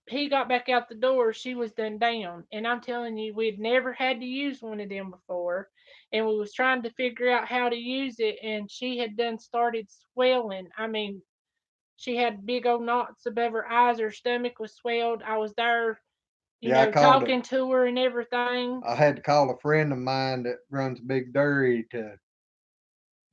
he got back out the door, she was done down. And I'm telling you, we'd never had to use one of them before. And we was trying to figure out how to use it. And she had done started swelling. I mean, she had big old knots above her eyes. Her stomach was swelled. I was there, Yeah, talking to her and everything. I had to call a friend of mine that runs a big dairy to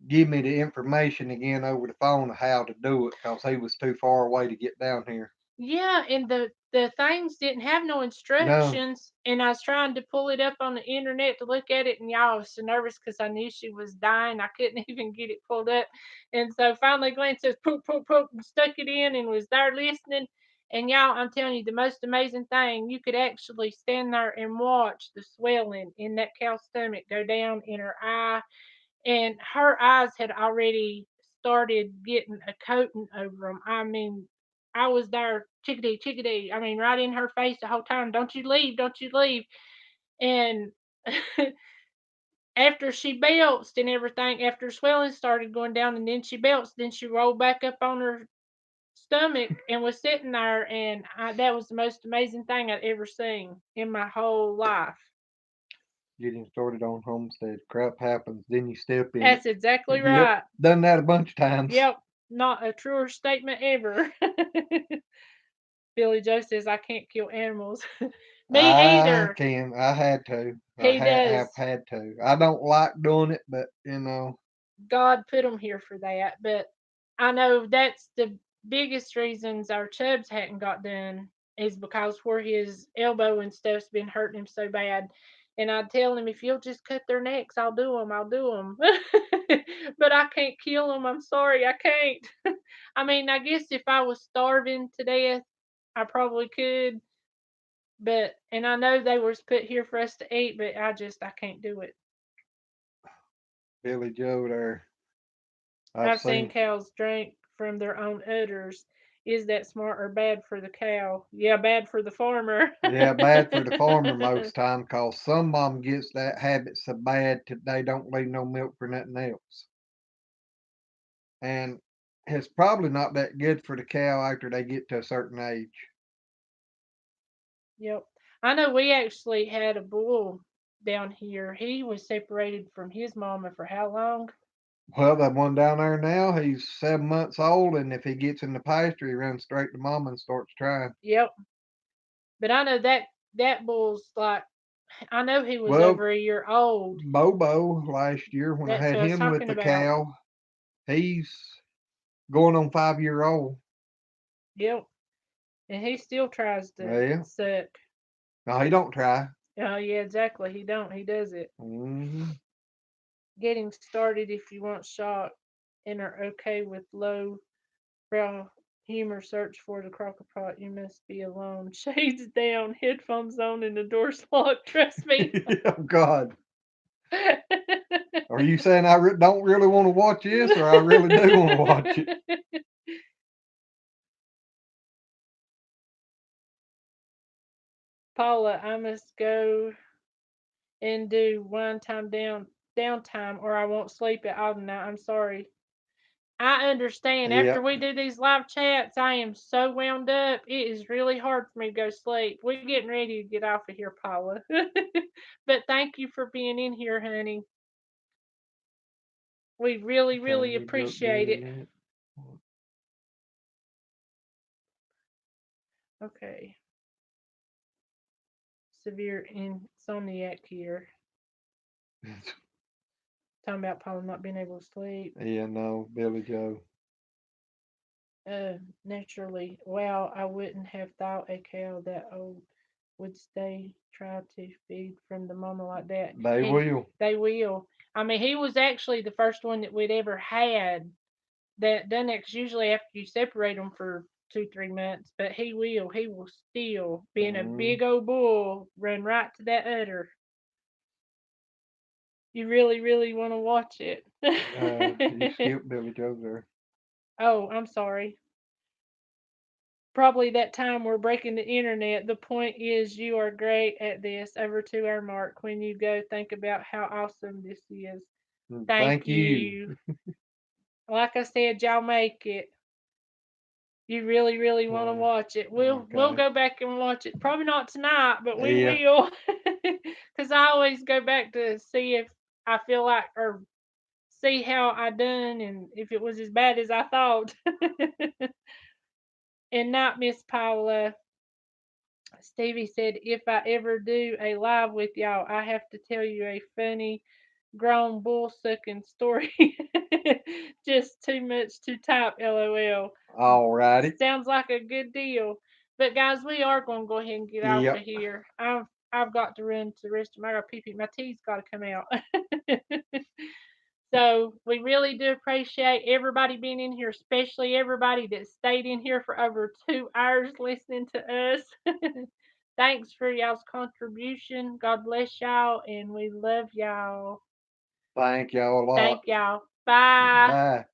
give me the information again over the phone of how to do it because he was too far away to get down here. Yeah, and the things didn't have no No, instructions, and I was trying to pull it up on the internet to look at it, and y'all, I was so nervous because I knew she was dying. I couldn't even get it pulled up, and so finally Glenn says, "Poop, poop, poop," and stuck it in, and was there listening. And y'all, I'm telling you, the most amazing thing, you could actually stand there and watch the swelling in that cow's stomach go down in her eye, and her eyes had already started getting a coating over them. I mean, I was there, chickadee, chickadee. I mean, right in her face the whole time. Don't you leave, don't you leave. And after she belched and everything, after swelling started going down, and then she belched, then she rolled back up on her stomach and was sitting there. And that was the most amazing thing I'd ever seen in my whole life. getting started on homestead. Crap happens, then you step in it. That's exactly Yep, right. done that a bunch of times. Yep, not a truer statement ever. Billy Joe says I can't kill animals. Me I either. can. I had to. I He have does. had to. I don't like doing it, but God put him here for that. But I know that's the biggest reasons our Chubbs hadn't got done is because where his elbow and stuff's been hurting him so bad. And I tell him, if you'll just cut their necks, I'll do them. I'll do them. But I can't kill them. I'm sorry, I can't. I mean, I guess if I was starving to death, I probably could. But and I know they was put here for us to eat, but I can't do it. Billy Joe there. I've I've seen seen. cows drink from their own udders. Is that smart or bad for the cow? Yeah, bad for the farmer. Yeah, bad for the farmer most time, cause some mom gets that habit so bad they don't leave no milk for nothing else, and it's probably not that good for the cow after they get to a certain age. Yep. I know we actually had a bull down here. He was separated from his mama for how long? Well, that one down there now, he's 7 months old, and if he gets in the pasture, he runs straight to mama and starts trying. Yep. But I know that bull's like I know he was Well, over a year old. Bobo last year when I That's had what I was him with talking the about. cow, he's going on 5 year old. Yep. And he still tries to Yeah, suck. no, he don't try. Oh yeah, exactly. He don't. He does it. Hmm. Getting started if you want shock and are okay with low brow humor. Search for the crockpot. You must be alone. Shades down, headphones on, and the door's locked. Trust me. Oh God, are you saying I don't really want to watch this, or I really do want to watch it? Paula, I must go and do one time downtime, or I won't sleep at all tonight. I'm sorry. I understand. Yeah, After we do these live chats, I am so wound up. It is really hard for me to go sleep. We're getting ready to get off of here, Paula. But thank you for being in here, honey. We really, time really we broke down appreciate it. in Okay. severe insomniac here. Talking about Paula not being able to sleep. Yeah, no, Billy Joe. Naturally, well, I wouldn't have thought a cow that old would try to feed from the mama like that. They will. They will. I mean, he was actually the first one that we'd ever had that done it. 'Cause usually after you separate them for 2, 3 months, but he will. He will still, being a big old bull, run right to that udder. You really, really want to watch it. You skipped Billy Joe there. Oh, I'm sorry. Probably that time we're breaking the internet. The point is, you are great at this. Over 2 hour mark. When you go, think about how awesome this is. Thank you. Like I said, y'all make it. You really, really want to watch it. We'll go back and watch it. Probably not tonight, but we will. Because I always go back to see if I feel like, or see how I done, and if it was as bad as I thought. And not Miss Paula. Stevie said, if I ever do a live with y'all, I have to tell you a funny grown bull sucking story. Just too much to type, lol. Alrighty. Sounds like a good deal. But guys, we are going to go ahead and get out of here. I've got to run to the restroom. I got to pee pee. My tea's got to come out. So we really do appreciate everybody being in here, especially everybody that stayed in here for over 2 hours listening to us. Thanks for y'all's contribution. God bless y'all, and we love y'all. Thank y'all a lot. Thank y'all. Bye. Bye.